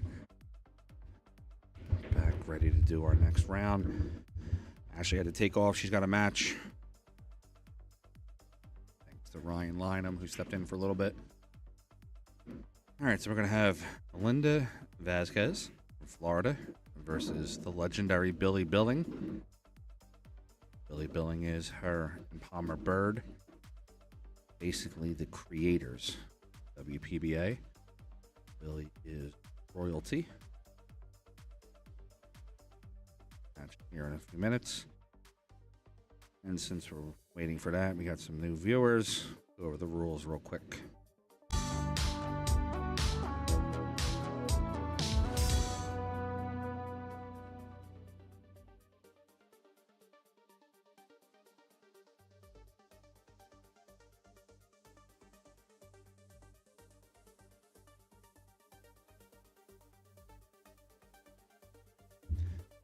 Back ready to do our next round. Ashley had to take off. She's got a match. Thanks to Ryan Lynham, who stepped in for a little bit. All right, so we're going to have Melinda Vasquez from Florida versus the legendary Billy Billing. Billy Billing is her and Palmer Bird, basically the creators of WPBA. Billy is royalty. Match here in a few minutes. And since we're waiting for that, we got some new viewers. Go over the rules real quick.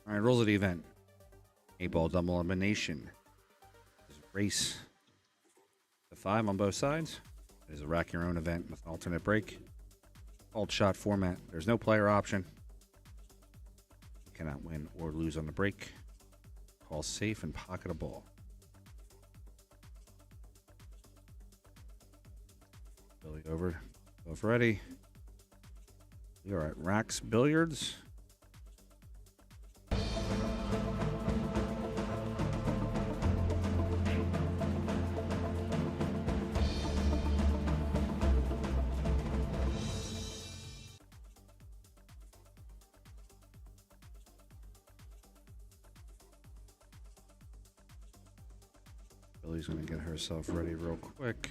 All right, rules of the event. 8-ball double elimination. There's a race to 5 on both sides. It is a rack your own event with an alternate break. Called shot format. There's no player option. You cannot win or lose on the break. Call safe and pocket a ball. Billy over. Both ready. We are at Rack BIlliards. Billy's going to get herself ready real quick.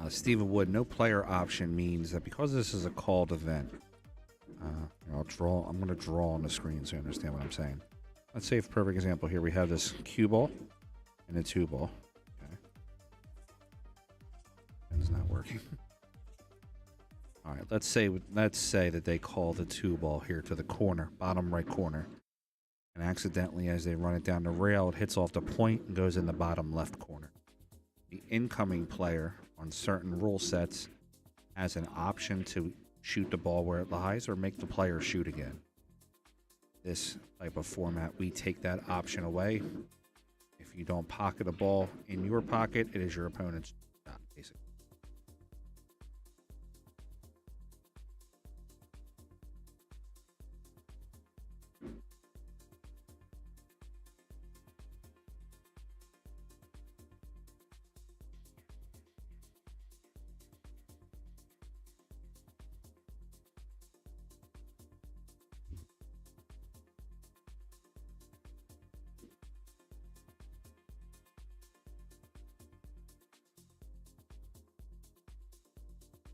Stephen Wood, no player option means that because this is a called event, I'm going to draw on the screen so you understand what I'm saying. Let's say, for perfect example, here we have this cue ball and a 2-ball. Okay. It's not working. All right, let's say that they call the 2-ball here to the corner, bottom right corner, and accidentally, as they run it down the rail, it hits off the point and goes in the bottom left corner. The incoming player on certain rule sets has an option to shoot the ball where it lies or make the player shoot again. This type of format, we take that option away. If you don't pocket a ball in your pocket, it is your opponent's shot, basically.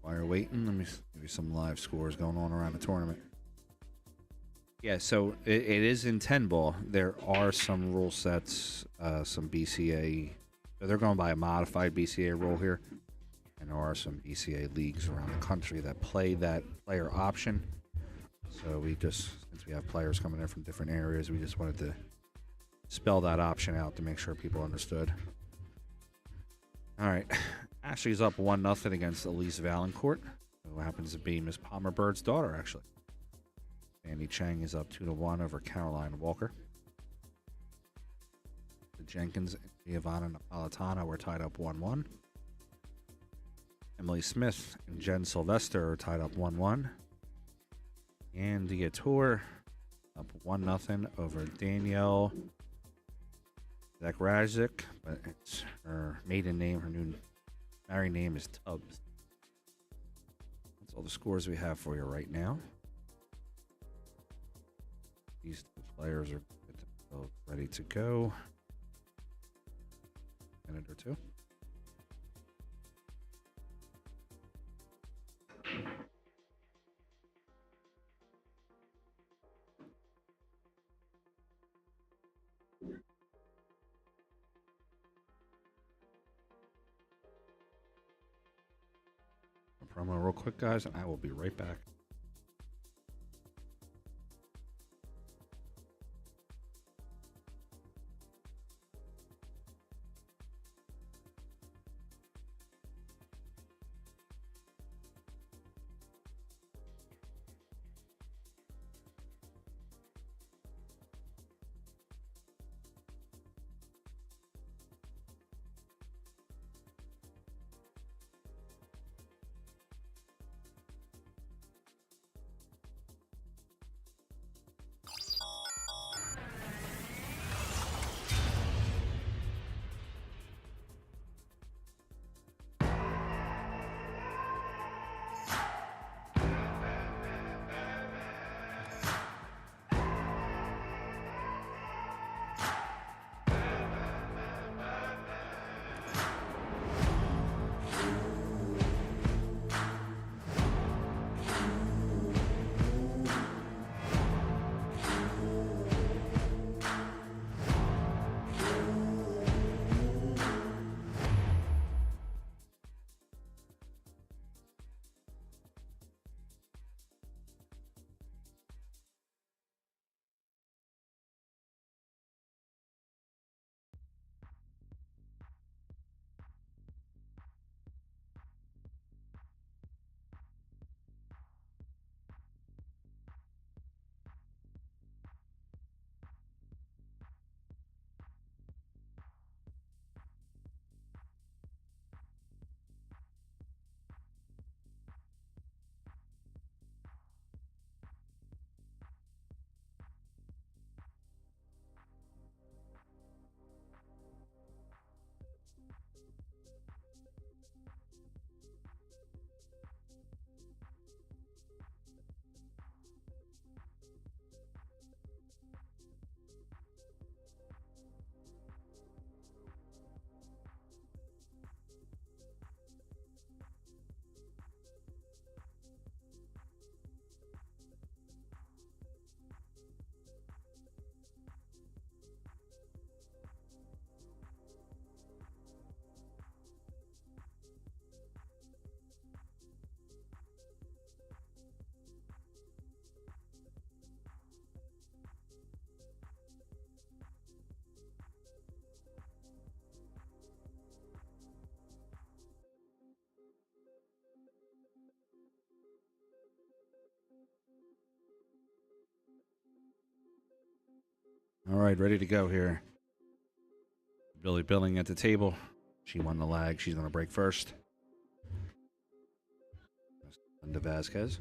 While you're waiting, let me give you some live scores going on around the tournament. Yeah, so it is in 10-ball. There are some rule sets, some BCA. So they're going by a modified BCA rule here. And there are some BCA leagues around the country that play that player option. So we just, since we have players coming in from different areas, we just wanted to spell that option out to make sure people understood. All right. Ashley's up 1-0 against Elise Valancourt, who happens to be Miss Palmer Bird's daughter, actually. Andy Chang is up 2-1 over Caroline Walker. The Jenkins and Giovanna Napolitano were tied up 1-1. Emily Smith and Jen Sylvester are tied up 1-1. Andy Tour up 1-0 over Danielle Zakrazik, but it's her maiden name, her new married name is Tubbs. That's all the scores we have for you right now. These two players are ready to go. A minute or two. promo real quick, guys, and I will be right back. All right, ready to go here. Billy Billing at the table. She won the lag. She's going to break first. Linda Vasquez.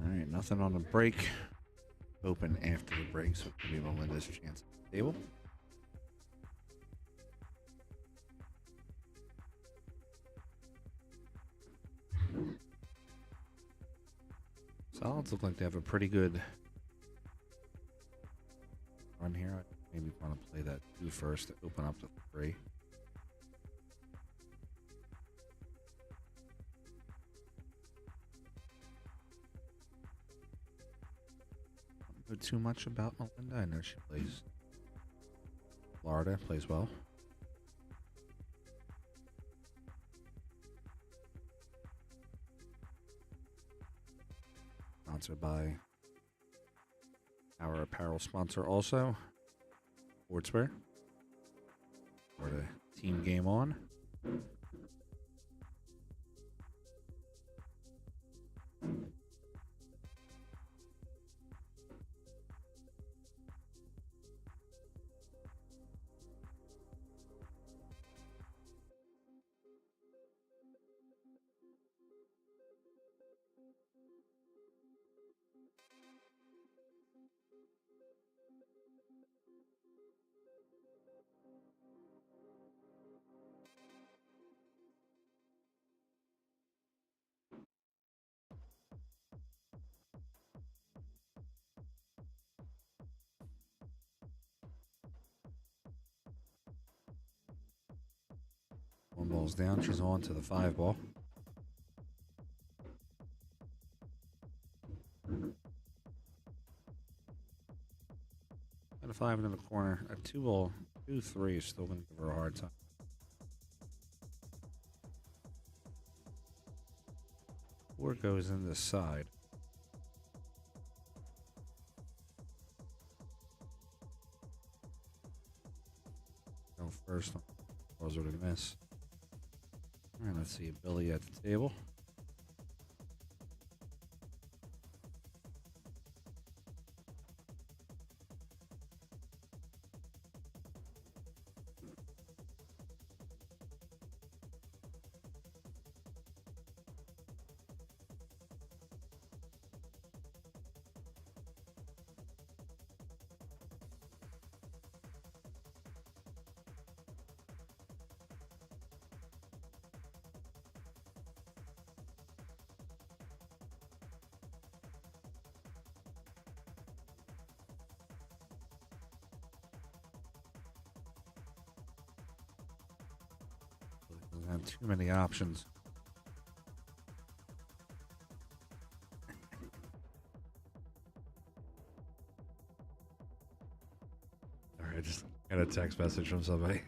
All right, nothing on the break. Open after the break, so it'll be Melinda's chance at the table. Solids look like they have a pretty good run here. I maybe want to play that 2 first to open up the 3. Don't know too much about Melinda. I know she plays Florida, plays well. Sponsored by our apparel sponsor also, Sportswear. For the team game on. One ball's down. She's on to the 5 ball. And a 5 into the corner. A 2 ball, 2-3 is still going to give her a hard time. 4 goes in the side. Go first. Balls are to miss. All right, let's see. Billy at the table. Doesn't have too many options. All right, I just got a text message from somebody.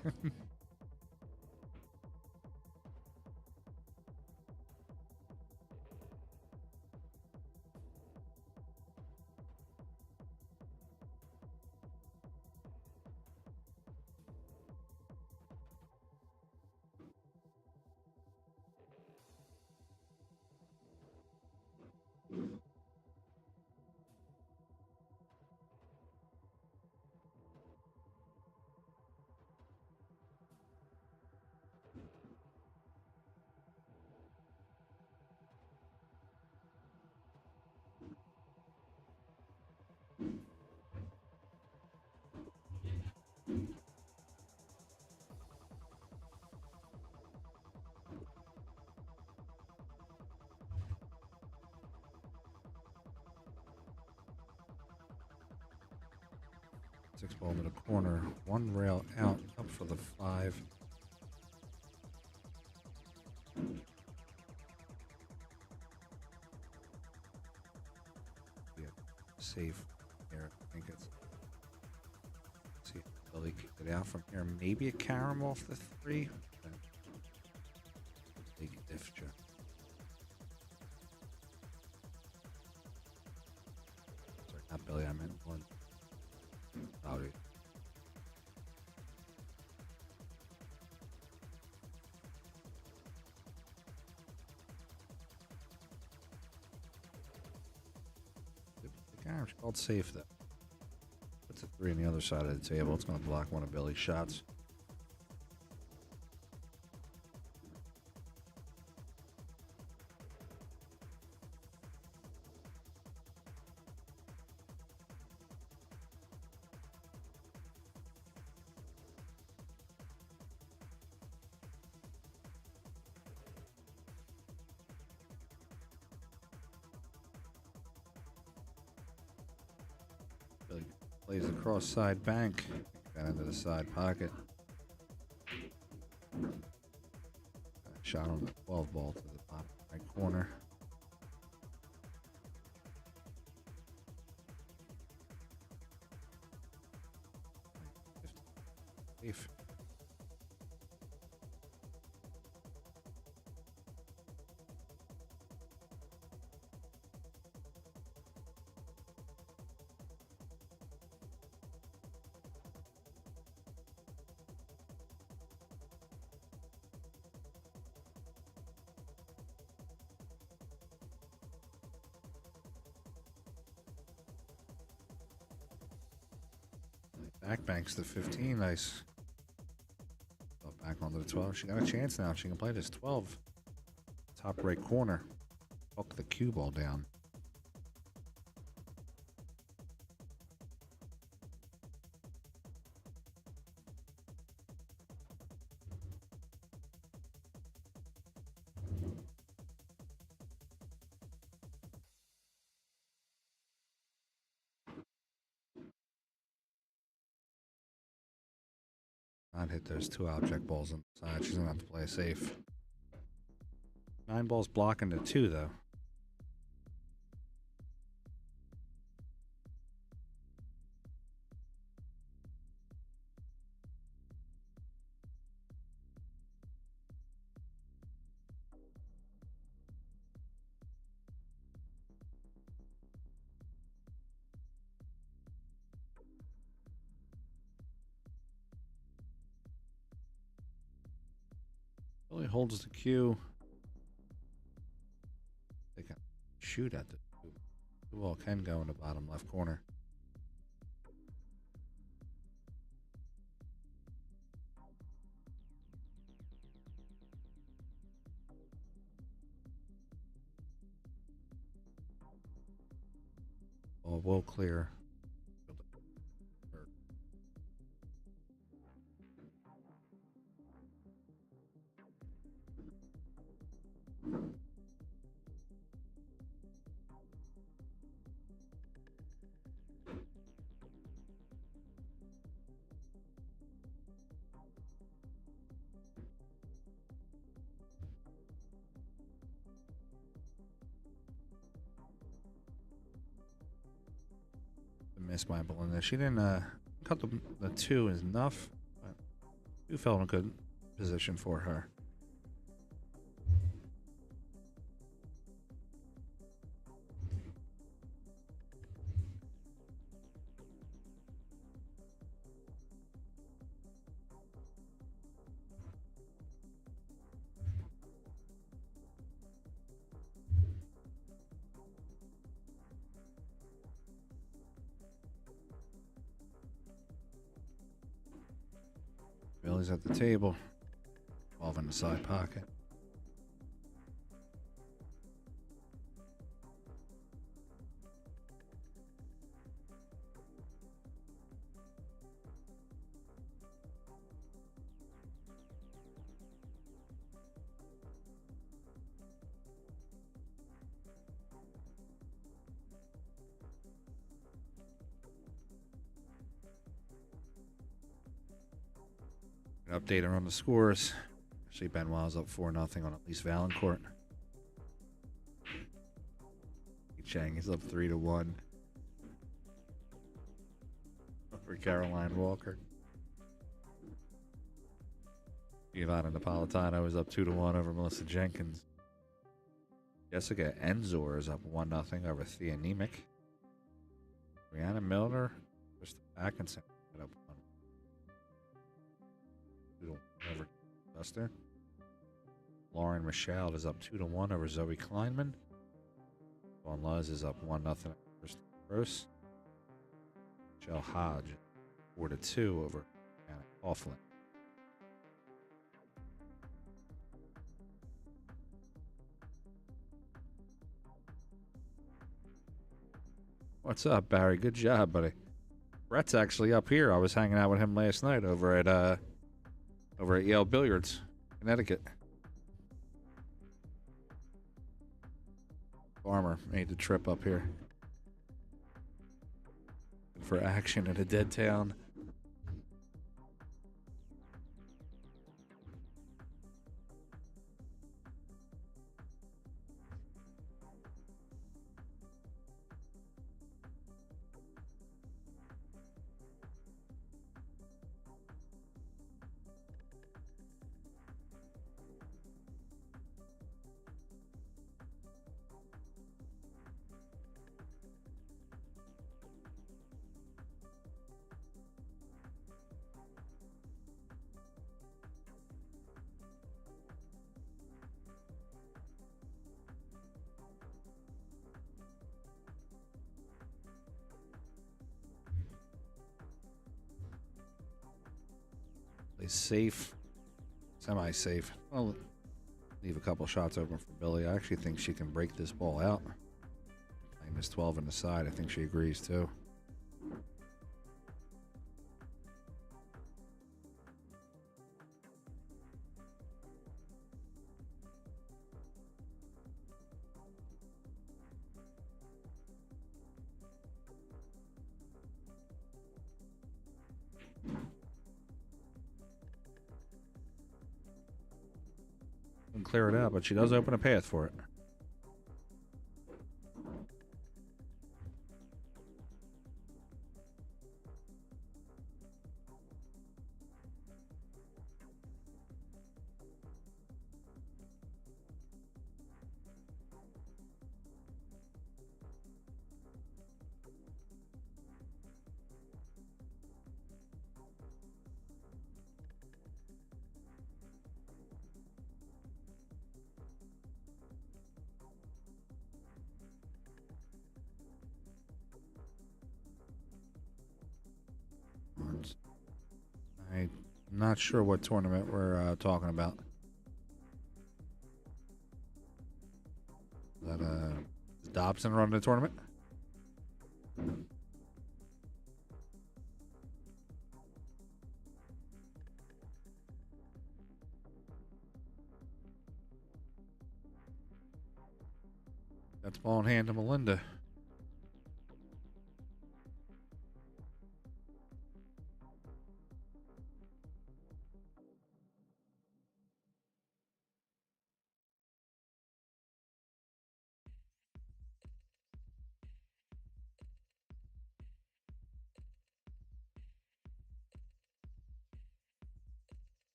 Six ball into the corner. One rail out, up for the 5. Yeah, safe here. I think it's. See if Billy can get out from here. Maybe a carom off the 3. Big if check. Sorry, not Billy. I meant one. Howdy. The camera's called safe though. Puts a 3 on the other side of the table. It's going to block one of Billy's shots. Billy plays across side bank. Got into the side pocket. Shot on the 12 ball to the bottom right corner. Safe. Back banks the 15, nice. Back onto the 12. She got a chance now. She can play this 12. Top right corner. Hook the cue ball down. Not hit those 2 object balls on the side. She's gonna have to play safe. 9 balls blocking the 2 though. Really holds the cue. They can shoot at the 2. The ball can go in the bottom left corner. Ball will clear. Missed my ball in there. She didn't cut the 2 is enough, but 2 fell in a good position for her. Billy's at the table, 12 in the side pocket. Update her on the scores. Actually, Benoit's up 4-0 on at least Valancourt. Chang is up 3-1 for Caroline Walker. Giovanna Napolitano is up 2-1 over Melissa Jenkins. Jessica Enzor is up 1-0 over Thea Nemec. Brianna Milner, Krista Atkinson up 1 over Duster. Lauren Michaud is up 2-1 over Zoe Kleinman. Vaughn Luz is up 1-0 over Kristen Gross. Michelle Hodge 4-2 over Anna Coughlin. What's up, Barry? Good job, buddy. Brett's actually up here. I was hanging out with him last night over at Yale Billiards, Connecticut. Farmer made the trip up here for action in a dead town. Safe, semi-safe. I'll leave a couple shots open for Billy. I actually think she can break this ball out. I missed 12 on the side. I think she agrees too. Wouldn't clear it out, but she does open a path for it. I'm not sure what tournament we're talking about. Is that is Dobson running the tournament? That's ball in hand to Melinda.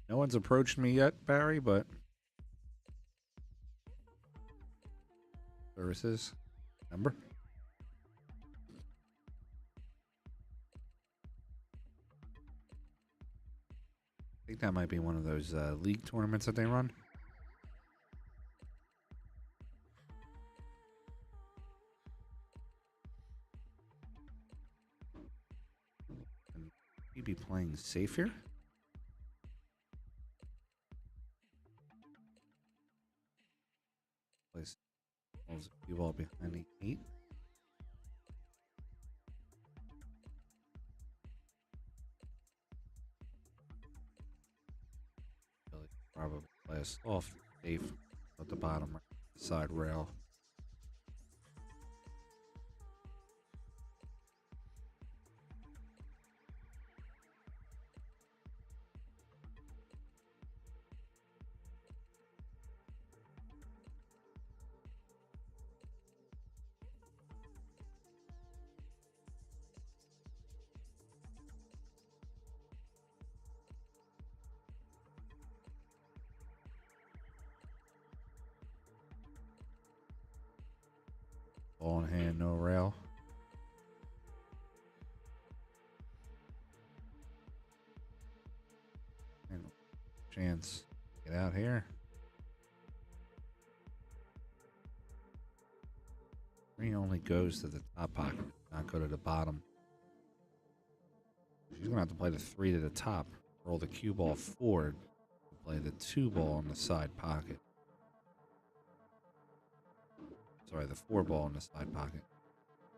No one's approached me yet, Barry, but services number. I think that might be one of those league tournaments that they run. And he be playing safe here. Place you all behind the 8. Probably last off safe at the bottom right side rail. Ball in hand, no rail. And chance to get out here. Green only goes to the top pocket, not go to the bottom. She's gonna have to play the 3 to the top, roll the cue ball forward, play the 2 ball in the side pocket. Sorry, the 4 ball in the side pocket.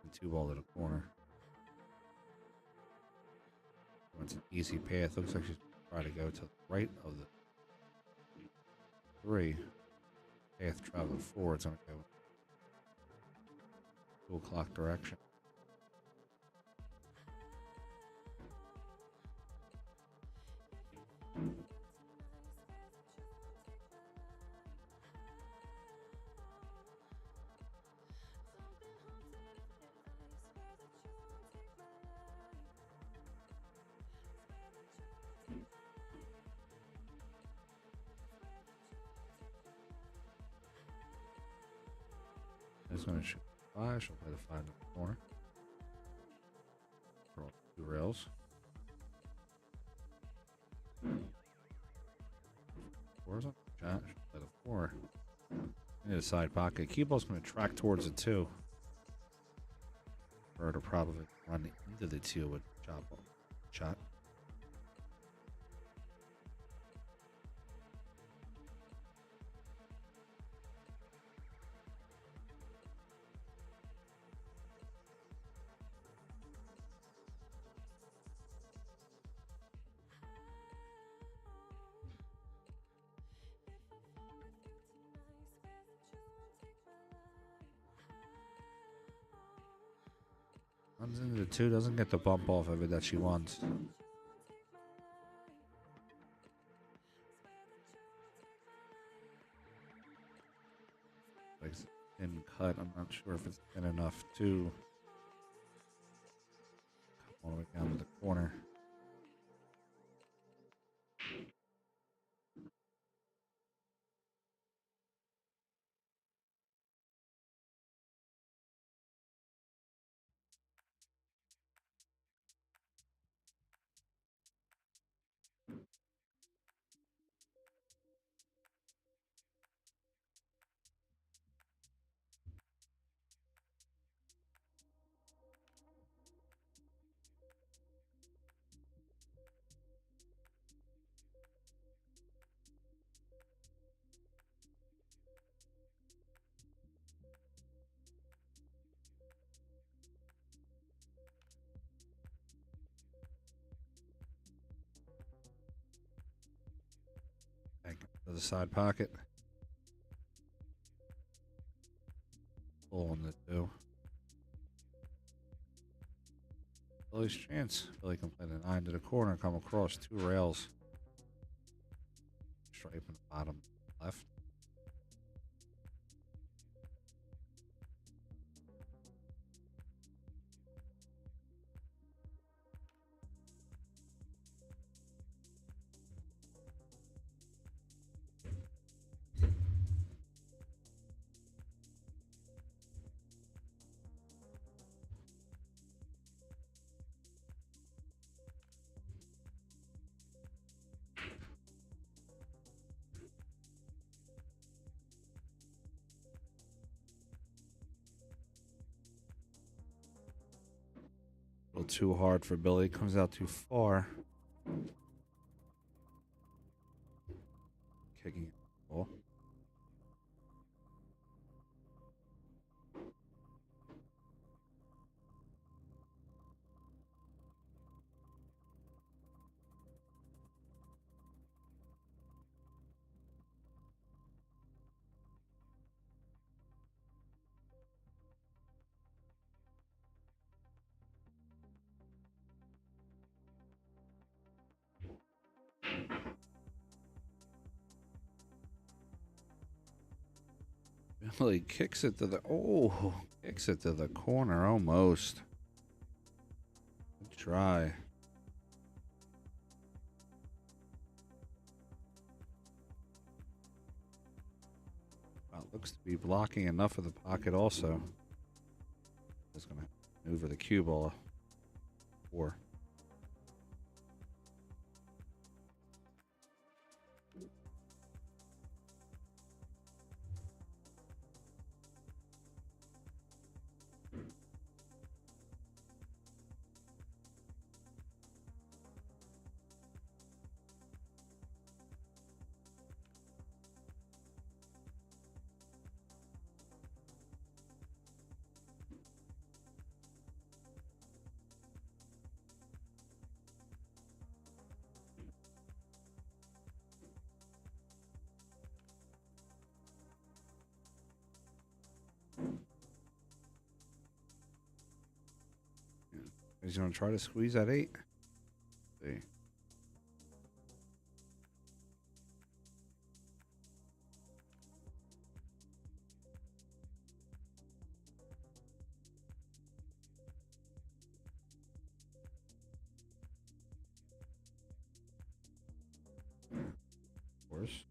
And 2 ball to the corner. It's an easy path. Looks like she's trying to go to the right of the 3. Path travel forward. It's going to go 2 o'clock direction. She's going to shoot 5. She'll play the 5 in the corner. Roll 2 rails. 4's on the shot. She'll play the 4. Into the side pocket. Cue ball's going to track towards the 2. For her to probably run into the 2 with chop ball. Shot. Comes into the 2, doesn't get the bump off of it that she wants. Like thin cut. I'm not sure if it's thin enough to come all the way down to the corner. Back to the side pocket. Full on the 2. Billy's chance. Billy can play the 9 to the corner, come across 2 rails. Stripe in the bottom left. A little too hard for Billy. Comes out too far. Kicking it. Ball. Billy kicks it to the kicks it to the corner almost. Good try. Well, looks to be blocking enough of the pocket also. Just gonna maneuver the cue ball. 4. He's going to try to squeeze that 8. See. Of course,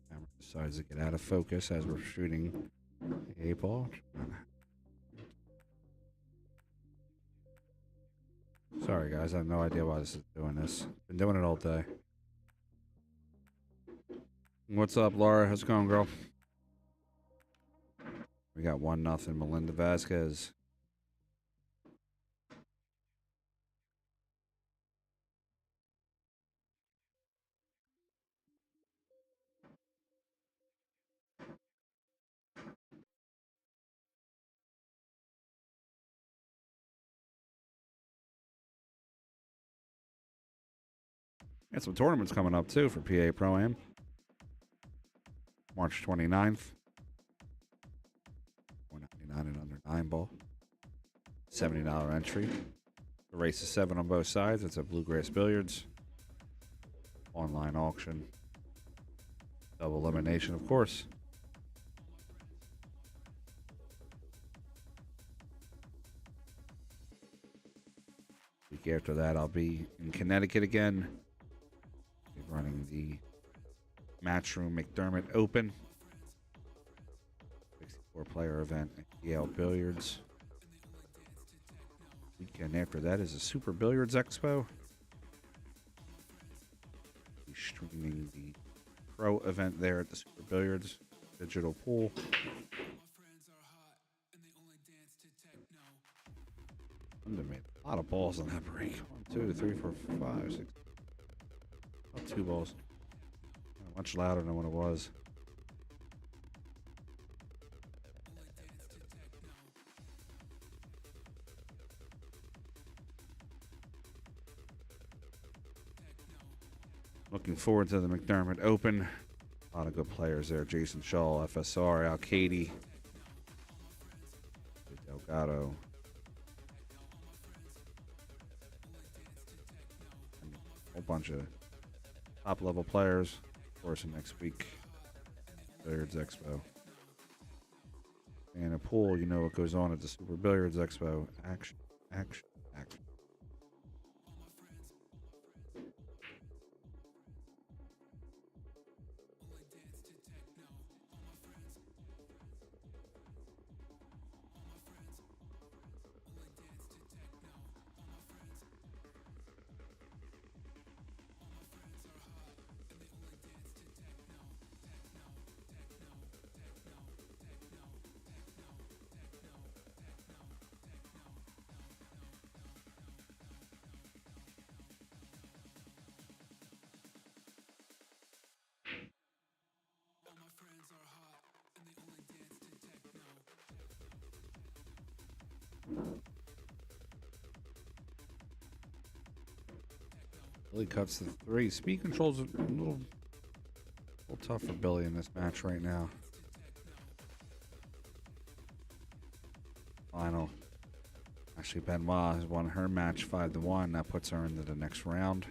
camera decides to get out of focus as we're shooting the 8 ball. Sorry, guys. I have no idea why this is doing this. Been doing it all day. What's up, Laura? How's it going, girl? We got 1-0. Melinda Vasquez. Got some tournaments coming up, too, for PA Pro-Am. March 29th. 499 and under 9 ball. $70 entry. The race is 7 on both sides. It's at Bluegrass Billiards. Online auction. Double elimination, of course. Week after that, I'll be in Connecticut again. Be running the Matchroom McDermott Open. 64-player event at Yale Billiards. Weekend after that is a Super Billiards Expo. Be streaming the pro event there at the Super Billiards digital pool. Made a lot of balls on that break. 1, 2, 3, 4, 5, 6. About 2 balls. Much louder than what it was. Looking forward to the McDermott Open. A lot of good players there. Jason Shaw, FSR, Al Katie, Delgado. A whole bunch of top-level players. Of course, next week, Billiards Expo. And a pool, you know what goes on at the Super Billiards Expo. Action, action, action. Billy cuts the 3. Speed control's a little tough for Billy in this match right now. Final. Ashley Benoit has won her match 5-1. That puts her into the next round.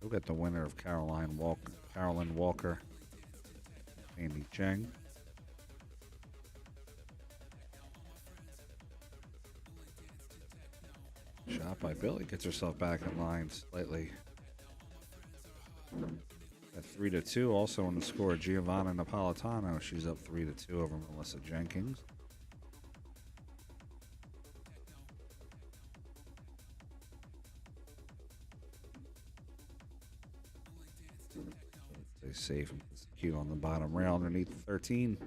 We'll get the winner of Carolyn Walker, Andy Cheng. Shot by Billy, gets herself back in line slightly. At 3-2, also on the score, Giovanna Napolitano. She's up 3-2 over Melissa Jenkins. Stay safe and execute on the bottom rail underneath the 13.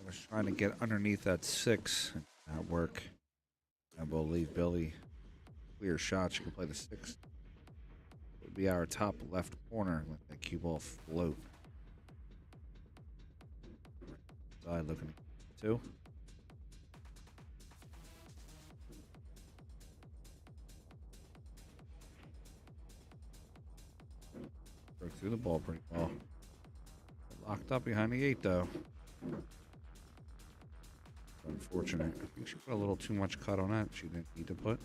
I was trying to get underneath that 6 at work. I will leave Billy clear shot. She can play the 6. It would be our top left corner. Let that cue ball float. Side looking at 2. Broke through the ball pretty well. Locked up behind the 8 though. Unfortunate. I think she put a little too much cut on that. She didn't need to put.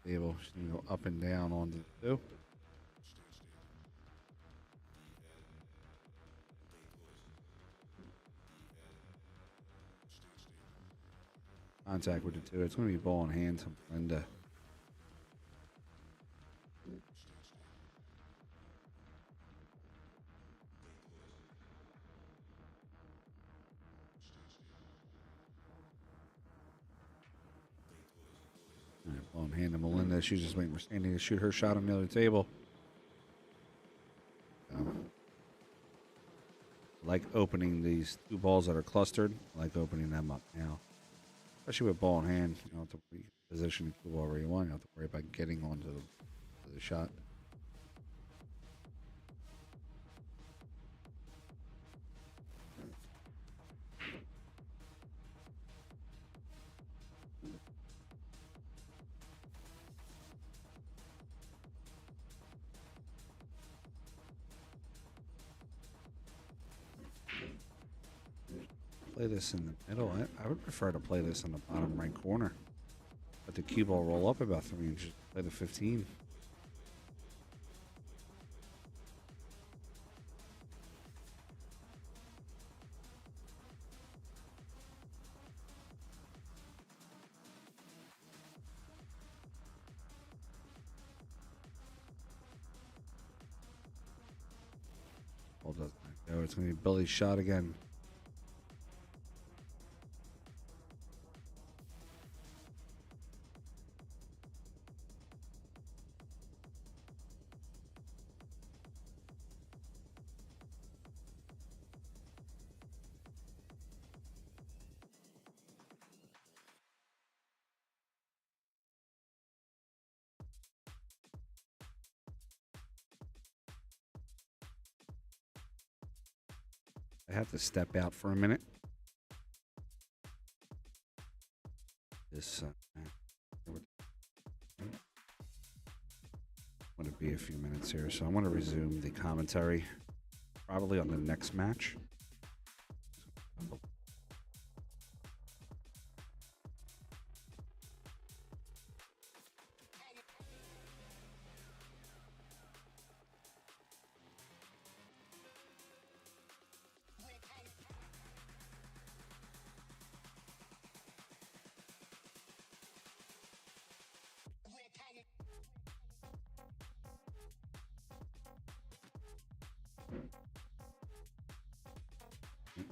table. She's going to go up and down on the 2. Contact with the 2. It's going to be ball in hand to Linda. Ball in hand to Melinda. She's just waiting for Sandy to shoot her shot on the other table. I like opening these 2 balls that are clustered. I like opening them up now. Especially with ball in hand. You don't have to position the ball where you want. You don't have to worry about getting onto the shot. Play this in the middle. I would prefer to play this in the bottom right corner. Let the cue ball roll up about 3 inches. Play the 15. Ball doesn't go. It's going to be Billy's shot again. I have to step out for a minute. This going to be a few minutes here, so I want to resume the commentary probably on the next match.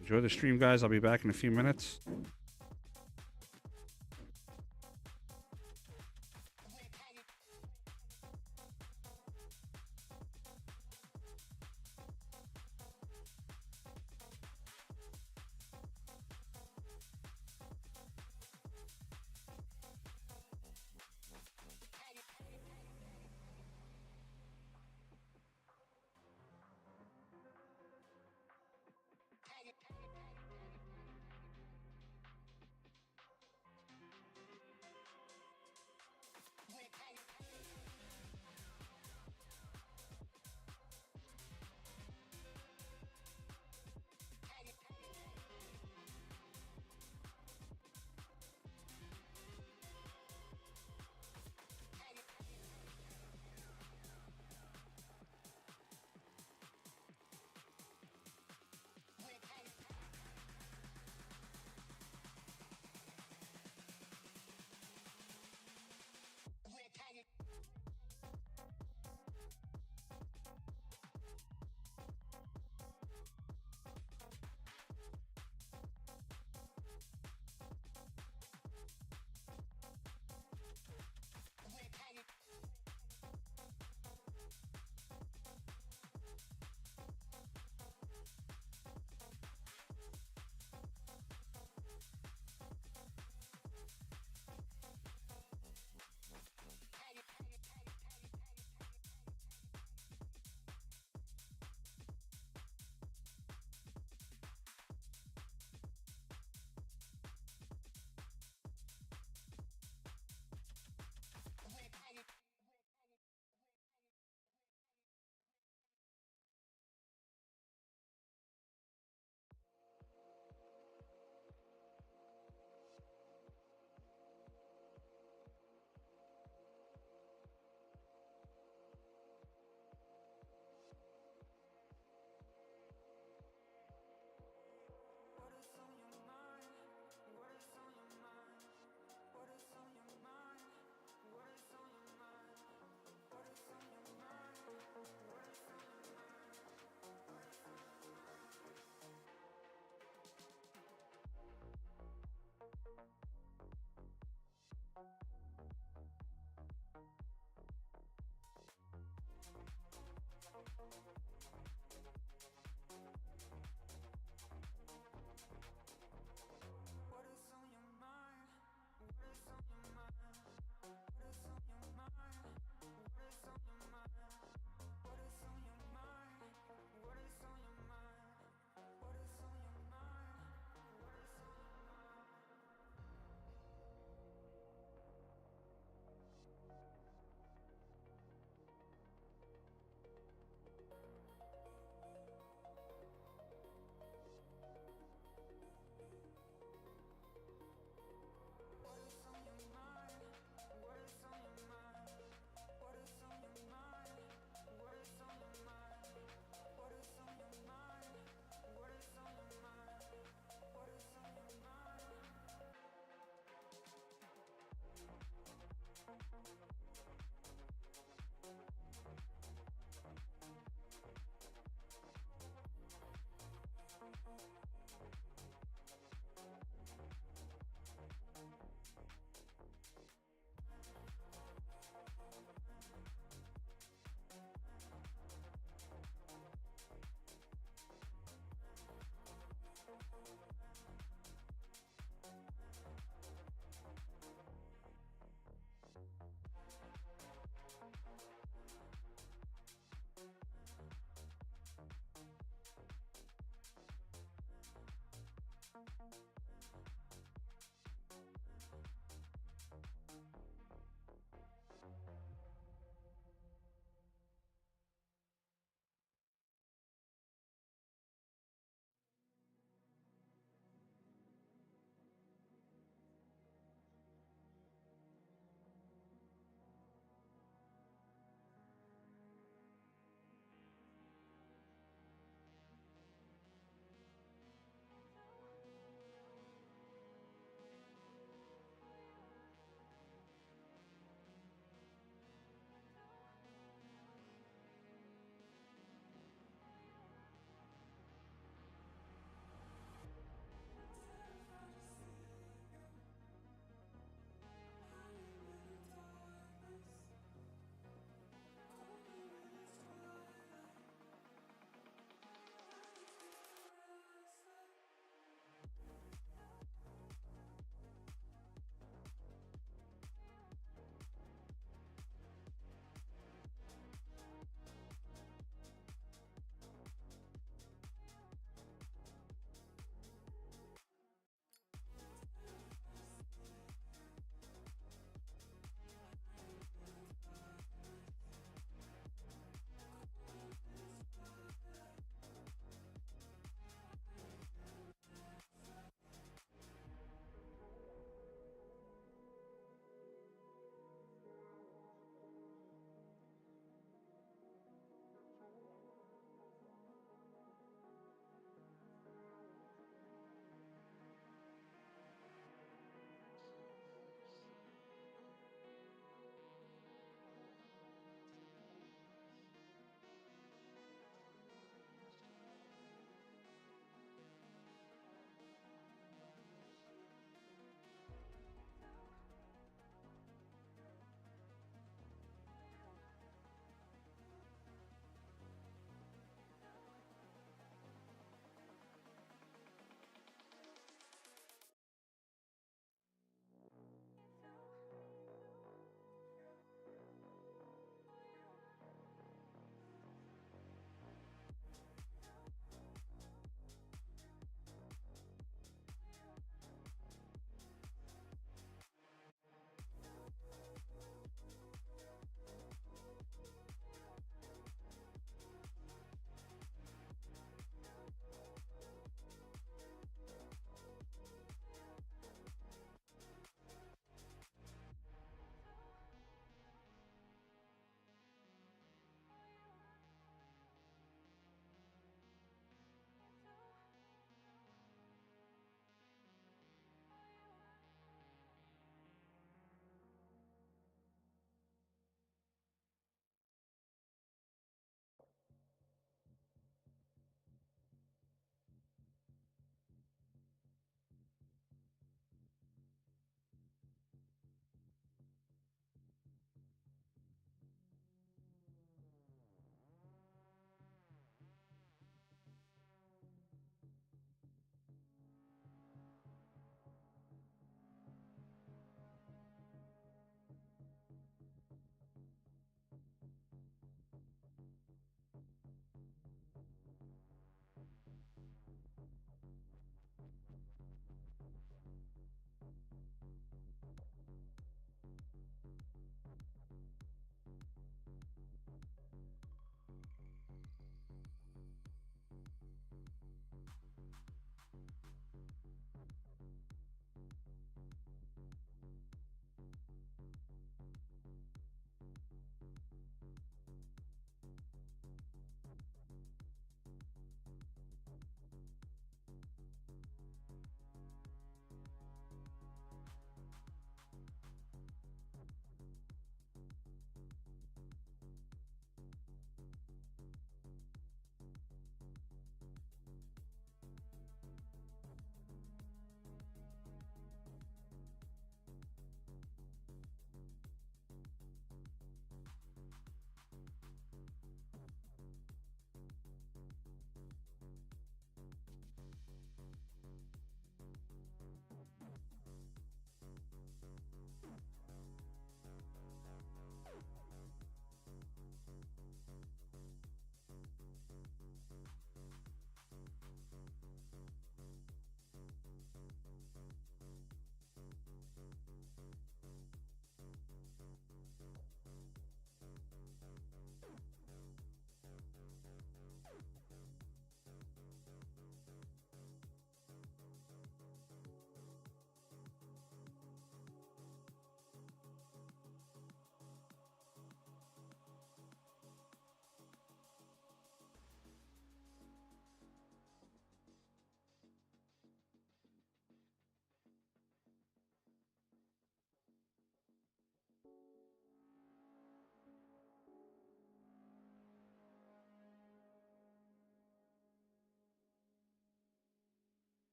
Enjoy the stream, guys. I'll be back in a few minutes.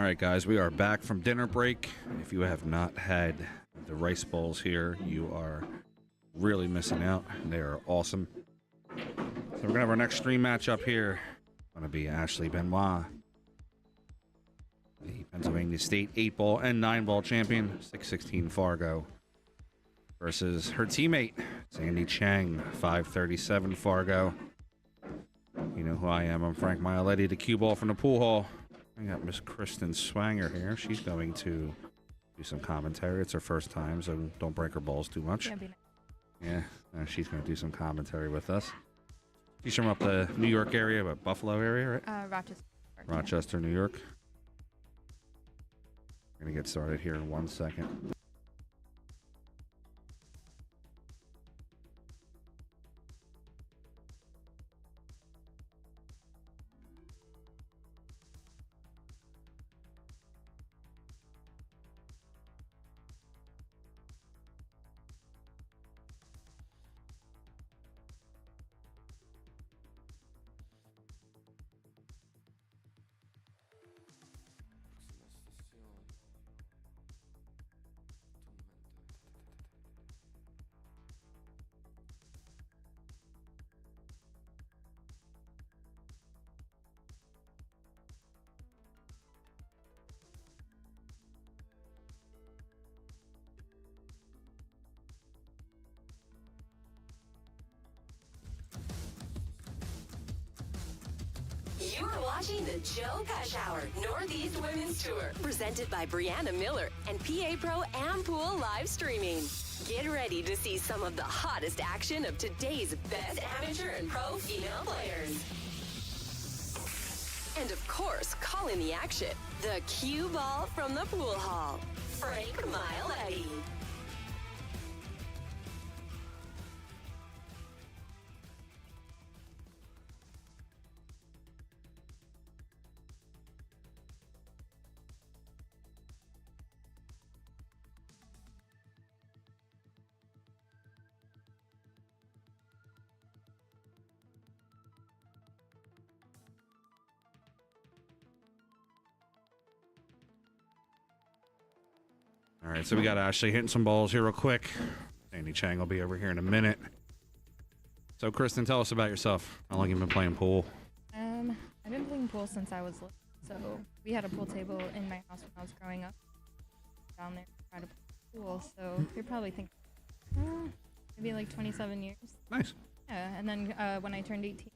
right, guys, we are back from dinner break. If you have not had the rice bowls here, you are really missing out. They are awesome. So we're going to have our next stream match up here. Going to be Ashley Benoit, the Pennsylvania State 8-ball and 9-ball champion, 616 Fargo, versus her teammate, Sandy Chang, 537 Fargo. You know who I am. I'm Frank Miletti, the cue ball from the pool hall. I got Miss Kristen Swanger here. She's going to do some commentary. It's her first time, so don't break her balls too much. Yeah, she's going to do some commentary with us. She's from up the New York area, but Buffalo area, right? Rochester. Rochester, New York. We're going to get started here in 1 second. You are watching the Joe Gush Hour Northeast Women's Tour, presented by Brianna Miller and PA Pro Am Pool live streaming. Get ready to see some of the hottest action of today's best amateur and pro female players. And of course, calling the action, the cue ball from the pool hall, Frank Miletti. All right, so we got Ashley hitting some balls here real quick. Sandy Chang will be over here in a minute. So, Kristen, tell us about yourself. How long have you been playing pool? I've been playing pool since I was little. So we had a pool table in my house when I was growing up. Down there, try to play pool. So you're probably thinking maybe like 27 years. Nice. Yeah, and then when I turned 18,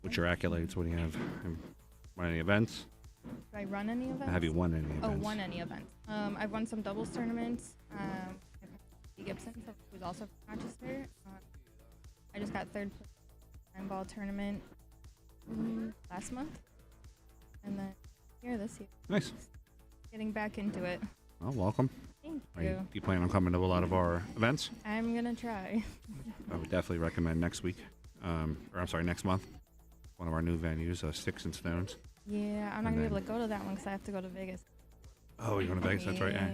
What's your accolades? What do you have? Won any events? do I run any events? Have you won any events? Oh, won any events. I've won some doubles tournaments. Gibson, who's also from Rochester. I just got third place in the 9-ball tournament last month, and then here this year. Nice. Getting back into it. Well, welcome. Thank Do you. you plan on coming to a lot of our events? I'm gonna try. I would definitely recommend next week, next month. One of our new venues, Sticks and Stones. Yeah, I'm not gonna be able to go to that one because I have to go to Vegas. Oh, you're going to Vegas? That's right. Yeah.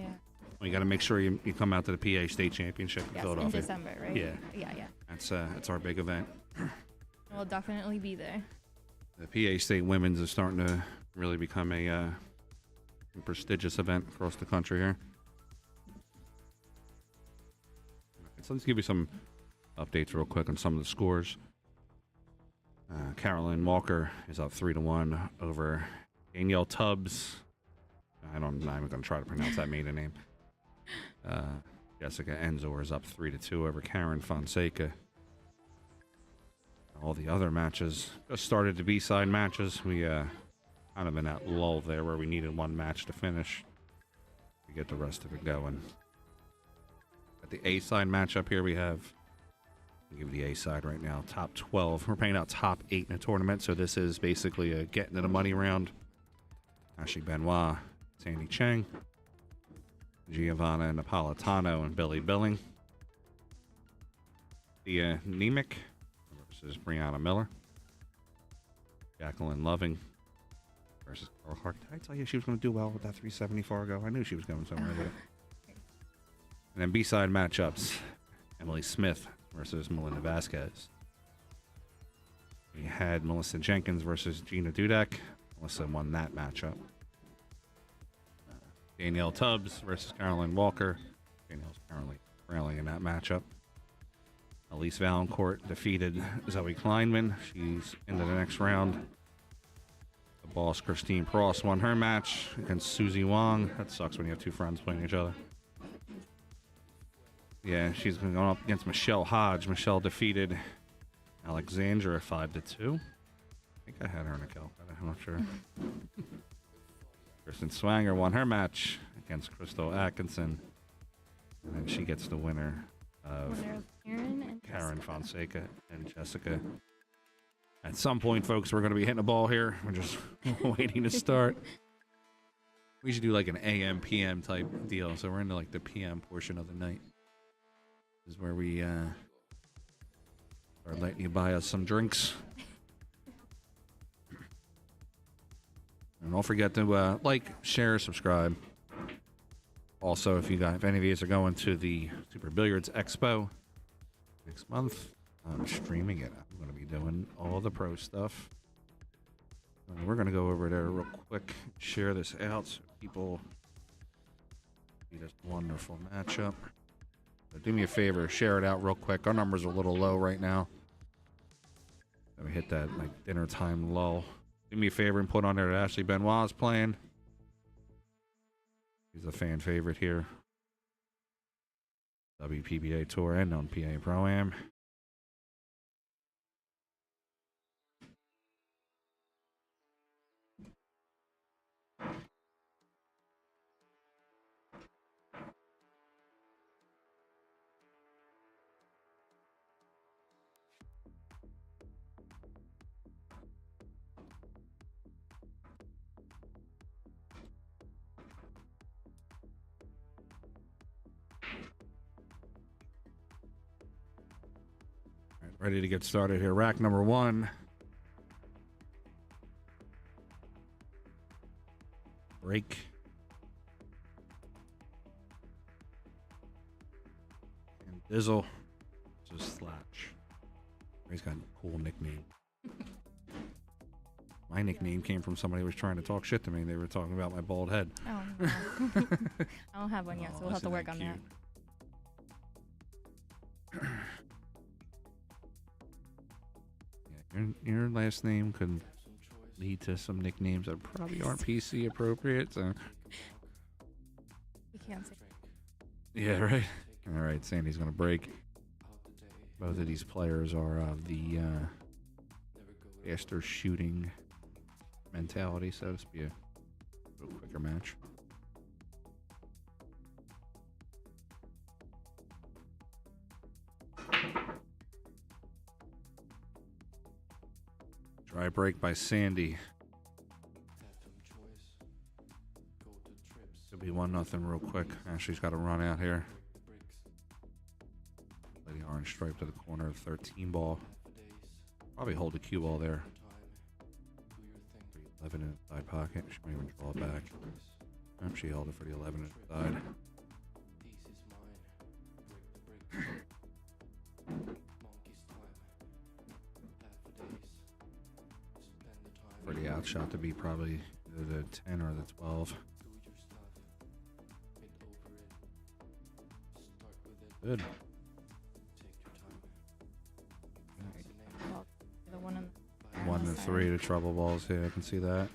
Well, you got to make sure you come out to the PA State Championship in Yes, Philadelphia. in December, right? Yeah. Yeah. That's our big event. We'll definitely be there. The PA State Women's is starting to really become a prestigious event across the country here. So let's give you some updates real quick on some of the scores. Carolyn Walker is up 3-1 over Danielle Tubbs. I'm not even going to try to pronounce that maiden name. Jessica Enzor is up 3-2 over Karen Fonseca. All the other matches just started to B-side matches. We kind of in that lull there where we needed one match to finish to get the rest of it going. At the A-side matchup here, we have, I'll give you the A-side right now, top 12. We're paying out top 8 in a tournament, so this is basically a getting to the money round. Ashley Benoit, Sandy Chang, Giovanna Napolitano, and Billy Billing. Thea Nemec versus Brianna Miller. Jacqueline Loving versus Carl Clark. Did I tell you she was going to do well with that 370 Fargo? I knew she was going somewhere with it. And then B-side matchups. Emily Smith versus Melinda Vasquez. We had Melissa Jenkins versus Gina Dudek. Melissa won that matchup. Danielle Tubbs versus Carolyn Walker. Danielle's currently railing in that matchup. Elise Valancourt defeated Zoe Kleinman. She's into the next round. The boss, Christine Pross, won her match against Susie Wong. That sucks when you have two friends playing each other. Yeah, she's going up against Michelle Hodge. Michelle defeated Alexandra 5-2. I think I had her in a calculator. I'm not sure. Kristen Swanger won her match against Crystal Atkinson. And then she gets the winner of Karen Fonseca and Jessica. At some point, folks, we're going to be hitting a ball here. We're just waiting to start. We should do like an AM, PM type deal. So we're into like the PM portion of the night. This is where we are letting you buy us some drinks. And don't forget to like, share, subscribe. Also, if any of you are going to the Super Billiards Expo next month, I'm streaming it. I'm going to be doing all the pro stuff. We're going to go over there real quick, share this out so people see this wonderful matchup. So do me a favor, share it out real quick. Our numbers are a little low right now. Let me hit that like dinner time lull. Do me a favor and put on there that Ashley Benoit's playing. He's a fan favorite here. WPBA Tour and on PA Pro-Am. Ready to get started here. Rack number 1. Break. And Dizzle. This is Slatch. He's got a cool nickname. My nickname came from somebody who was trying to talk shit to me. They were talking about my bald head. Oh, no. I don't have one yet, so we'll have to work on that. Your last name could lead to some nicknames that probably aren't PC appropriate. So. You can't say. Yeah, right. All right, Sandy's gonna break. Both of these players are of the faster shooting mentality, so this will be a little quicker match. Dry break by Sandy. Could be 1-0 real quick. Ashley's got to run out here. Play the orange stripe to the corner of 13 ball. Probably hold the cue ball there. 11 in the side pocket. She might even draw it back. She held it for the 11 in the side. For the outshot to be probably either the 10 or the 12. Good. The 1 and 3 to trouble balls here. I can see that.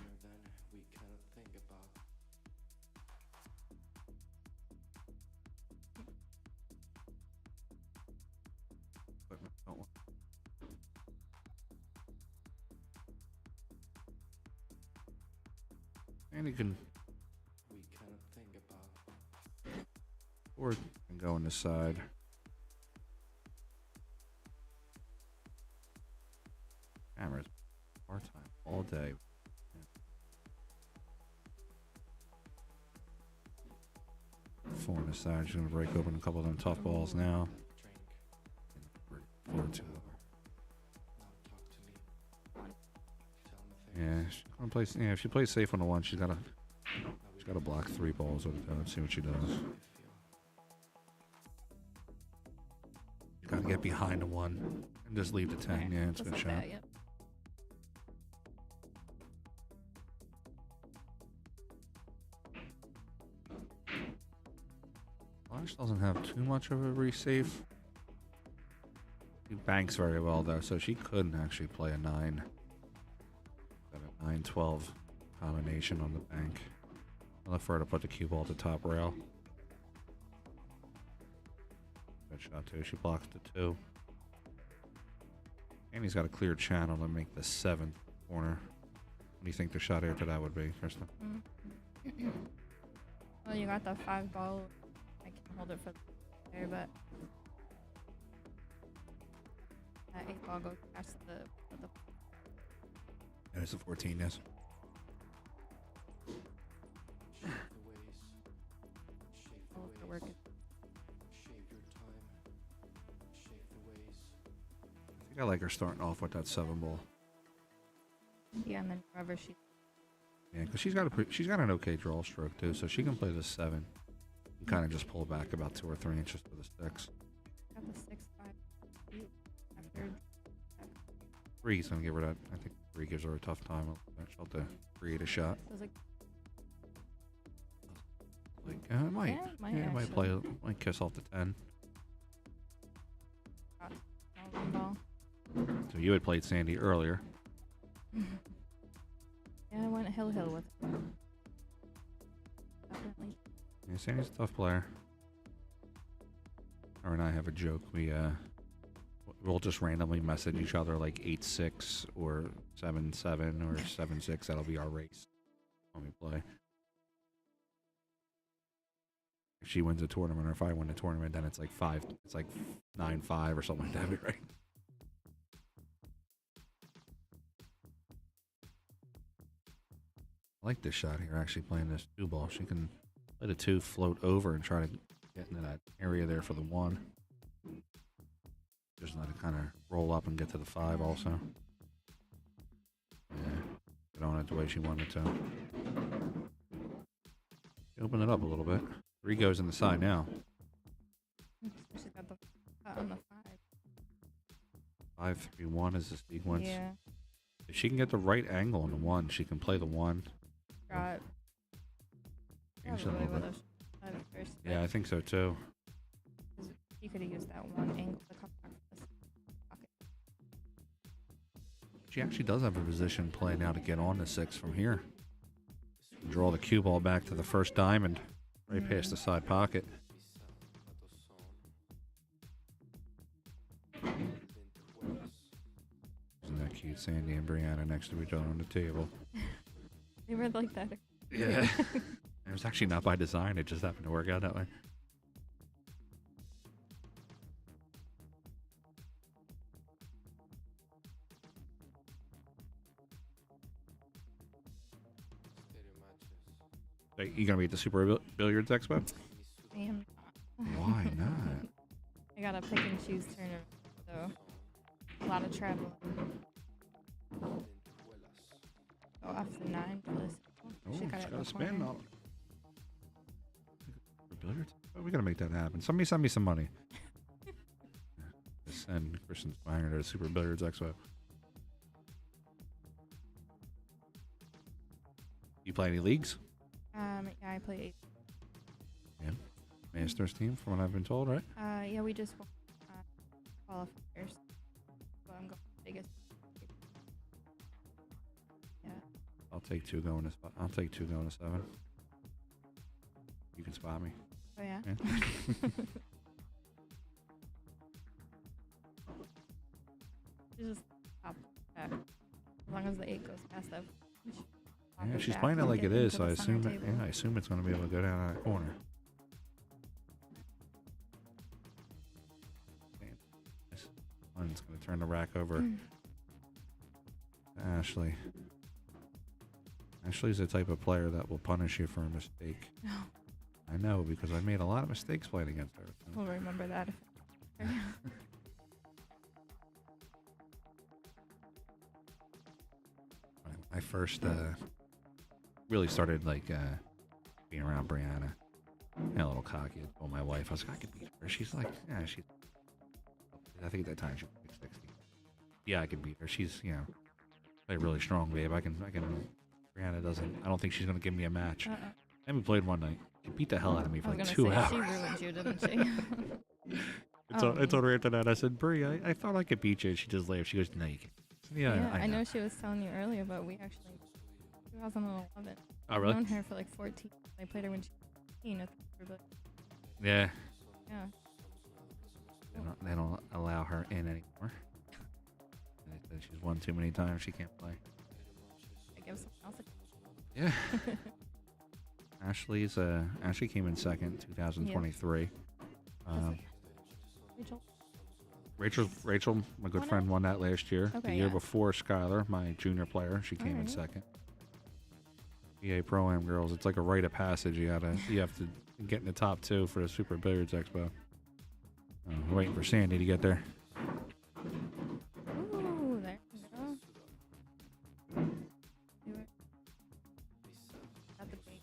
And you can or can go on the side. Cameras part time all day. Four on the side. She's gonna break open a couple of them tough balls now. 4-2. Yeah, she's gonna play. Yeah, if she plays safe on the 1, she's gotta block 3 balls at a time. See what she does. She's gotta get behind the 1 and just leave the 10. Yeah, it's a good shot. Yep. Josh doesn't have too much of a resafe. She banks very well though, so she couldn't actually play a 9. Got a 9-12 combination on the bank. I look for her to put the cue ball at the top rail. Good shot too. She blocks the 2. And he's got a clear channel to make the 7th corner. What do you think the shot after that would be, Kristen? Well, you got the 5 ball. I can hold it for there, but that 8 ball goes past the. There's a 14, yes. Work. I think I like her starting off with that 7 ball. Yeah, and then wherever she. Yeah, because she's got an okay draw stroke too, so she can play the 7 and kind of just pull back about 2 or 3 inches to the 6. Got the 6-5 after. 3 is gonna give her that. I think 3 gives her a tough time. She'll have to create a shot. So it's It might kiss off the 10. So you had played Sandy earlier. Yeah, I went hill with her. Definitely. Yeah, Sandy's a tough player. Her and I have a joke. We'll just randomly message each other like 8-6 or 7-7 or 7-6. That'll be our race when we play. If she wins a tournament or if I win a tournament, then it's like 9-5 or something like that, right? I like this shot here, actually playing this 2 ball. She can let a 2 float over and try to get into that area there for the 1. Just let it kind of roll up and get to the 5 also. Yeah, get on it the way she wanted to. Open it up a little bit. 3 goes in the side now. She's got the on the 5. 5-3-1 is the sequence. Yeah. If she can get the right angle on the 1, she can play the 1. Got. Change it a little bit. Yeah, I think so too. You could have used that 1 angle to come back to this pocket. She actually does have a position play now to get on the 6 from here. Draw the cue ball back to the first diamond, right past the side pocket. Isn't that cute? Sandy and Brianna next to each other on the table. They were like that. Yeah. It was actually not by design. It just happened to work out that way. So you gonna be at the Super Billiards Expo? I am not. Why not? I gotta pick and choose tournaments, so a lot of traveling. Go off the 9 for this. Oh, She got it's it got a before spin me. on it. For billiards? Oh, we gotta make that happen. Somebody send me some money. Send Kristen Spiner to the Super Billiards Expo. You play any leagues? Yeah, I play 8. Yeah. Masters team, from what I've been told, right? Yeah, we just won qualifiers. So I'm going to Vegas. Yeah. I'll take 2 going to 7. You can spot me. Oh yeah. She's just top back. As long as the 8 goes past that. Yeah, she's playing it like it is, so I assume it's going to be able to go down that corner. This one's going to turn the rack over to Ashley. Ashley's the type of player that will punish you for a mistake. No. I know, because I made a lot of mistakes playing against her. We'll remember that. I first really started like being around Brianna. A little cocky. I told my wife, I was like, I could beat her. She's like, yeah, I think at that time she was like 60. Yeah, I could beat her. She's, play really strong, babe. I can. Brianna doesn't. I don't think she's gonna give me a match. And we played one night. She beat the hell out of me for I was like gonna 2 say, hours. she ruined you, didn't she? I told her after that, I said, Brie, I thought I could beat you. She just laughed. She goes, no, you can't. Yeah, I know she was telling you earlier, but we actually 2011. Oh, really? I've known her for like 14. I played her when she was 15. But Yeah. yeah. They don't allow her in anymore. They said she's won too many times. She can't play. I give someone else a Yeah. Ashley came in second, 2023. Rachel, my good friend, won that last year. Okay, the year yeah. before, Skylar, my junior player, she came in second. PA Pro-Am girls, it's like a rite of passage. You have to get in the top 2 for the Super Billiards Expo. We're waiting for Sandy to get there. Ooh, there you go. Do it. Got the bait.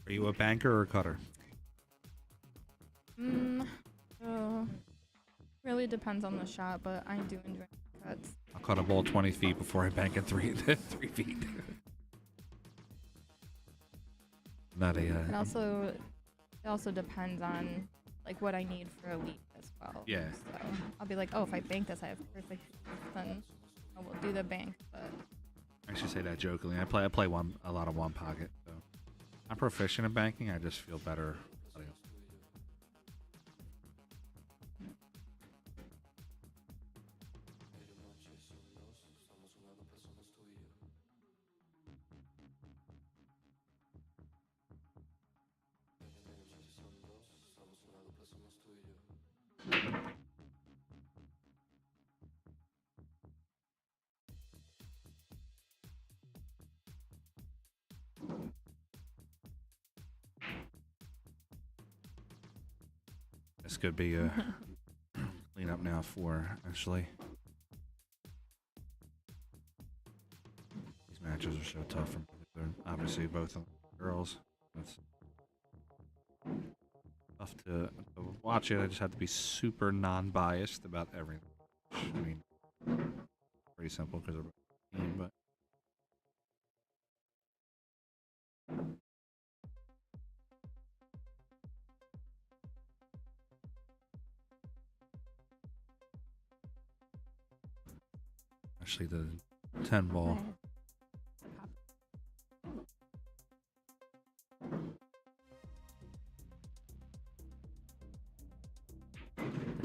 Are you a banker or a cutter? Really depends on the shot, but I do enjoy cuts. I'll cut a ball 20 feet before I bank it 3 feet. Not a. It also depends on like what I need for a week as well. Yeah. So I'll be like, oh, if I bank this, I have perfect. Then I will do the bank. But I should say that jokingly. I play a lot of one pocket. So I'm proficient in banking. I just feel better. This could be a cleanup now for Ashley. These matches are so tough. They're obviously both girls. It's tough to watch it. I just have to be super non-biased about everything. I mean, pretty simple because of the team, but. Actually, the 10 ball.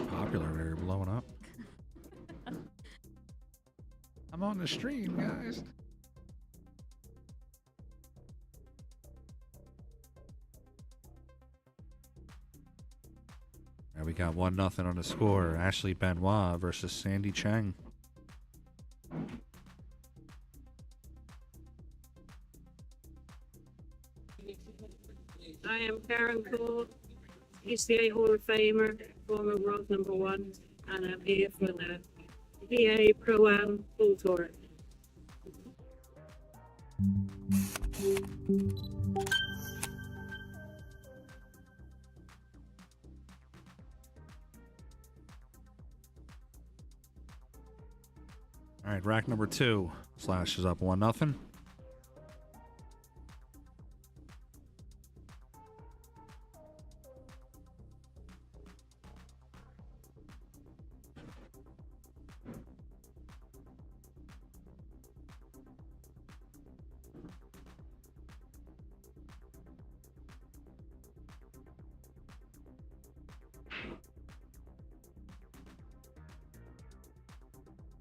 Popular, they're blowing up. I'm on the stream, guys. Now we got 1-0 on the score. Ashley Benoit versus Sandy Cheng. I am Karen Cole, PCA Hall of Famer, former world #1, and I'm here for the PA Pro-Am Pool Tour. All right, rack number 2. Slash is up 1-0.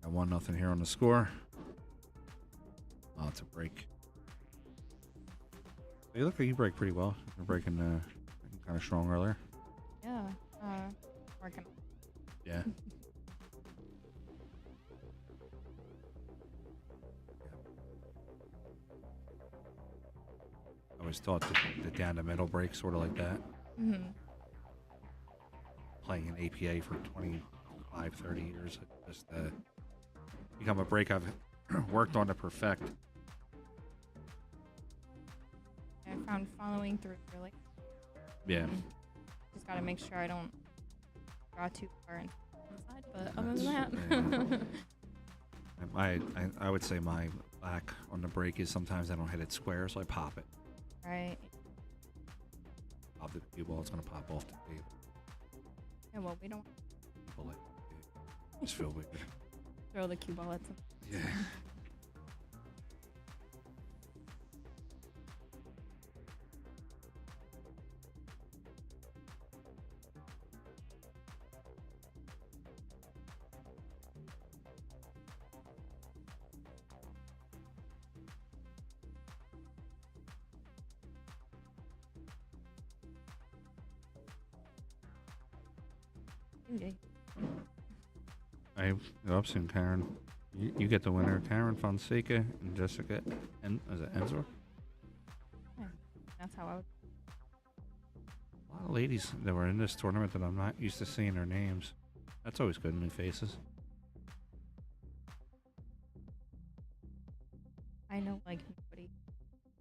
Got 1-0 here on the score. Oh, it's a break. You look like you break pretty well. You're breaking kind of strong earlier. yeah, working. Yeah. I always thought the down the middle break sort of like that. Mm-hmm. Playing in APA for 25, 30 years. It just become a break I've worked on to perfect. I found following through really. Yeah. Just got to make sure I don't draw too far inside, but other than that. I would say my lack on the break is sometimes I don't hit it square, so I pop it. Right. Pop the cue ball, it's gonna pop off the table. Yeah, well, we don't Pull it. Just feel weird. throw the cue ball at them. Yeah. Okay. I go up soon, Karen. You get the winner, Karen Fonseca and Jessica. And is it Enzor? Yeah, that's how I would. A lot of ladies that were in this tournament that I'm not used to seeing their names. That's always good, new faces. I know, like, nobody.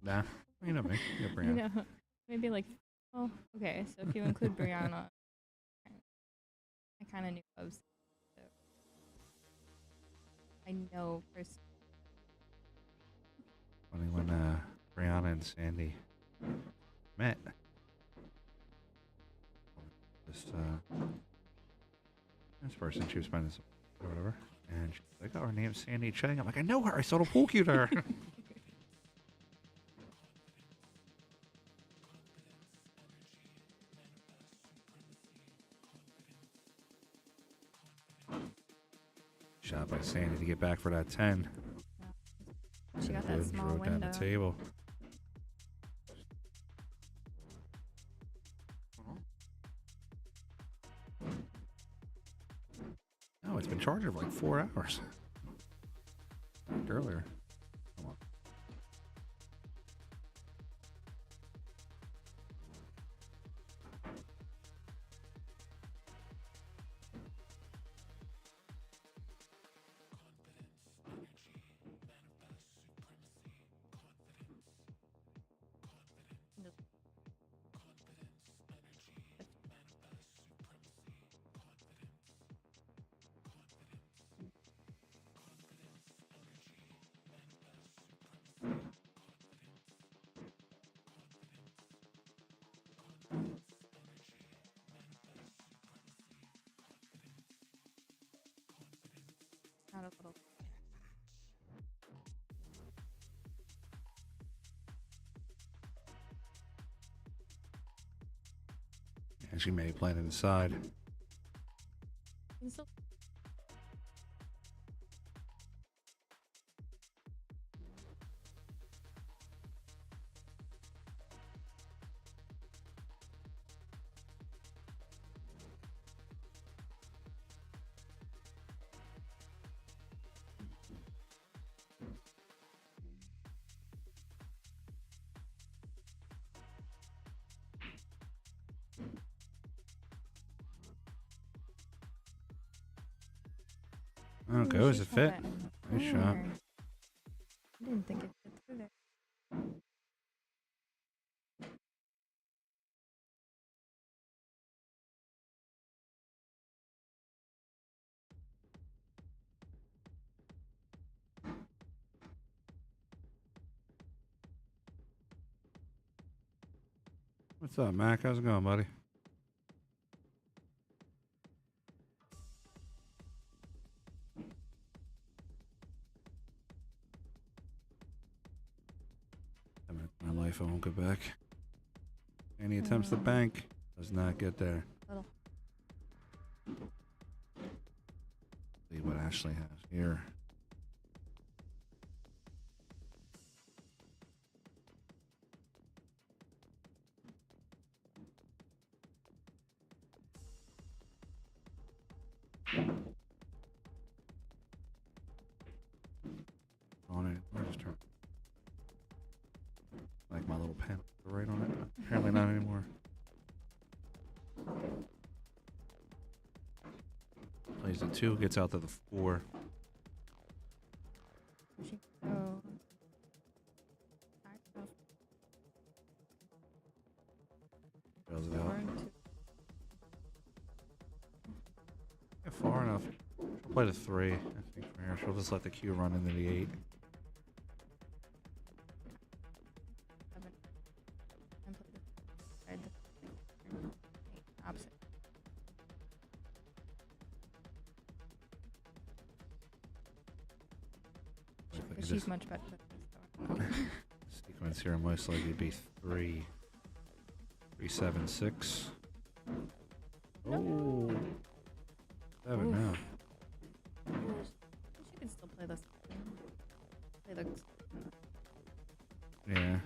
Nah, you know me. You're You Brianna. know, maybe like, oh, okay. So if you include Brianna, I kind of knew of. So I know first. Funny when Brianna and Sandy met. Just this person, she was spending some or whatever, and she's like, "Oh, her name's Sandy Chang." I'm like, "I know her. I saw the pool cue there." Shot by Sandy to get back for that 10. She got that small Drove down window. the table. Oh, it's been charged for like 4 hours. Earlier. Come on. Not a little. And she may play it inside. Still. Oh, Ooh, goes she it shot fit? that Nice shot. corner. I didn't think it fit through there. What's up, Mac? How's it going, buddy? My life, I won't go back. Any attempts to bank does not get there. Little. See what Ashley has here. On it. I'll just turn. Like my little pen right on it. Apparently not anymore. Plays the 2, gets out to the 4. She could go. Throws it 4 out. and 2. far enough. She'll play the 3, I think, from here. She'll just let the cue run into the 8. Opposite. She's much better than this. Sequence here most likely be 3, 3, 7, 6. Oh, 7 now. She can still play this. Play the. Yeah.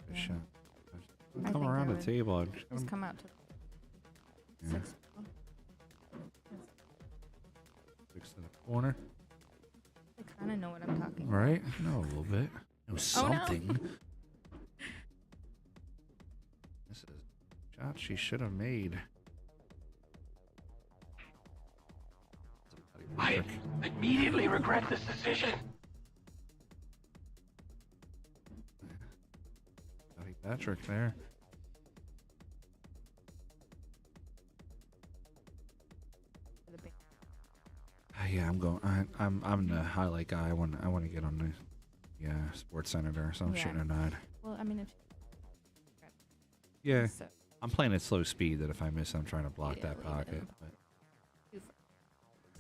Good shot. Come around the table. Just come out to. Yeah. 6. 6 to the corner. I kind of know what I'm talking about. Right? No, a little bit. Know something. Oh, no. This is a shot she should have made. I immediately regret this decision. Patrick there. Yeah, I'm going. I'm the highlight guy. I want to get on the Sports Center there, so I'm shooting a 9. Well, I mean, if yeah, so. I'm playing at slow speed. That if I miss, I'm trying to block that pocket. But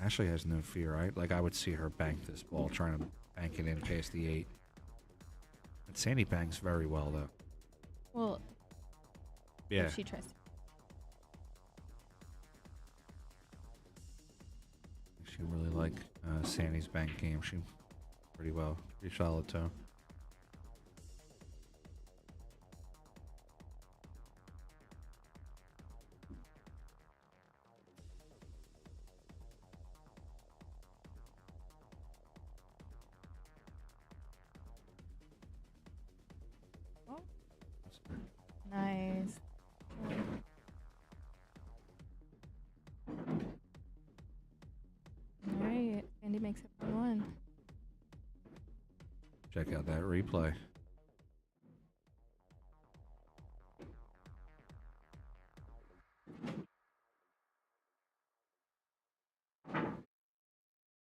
Ashley has no fear. Like I would see her bank this ball, trying to bank it in past the 8. And Sandy banks very well though. Well, yeah. If she tries to. She really like Sandy's bank game. She pretty well, pretty solid too. Oh. Nice. Alright, Andy makes it 1-1. Check out that replay.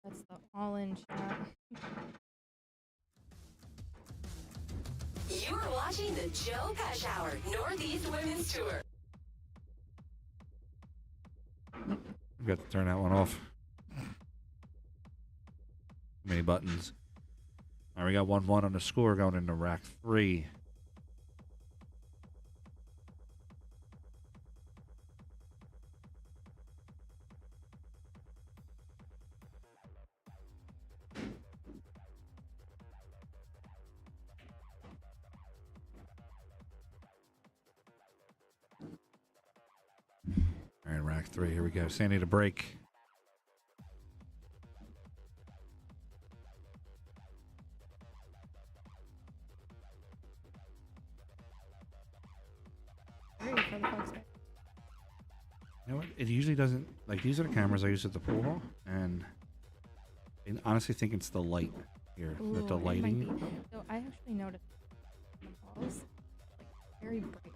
That's the all-in shot. You are watching the Joe Cash Hour Northeast Women's Tour. I've got to turn that one off. Too many buttons. All right, we got 1-1 on the score going into rack 3. All right, rack 3. Here we go. Sandy to break. You know what? It usually doesn't. Like, these are the cameras I use at the pool hall, and I honestly think it's the light here. Ooh, That the lighting. So I actually noticed the balls like very bright.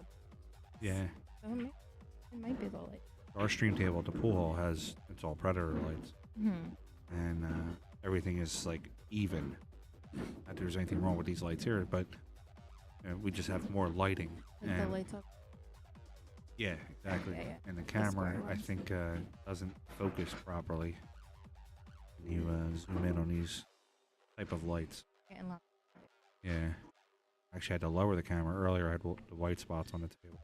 Yeah. So it might be the light. Our stream table at the pool hall has, it's all Predator lights. Mhm. And everything is like even. Not that there's anything wrong with these lights here, but we just have more lighting. Like the lights up. Yeah, exactly. Yeah. And the camera, I think, doesn't focus properly. When you zoom in on these type of lights. Yeah. Actually, I had to lower the camera earlier. I had the white spots on the table.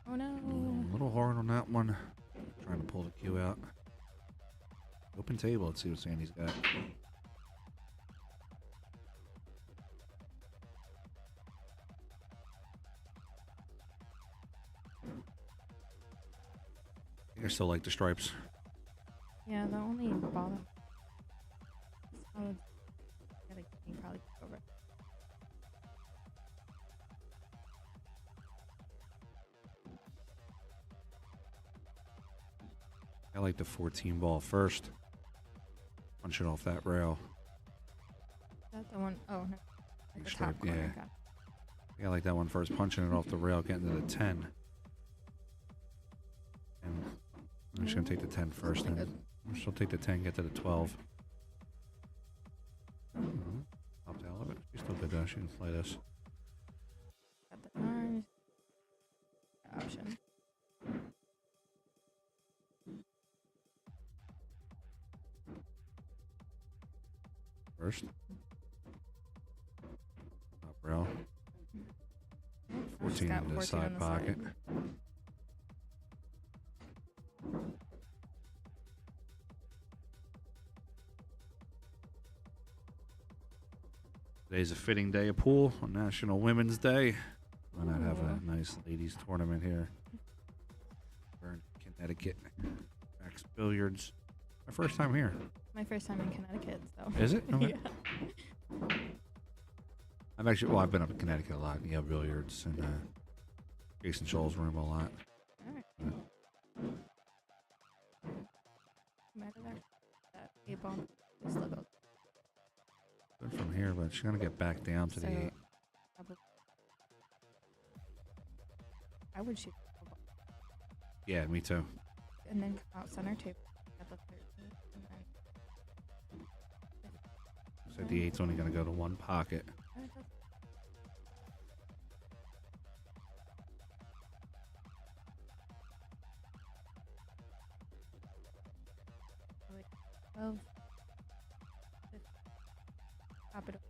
Oh no. A little hard on that one. Trying to pull the cue out. Open table. Let's see what Sandy's got. I still like the stripes. Yeah, the only bottom. Solid. Gotta probably over it. I like the 14 ball first. punch it off that rail. Is that the one? Oh, no. Like the Straight, top corner. yeah. Got Yeah, I like that one first, punching it off the rail, getting to the 10. And I'm just gonna take the 10 first, then she'll take the 10, get to the 12. Up the element. She's still good though. She can play this. Got the 9. Option. First. Top rail. 14 in the side pocket. Today's a fitting day of pool on National Women's Day. Why not have a nice ladies tournament here? Vernon, Connecticut. Rack BIlliards. My first time here. My first time in Connecticut, so. Is it? Okay. Yeah. I've actually, well, I've been up in Connecticut a lot. Yeah, billiards and Jason Scholl's room a lot. Alright. Matter that 8 ball. Just look up. Good from here, but she's gonna get back down to the 8. I would shoot. Yeah, me too. And then come out center table at the 13. And then So the 8's only gonna go to one pocket. Well, top it up.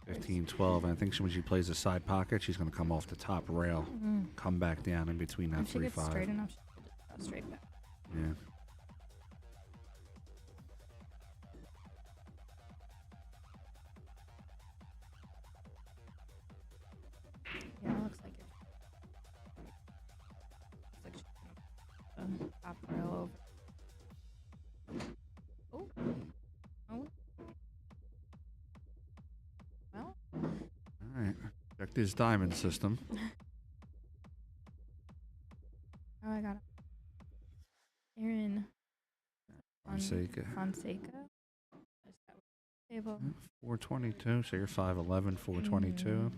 15, 12, and I think when she plays the side pocket, she's going to come off the top rail, come back down in between that If she 3, gets 5. straight enough, she can just go straight back. Yeah. Yeah, it looks like it. Looks like she's gonna top rail over. Oh. Oh. Well. All right. Check this diamond system. Oh, I got it. Aaron. Fonseca. Table. 422, so you're 5'11", 422.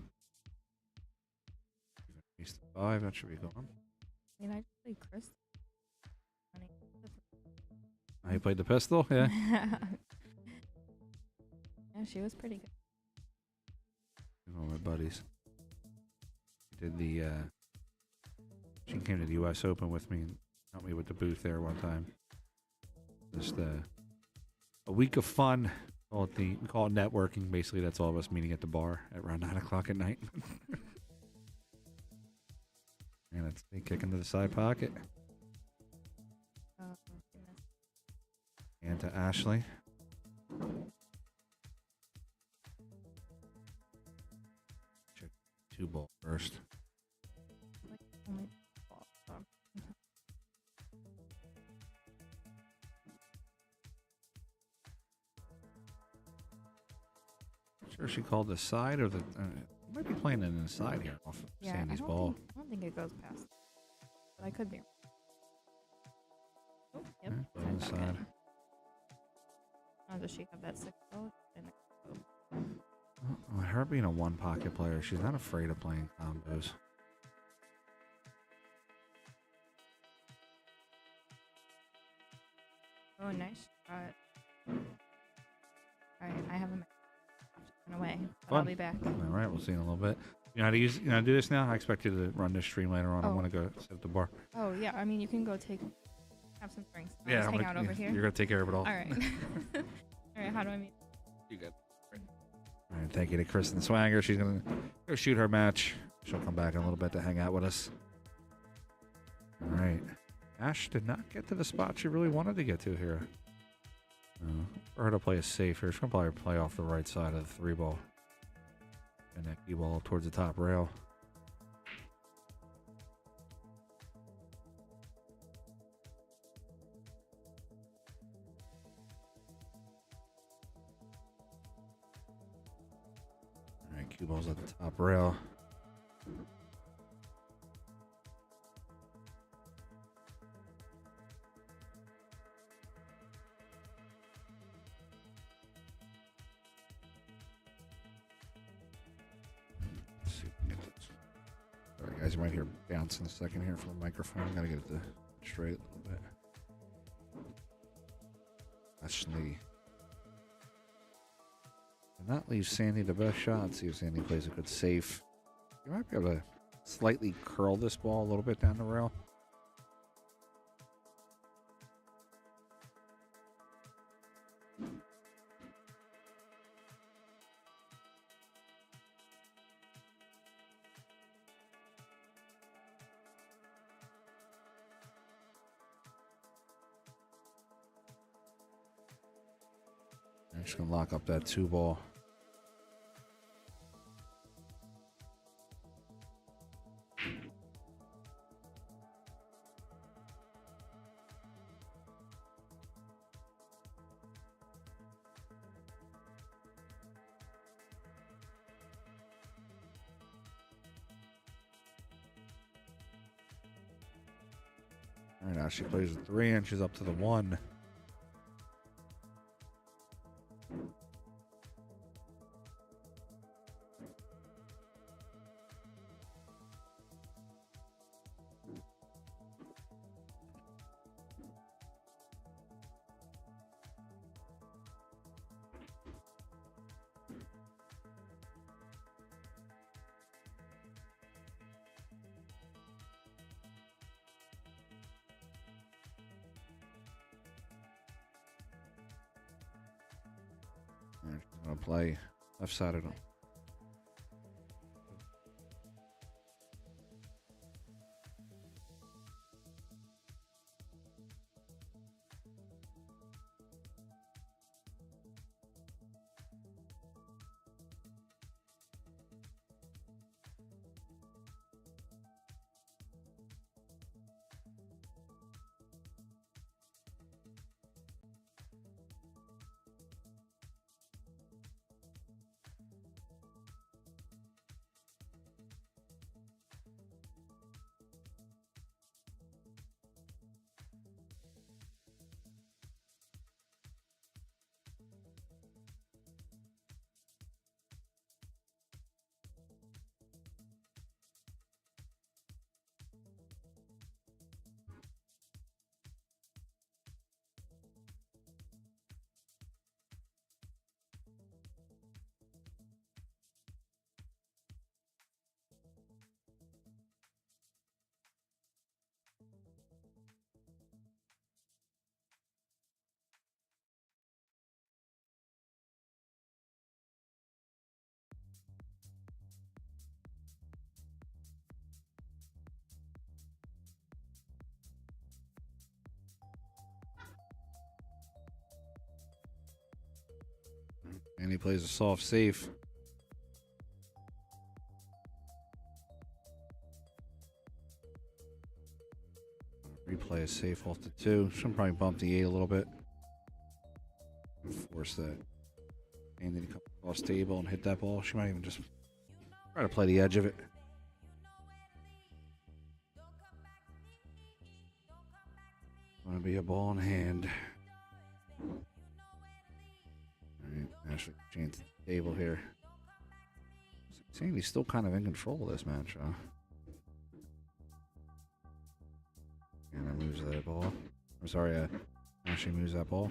Ace to 5, that should be going. I mean, I just played Chris. Oh, you played the pistol? Yeah. Yeah, she was pretty good. One of my buddies. She did the, she came to the U.S. Open with me and helped me with the booth there one time. Just a week of fun. We call it networking. Basically, that's all of us meeting at the bar at around 9 o'clock at night. And that's me kicking to the side pocket. And to Ashley. Check 2 ball first. Sure, she called the side or the. Might be playing it in the side here off of Sandy's ball. I don't think it goes past. But I could be. Oh, yep. Okay, on the side. Oh, does she have that 6 ball? Oh, her being a one pocket player, she's not afraid of playing combos. Oh, nice shot. Alright, I have a away. I'll be back. All right, we'll see in a little bit. You know how to use? You know how to do this now? I expect you to run this stream later on. I want to go sit at the bar. Oh yeah, I mean you can go have some drinks. I'll Yeah, just hang out over here. You're gonna take care of it all. All right. All right. How do I meet? You good. All right. Thank you to Kristen Swanger. She's gonna go shoot her match. She'll come back in a little bit to hang out with us. All right. Ash did not get to the spot she really wanted to get to here. For her to play it safe here, she's gonna probably play off the right side of the 3 ball. And that cue ball towards the top rail. All right, cue ball's at the top rail. Guys, you might hear bounce in a second here from the microphone. Gotta get it straight a little bit. Actually, did not leave Sandy the best shot. See if Sandy plays a good safe. You might be able to slightly curl this ball a little bit down the rail. I'm just going to lock up that 2 ball. All right, now she plays with 3 inches up to the 1. I'm going to play left side of them. And he plays a soft safe. Replay a safe off the 2. She'll probably bump the 8 a little bit. Force that Andy to come across the table and hit that ball. She might even just try to play the edge of it. Gonna be a ball in hand. Alright, Ashley change the table here. Sandy's still kind of in control of this match, huh? And I moves that ball. I'm sorry, Ashley moves that ball.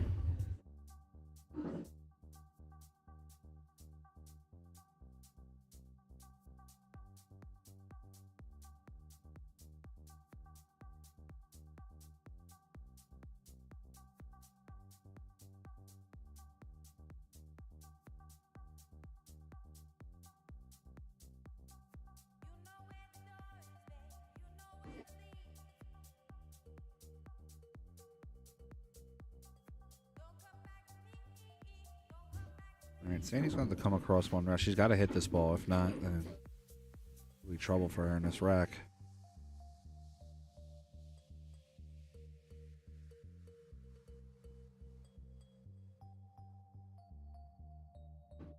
Alright, Sandy's going to have to come across one rush. She's got to hit this ball. If not, then it'll be trouble for her in this rack.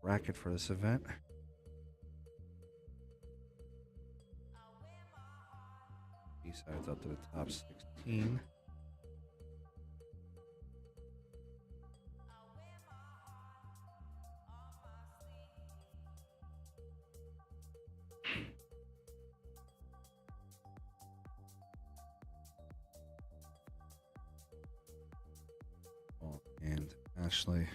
Racket for this event. B-sides up to the top 16. Ashley.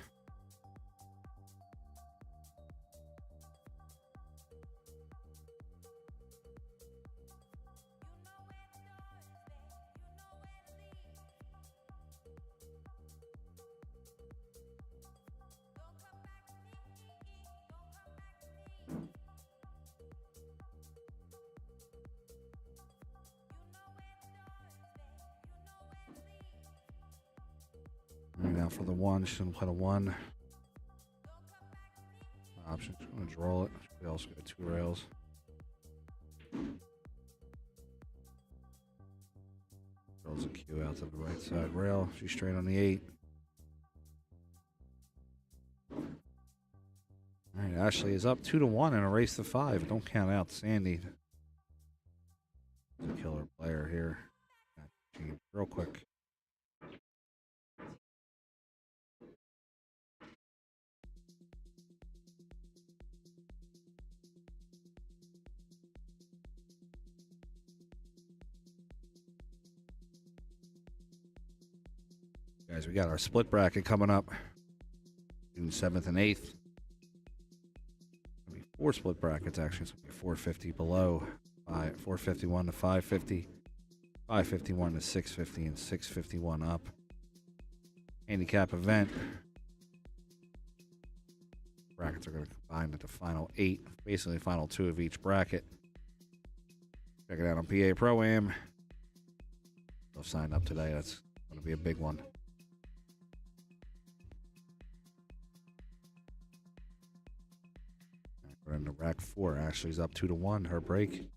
Right now for the one, she's gonna play the one. Option, she's gonna draw it. She also got 2 rails. Throws a cue out to the right side rail. She's straight on the 8. All right, Ashley is up 2-1 in a race to 5. Don't count out Sandy. She's a killer player here. Real quick. Guys, we got our split bracket coming up June 7th and 8th. It'll be 4 split brackets, actually. It's going to be 450 below, 451 to 550, 551 to 650, and 651 up. Handicap event. Brackets are going to combine into final 8, basically final 2 of each bracket. Check it out on PA Pro-Am. They'll sign up today. That's going to be a big one. We're in the Rack 4. Ashley's up 2-1. Her break.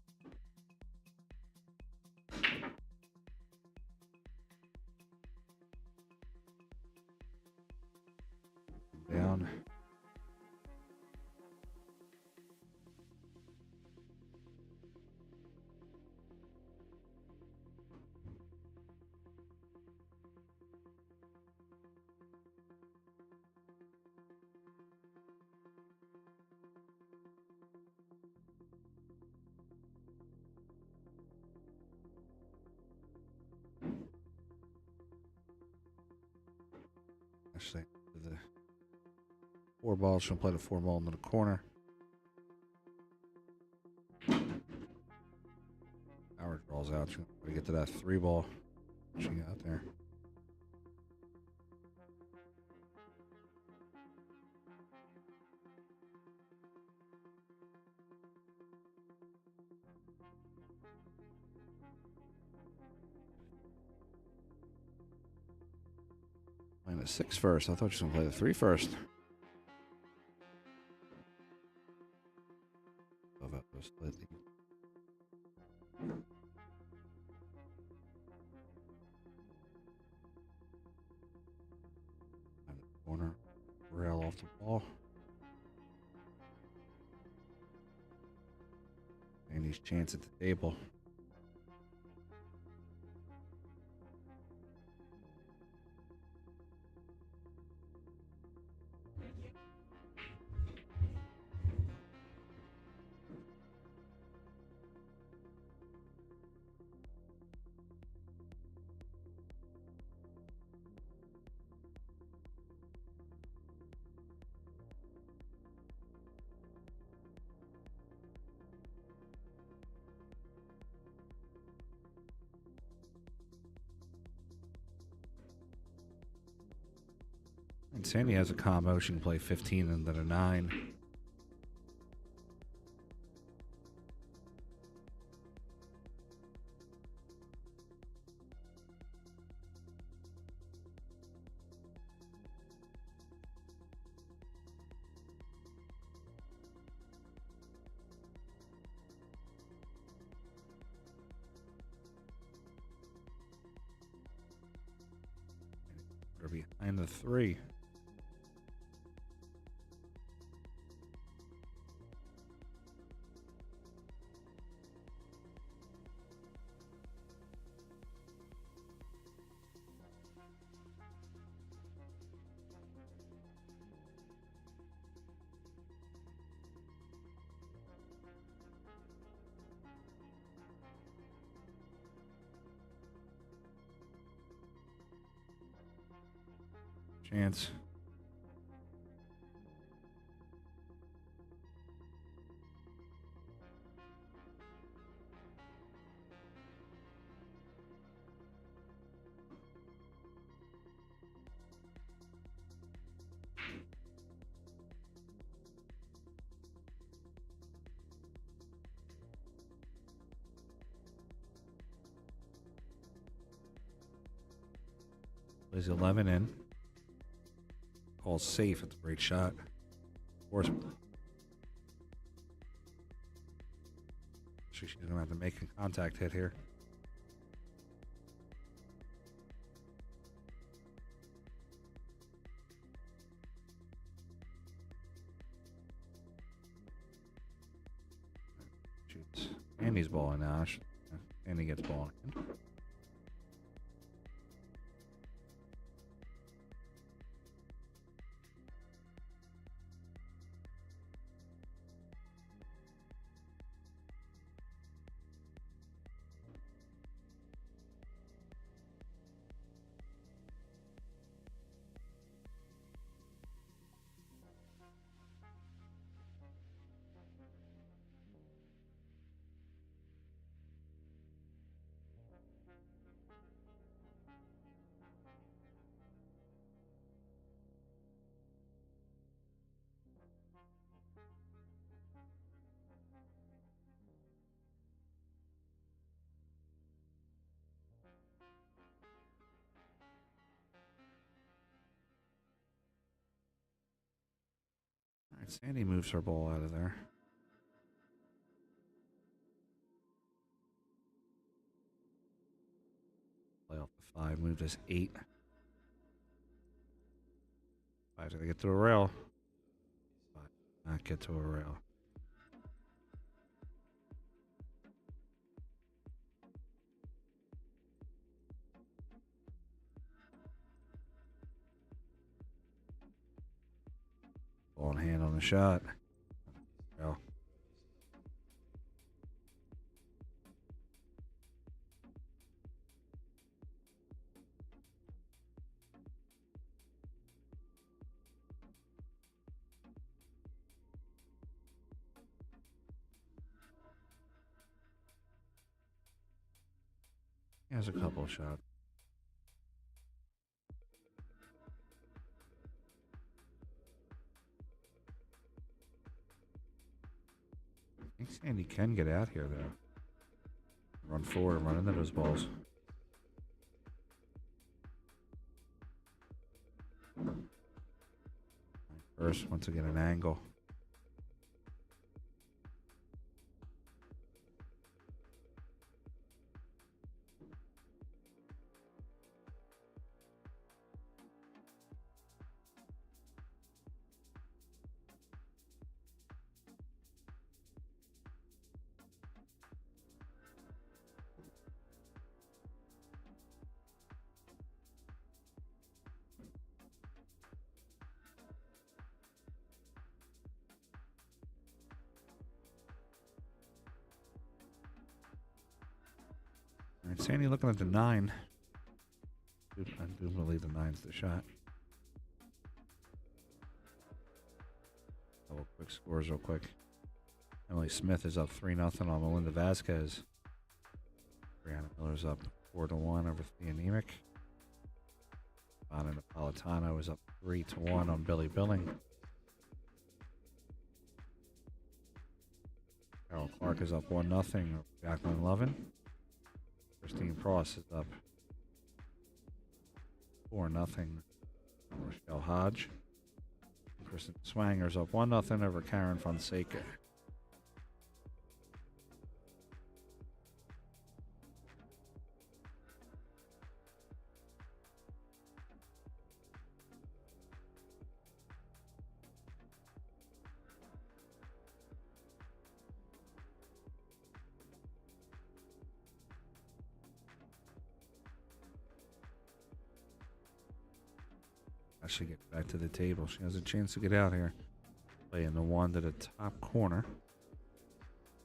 Down. Actually, the 4 balls. She'll play the 4 ball into the corner. Howard draws out. She'll try to get to that 3 ball. She got there. Playing the 6 first. I thought she was going to play the 3 first. Love out those split. Corner. Rail off the ball. And he's chance at the table. And Sandy has a combo. She can play 15 and then a 9. We're behind the 3. Chance. Plays 11 in. Calls safe. It's a great shot. Of course. She's going to have to make a contact hit here. Shoots. Andy's balling now. Andy gets ball in. All right, Sandy moves her ball out of there. Play off the 5, move this 8. 5's gonna get to a rail. 5 not get to a rail. Ball in hand on the shot. Rail. He has a couple shots. I think Sandy can get out here, though. Run forward and run into those balls. First, once again, an angle. All right, Sandy looking at the 9. I do believe the 9's the shot. Couple quick scores real quick. Emily Smith is up 3-0 on Melinda Vasquez. Brianna Miller's up 4-1 over the Anemic. Anna Napolitano is up 3-1 on Billy Billing. Carol Clark is up 1-0 over Jacqueline Lovin. Christine Cross is up 4-0 on Rochelle Hodge. Kristen Swanger's up 1-0 over Karen Fonseca. Actually get back to the table. She has a chance to get out here. Playing the 1 to the top corner.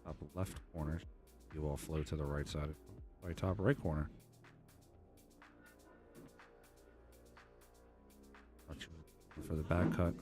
Top left corner. You all flow to the right side. Right top right corner. For the back cut.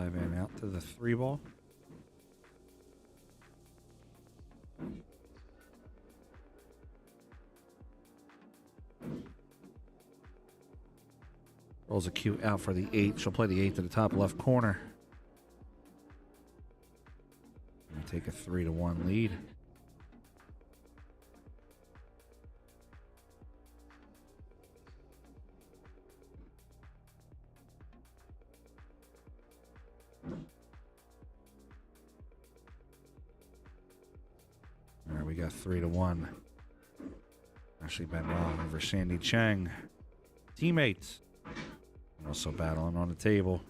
Dive in out to the 3 ball. Rolls a cue out for the 8. She'll play the 8 to the top left corner. Gonna take a 3-1 lead. All right, we got 3-1. Ashley Benoit over Sandy Chang. Teammates. Also battling on the table.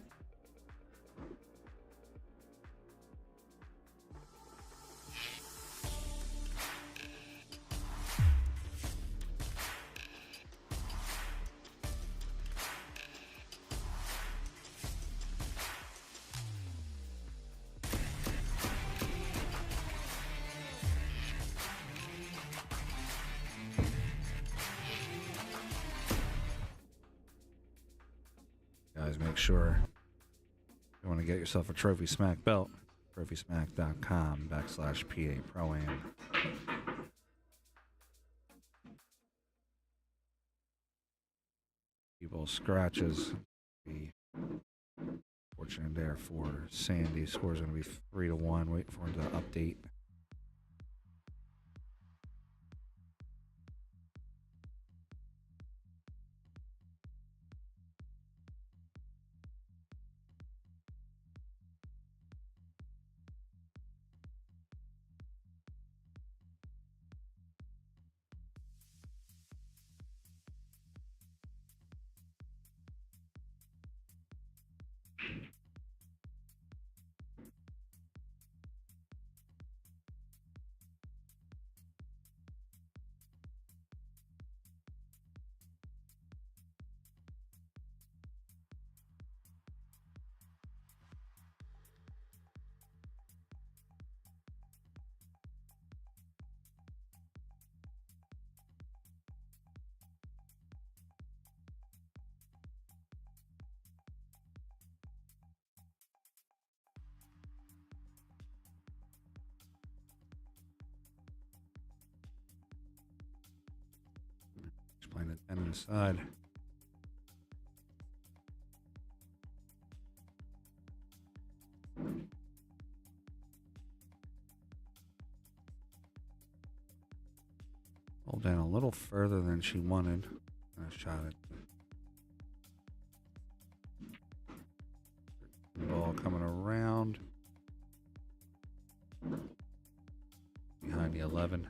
Guys, make sure you want to get yourself a Trophy Smack belt. TrophySmack.com/PA Pro-Am. People scratches. Be fortunate there for Sandy. Score's going to be 3-1. Wait for him to update. Playing the 10 inside. Hold down a little further than she wanted. Nice shot it. Ball coming around. Behind the 11.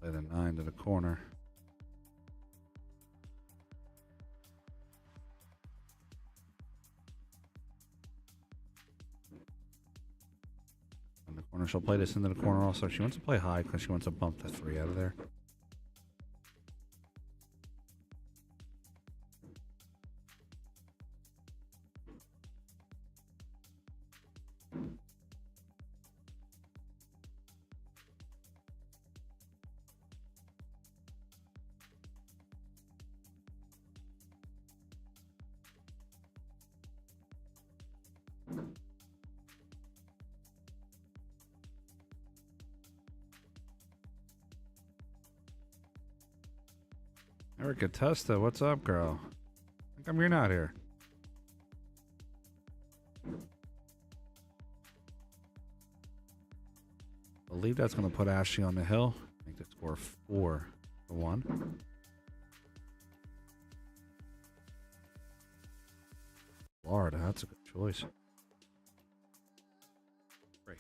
Play the 9 to the corner. In the corner, she'll play this into the corner also. She wants to play high because she wants to bump the 3 out of there. Erica Testa, what's up, girl? How come you're not here? I believe that's going to put Ashley on the hill. Make the score 4-1. Florida, that's a good choice. Great.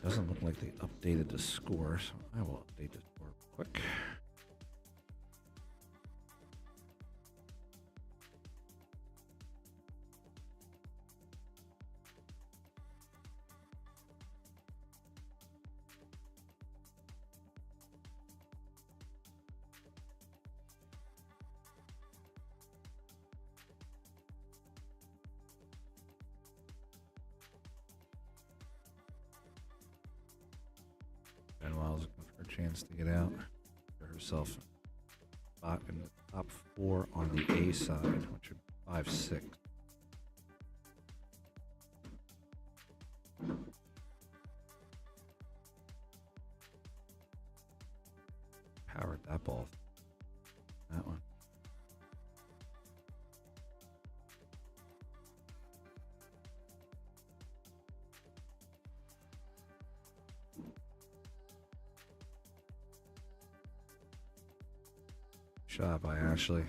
Doesn't look like they updated the score, so I will update the score quick. Chance to get out for herself spot in the top 4 on the A side, which would be 5-6. Powered that ball. That one. Shot by Ashley.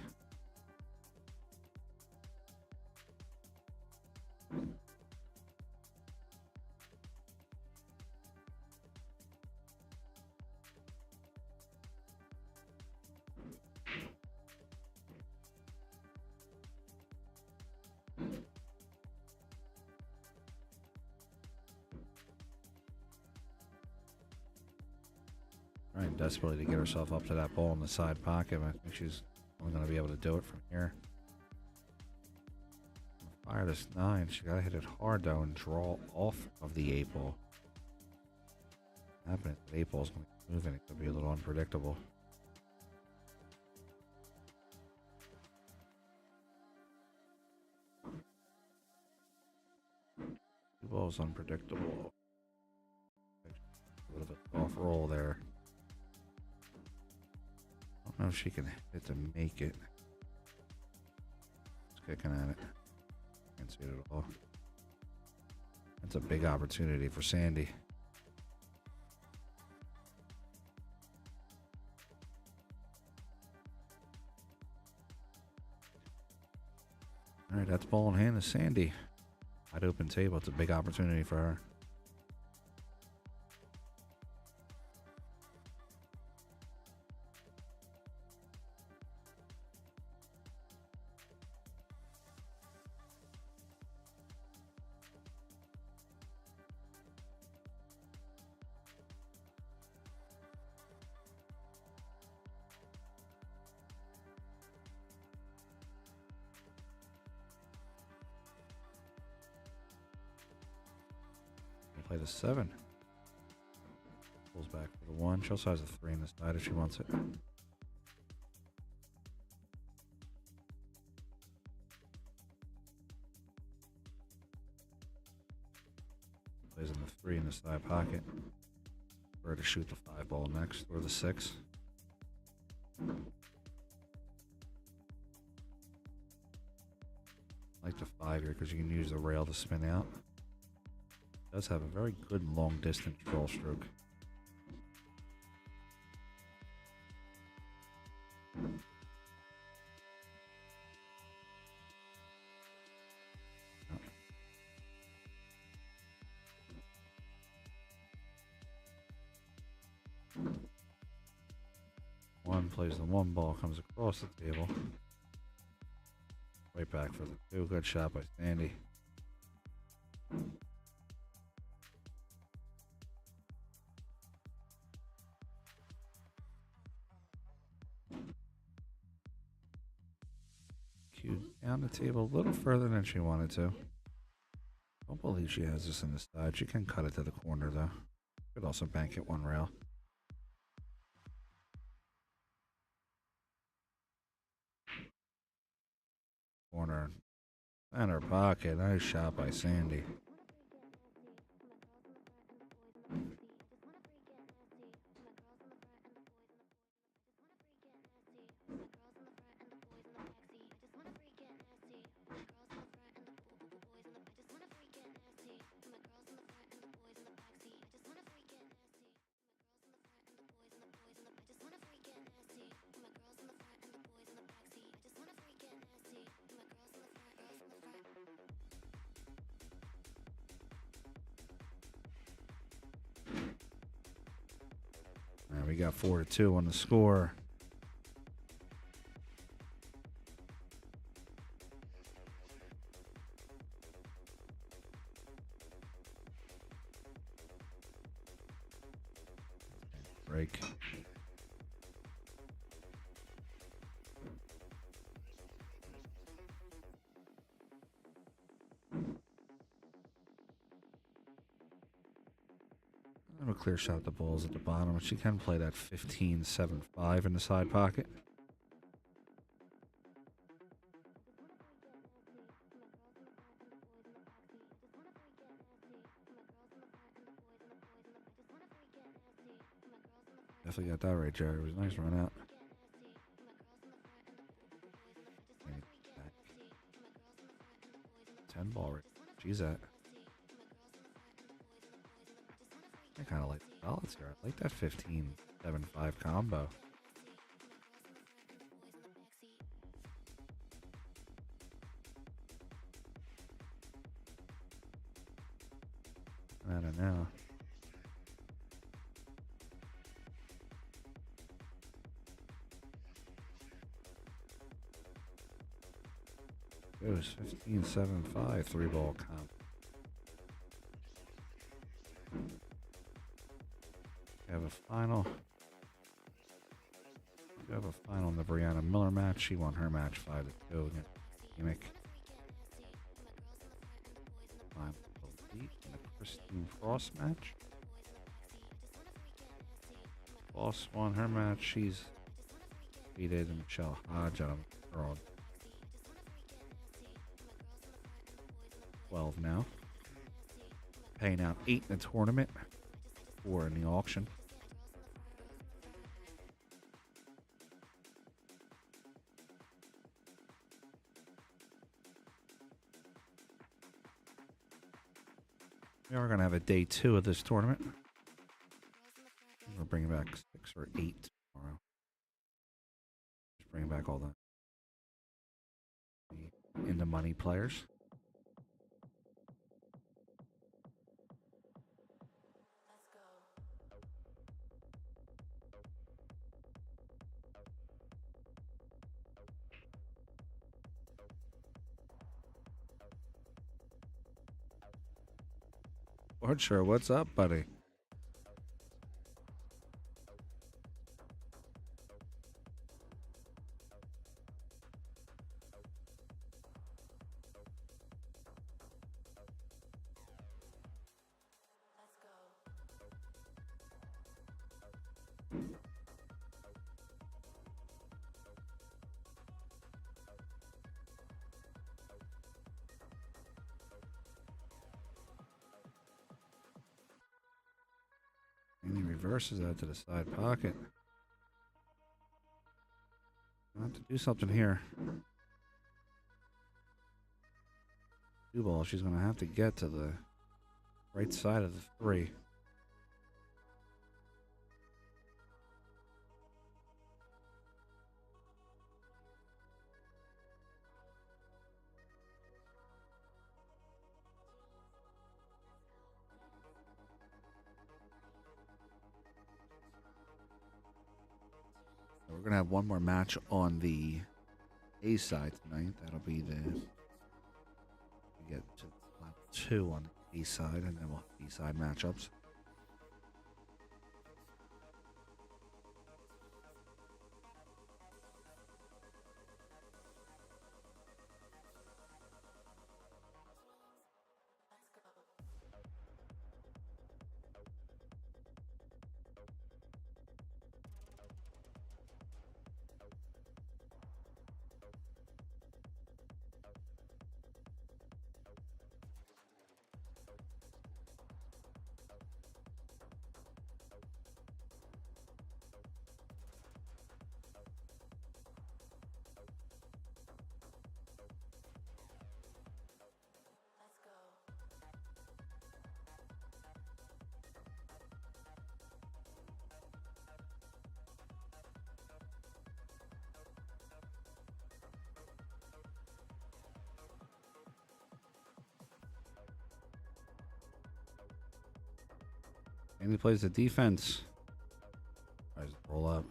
Trying desperately to get herself up to that ball in the side pocket, but I think she's only going to be able to do it from here. Fire this 9. She got to hit it hard though and draw off of the 8 ball. Happening, the 8 ball's going to be moving. It could be a little unpredictable. The ball's unpredictable. A little bit off roll there. I don't know if she can hit to make it. Just kicking at it. Can't see it at all. That's a big opportunity for Sandy. All right, that's ball in hand to Sandy. Wide open table. It's a big opportunity for her. Play the 7. Pulls back for the 1. She also has a 3 in the side if she wants it. Plays in the 3 in the side pocket. For her to shoot the 5 ball next, or the 6. I like the 5 here because you can use the rail to spin out. Does have a very good long distance draw stroke. One plays the 1 ball, comes across the table. Right back for the 2. Good shot by Sandy. Down the table a little further than she wanted to. Don't believe she has this in the side. She can cut it to the corner though. Could also bank it 1 rail. Corner. Center pocket. Nice shot by Sandy. And we got 4-2 on the score. Break. I have a clear shot at the balls at the bottom. She can play that 15-7-5 in the side pocket. Definitely got that right, Jerry. It was a nice run out. 10 ball right. She's at. I kind of like the balance here. I like that 15-7-5 combo. I don't know. It was 15-7-5 3-ball comp. We have a final. We have a final in the Brianna Miller match. She won her match 5-2 against Gimmick. In the Christine Frost match. Boss won her match. She's defeated Michelle Hodge out of Earl. 12 now. Paying out 8 in the tournament, 4 in the auction. We are going to have a day 2 of this tournament. We're bringing back 6 or 8 tomorrow. Just bringing back all the in the money players. Sure, what's up, buddy? And he reverses that to the side pocket. I have to do something here. 2 ball. She's going to have to get to the right side of the 3. We're going to have one more match on the A side tonight. That'll be we get to level 2 on the A side, and then we'll have B side matchups. And he plays the defense. roll up.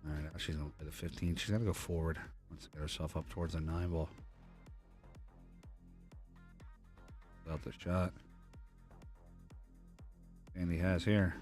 All right, now she's going to play the 15. She's going to go forward. Wants to get herself up towards the 9 ball. Without the shot. And he has here.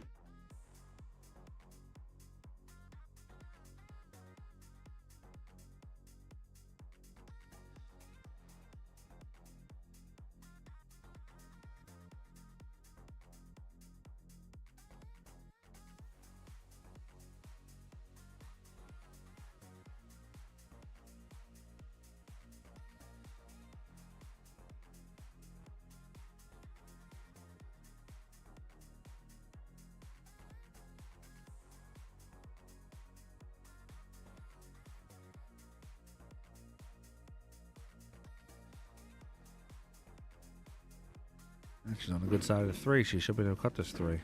She's on the good side of the 3. She should be able to cut this 3.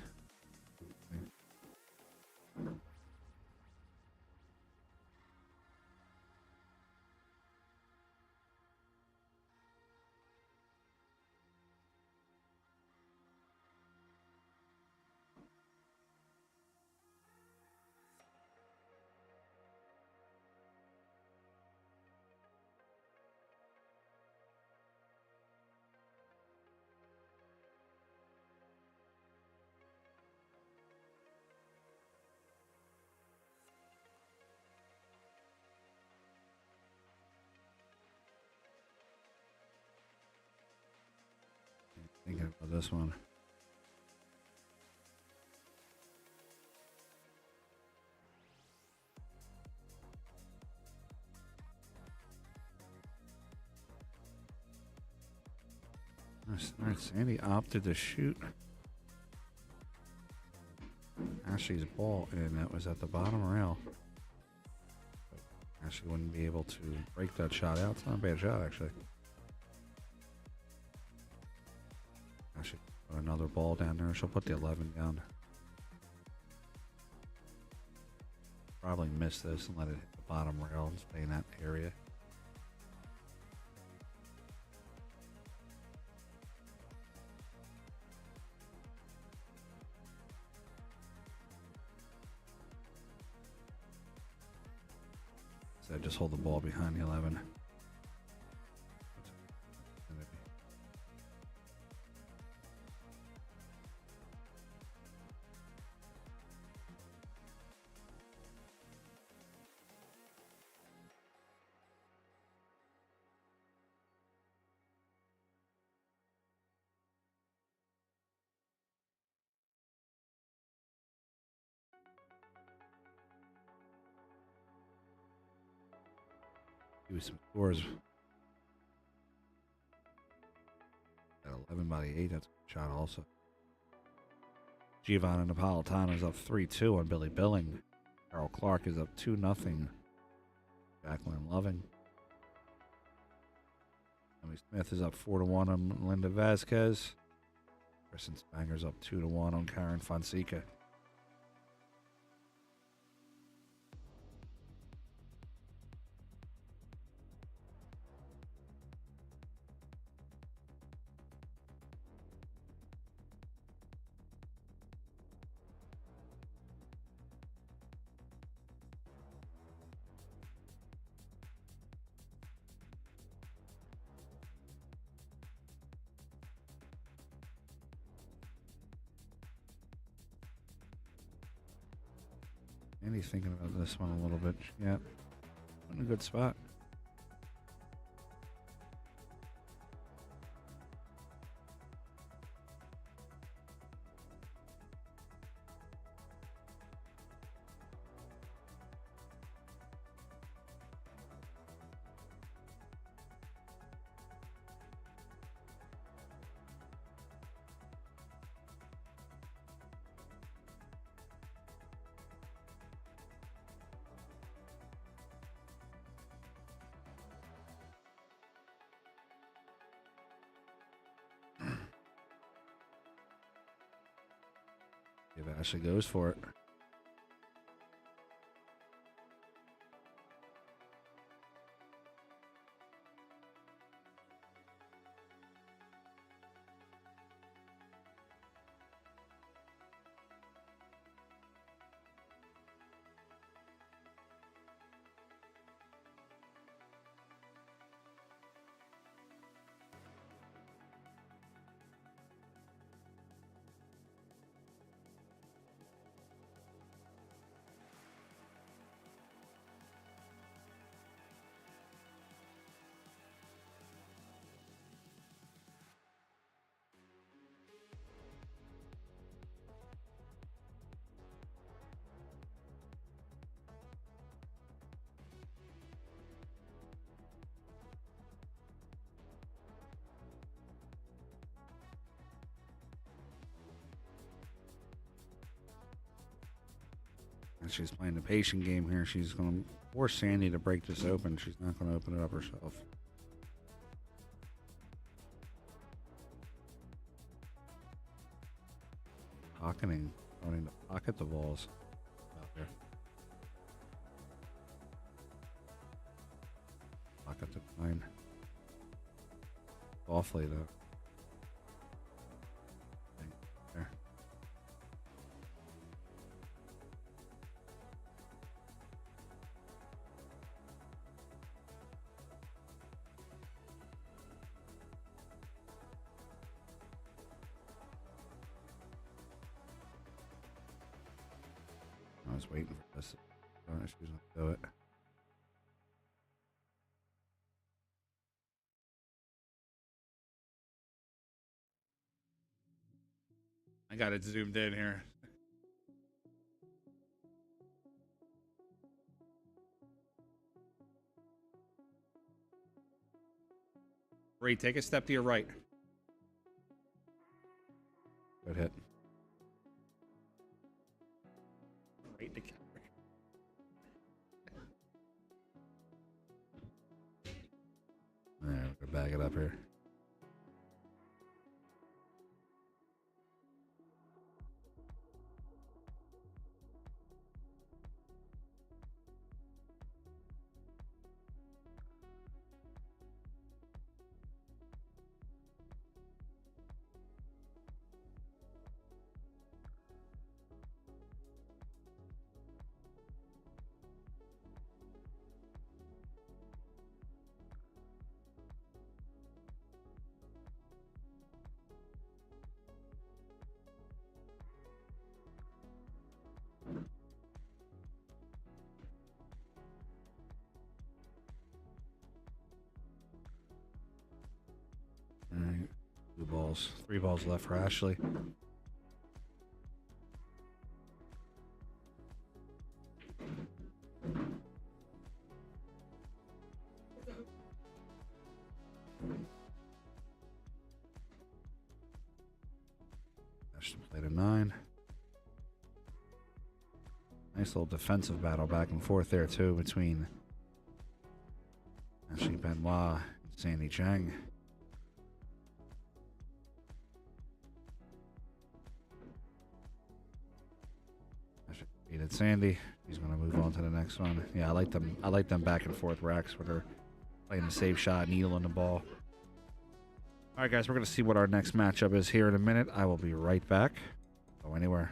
Thinking about this one. All right, Sandy opted to shoot Ashley's ball, and that was at the bottom rail. Ashley wouldn't be able to break that shot out. It's not a bad shot, actually. Ashley put another ball down there. She'll put the 11 down. Probably miss this and let it hit the bottom rail and stay in that area. So just hold the ball behind the 11. Do some scores. At 11 by the 8, that's a good shot also. Giovanna Napolitano is up 3-2 on Billy Billing. Carol Clark is up 2-0. Jacqueline Loving. Emily Smith is up 4-1 on Linda Vasquez. Kristen Spanger's up 2-1 on Karen Fonseca. Andy's thinking about this one a little bit. Yeah, in a good spot. Ashley goes for it. And she's playing the patient game here. She's going to force Sandy to break this open. She's not going to open it up herself. Pocketing, wanting to pocket the balls out there. Pocket the 9. Awfully though. There. I was waiting for this. I don't know if she's gonna do it. I got it zoomed in here. Great, take a step to your right. Good hit. Great to catch. Alright, we're gonna bag it up here. Alright, 2 balls. 3 balls left for Ashley. Ashley played a 9. Nice little defensive battle back and forth there too between Ashley Benoit and Sandy Chang. Beat Sandy. He's going to move on to the next one. Yeah, I like them. I like them back and forth racks where they're playing the safe shot, needling the ball. All right, guys, we're going to see what our next matchup is here in a minute. I will be right back. Go anywhere.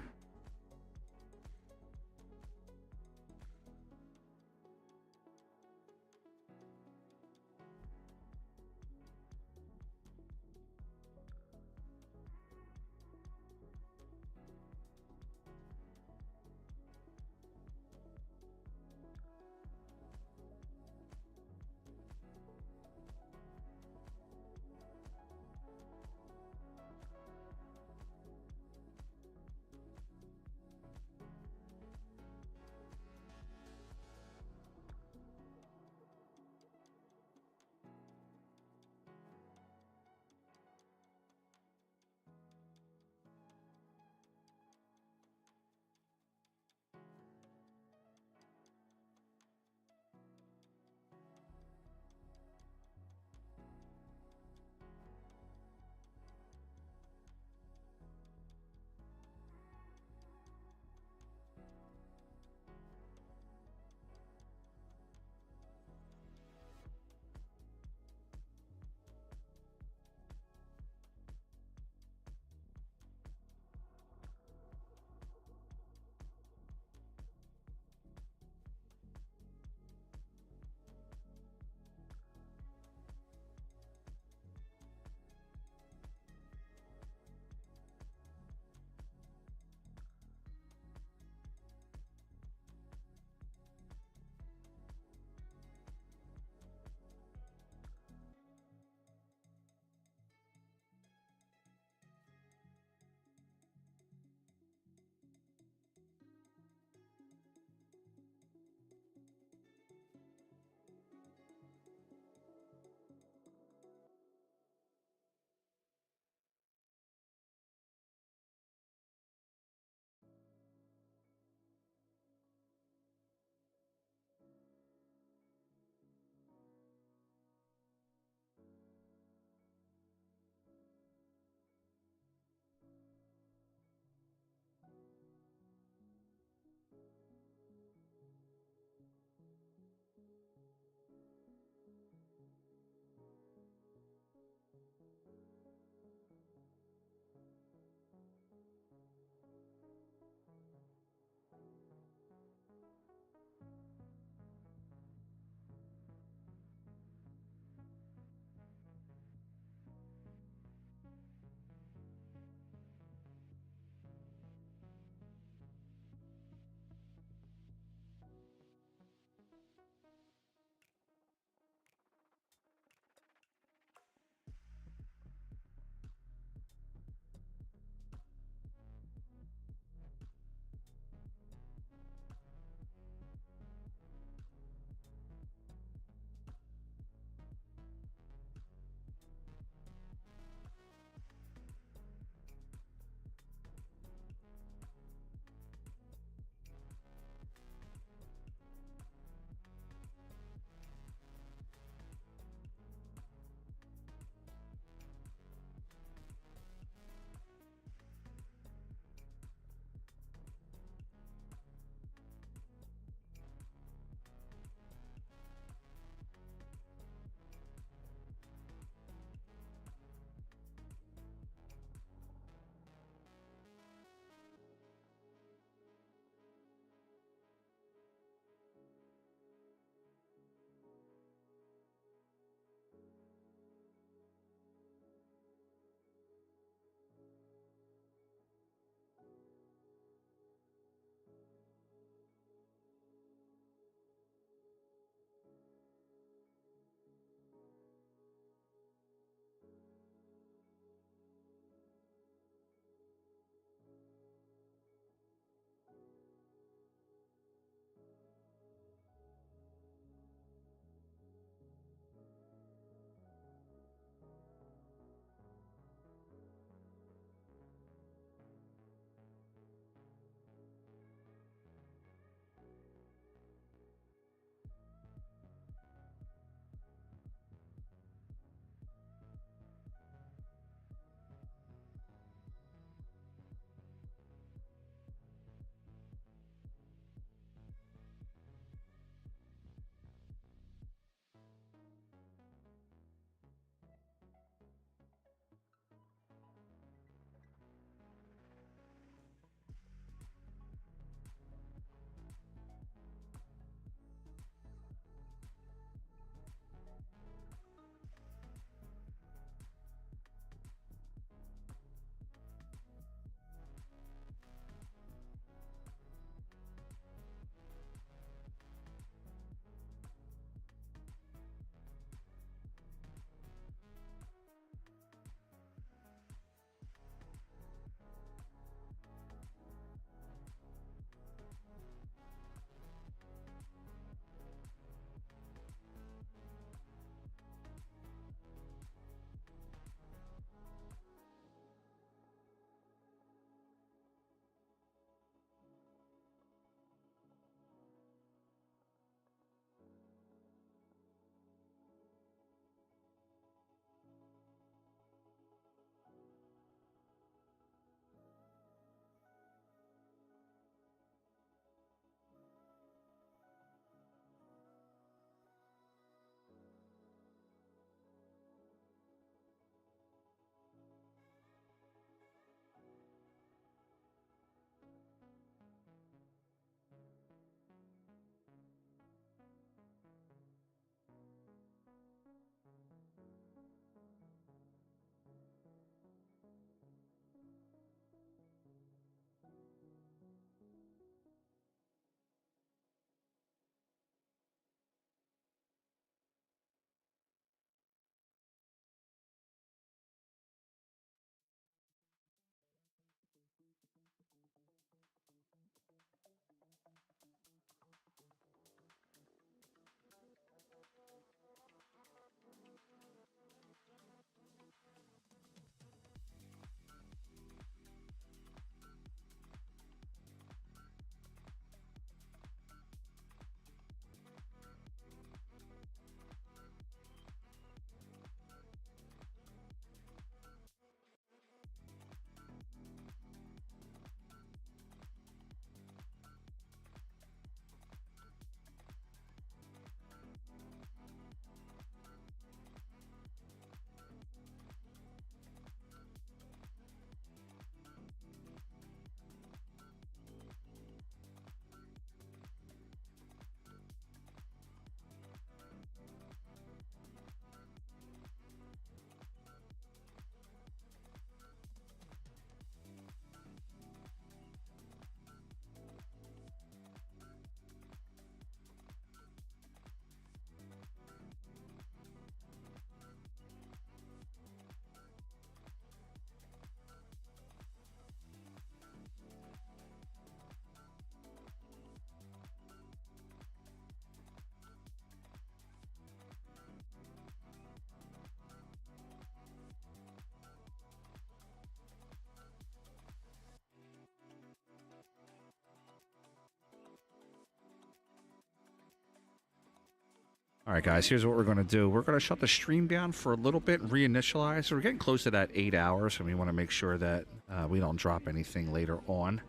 All right, guys, here's what we're going to do. We're going to shut the stream down for a little bit and reinitialize. So we're getting close to that 8 hours, and we want to make sure that we don't drop anything later on.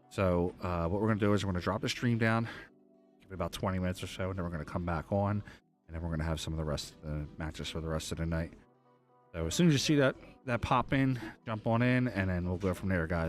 So what we're going to do is we're going to drop the stream down, give it about 20 minutes or so, and then we're going to come back on, and then we're going to have some of the rest of the matches for the rest of the night. So as soon as you see that pop in, jump on in, and then we'll go from there, guys.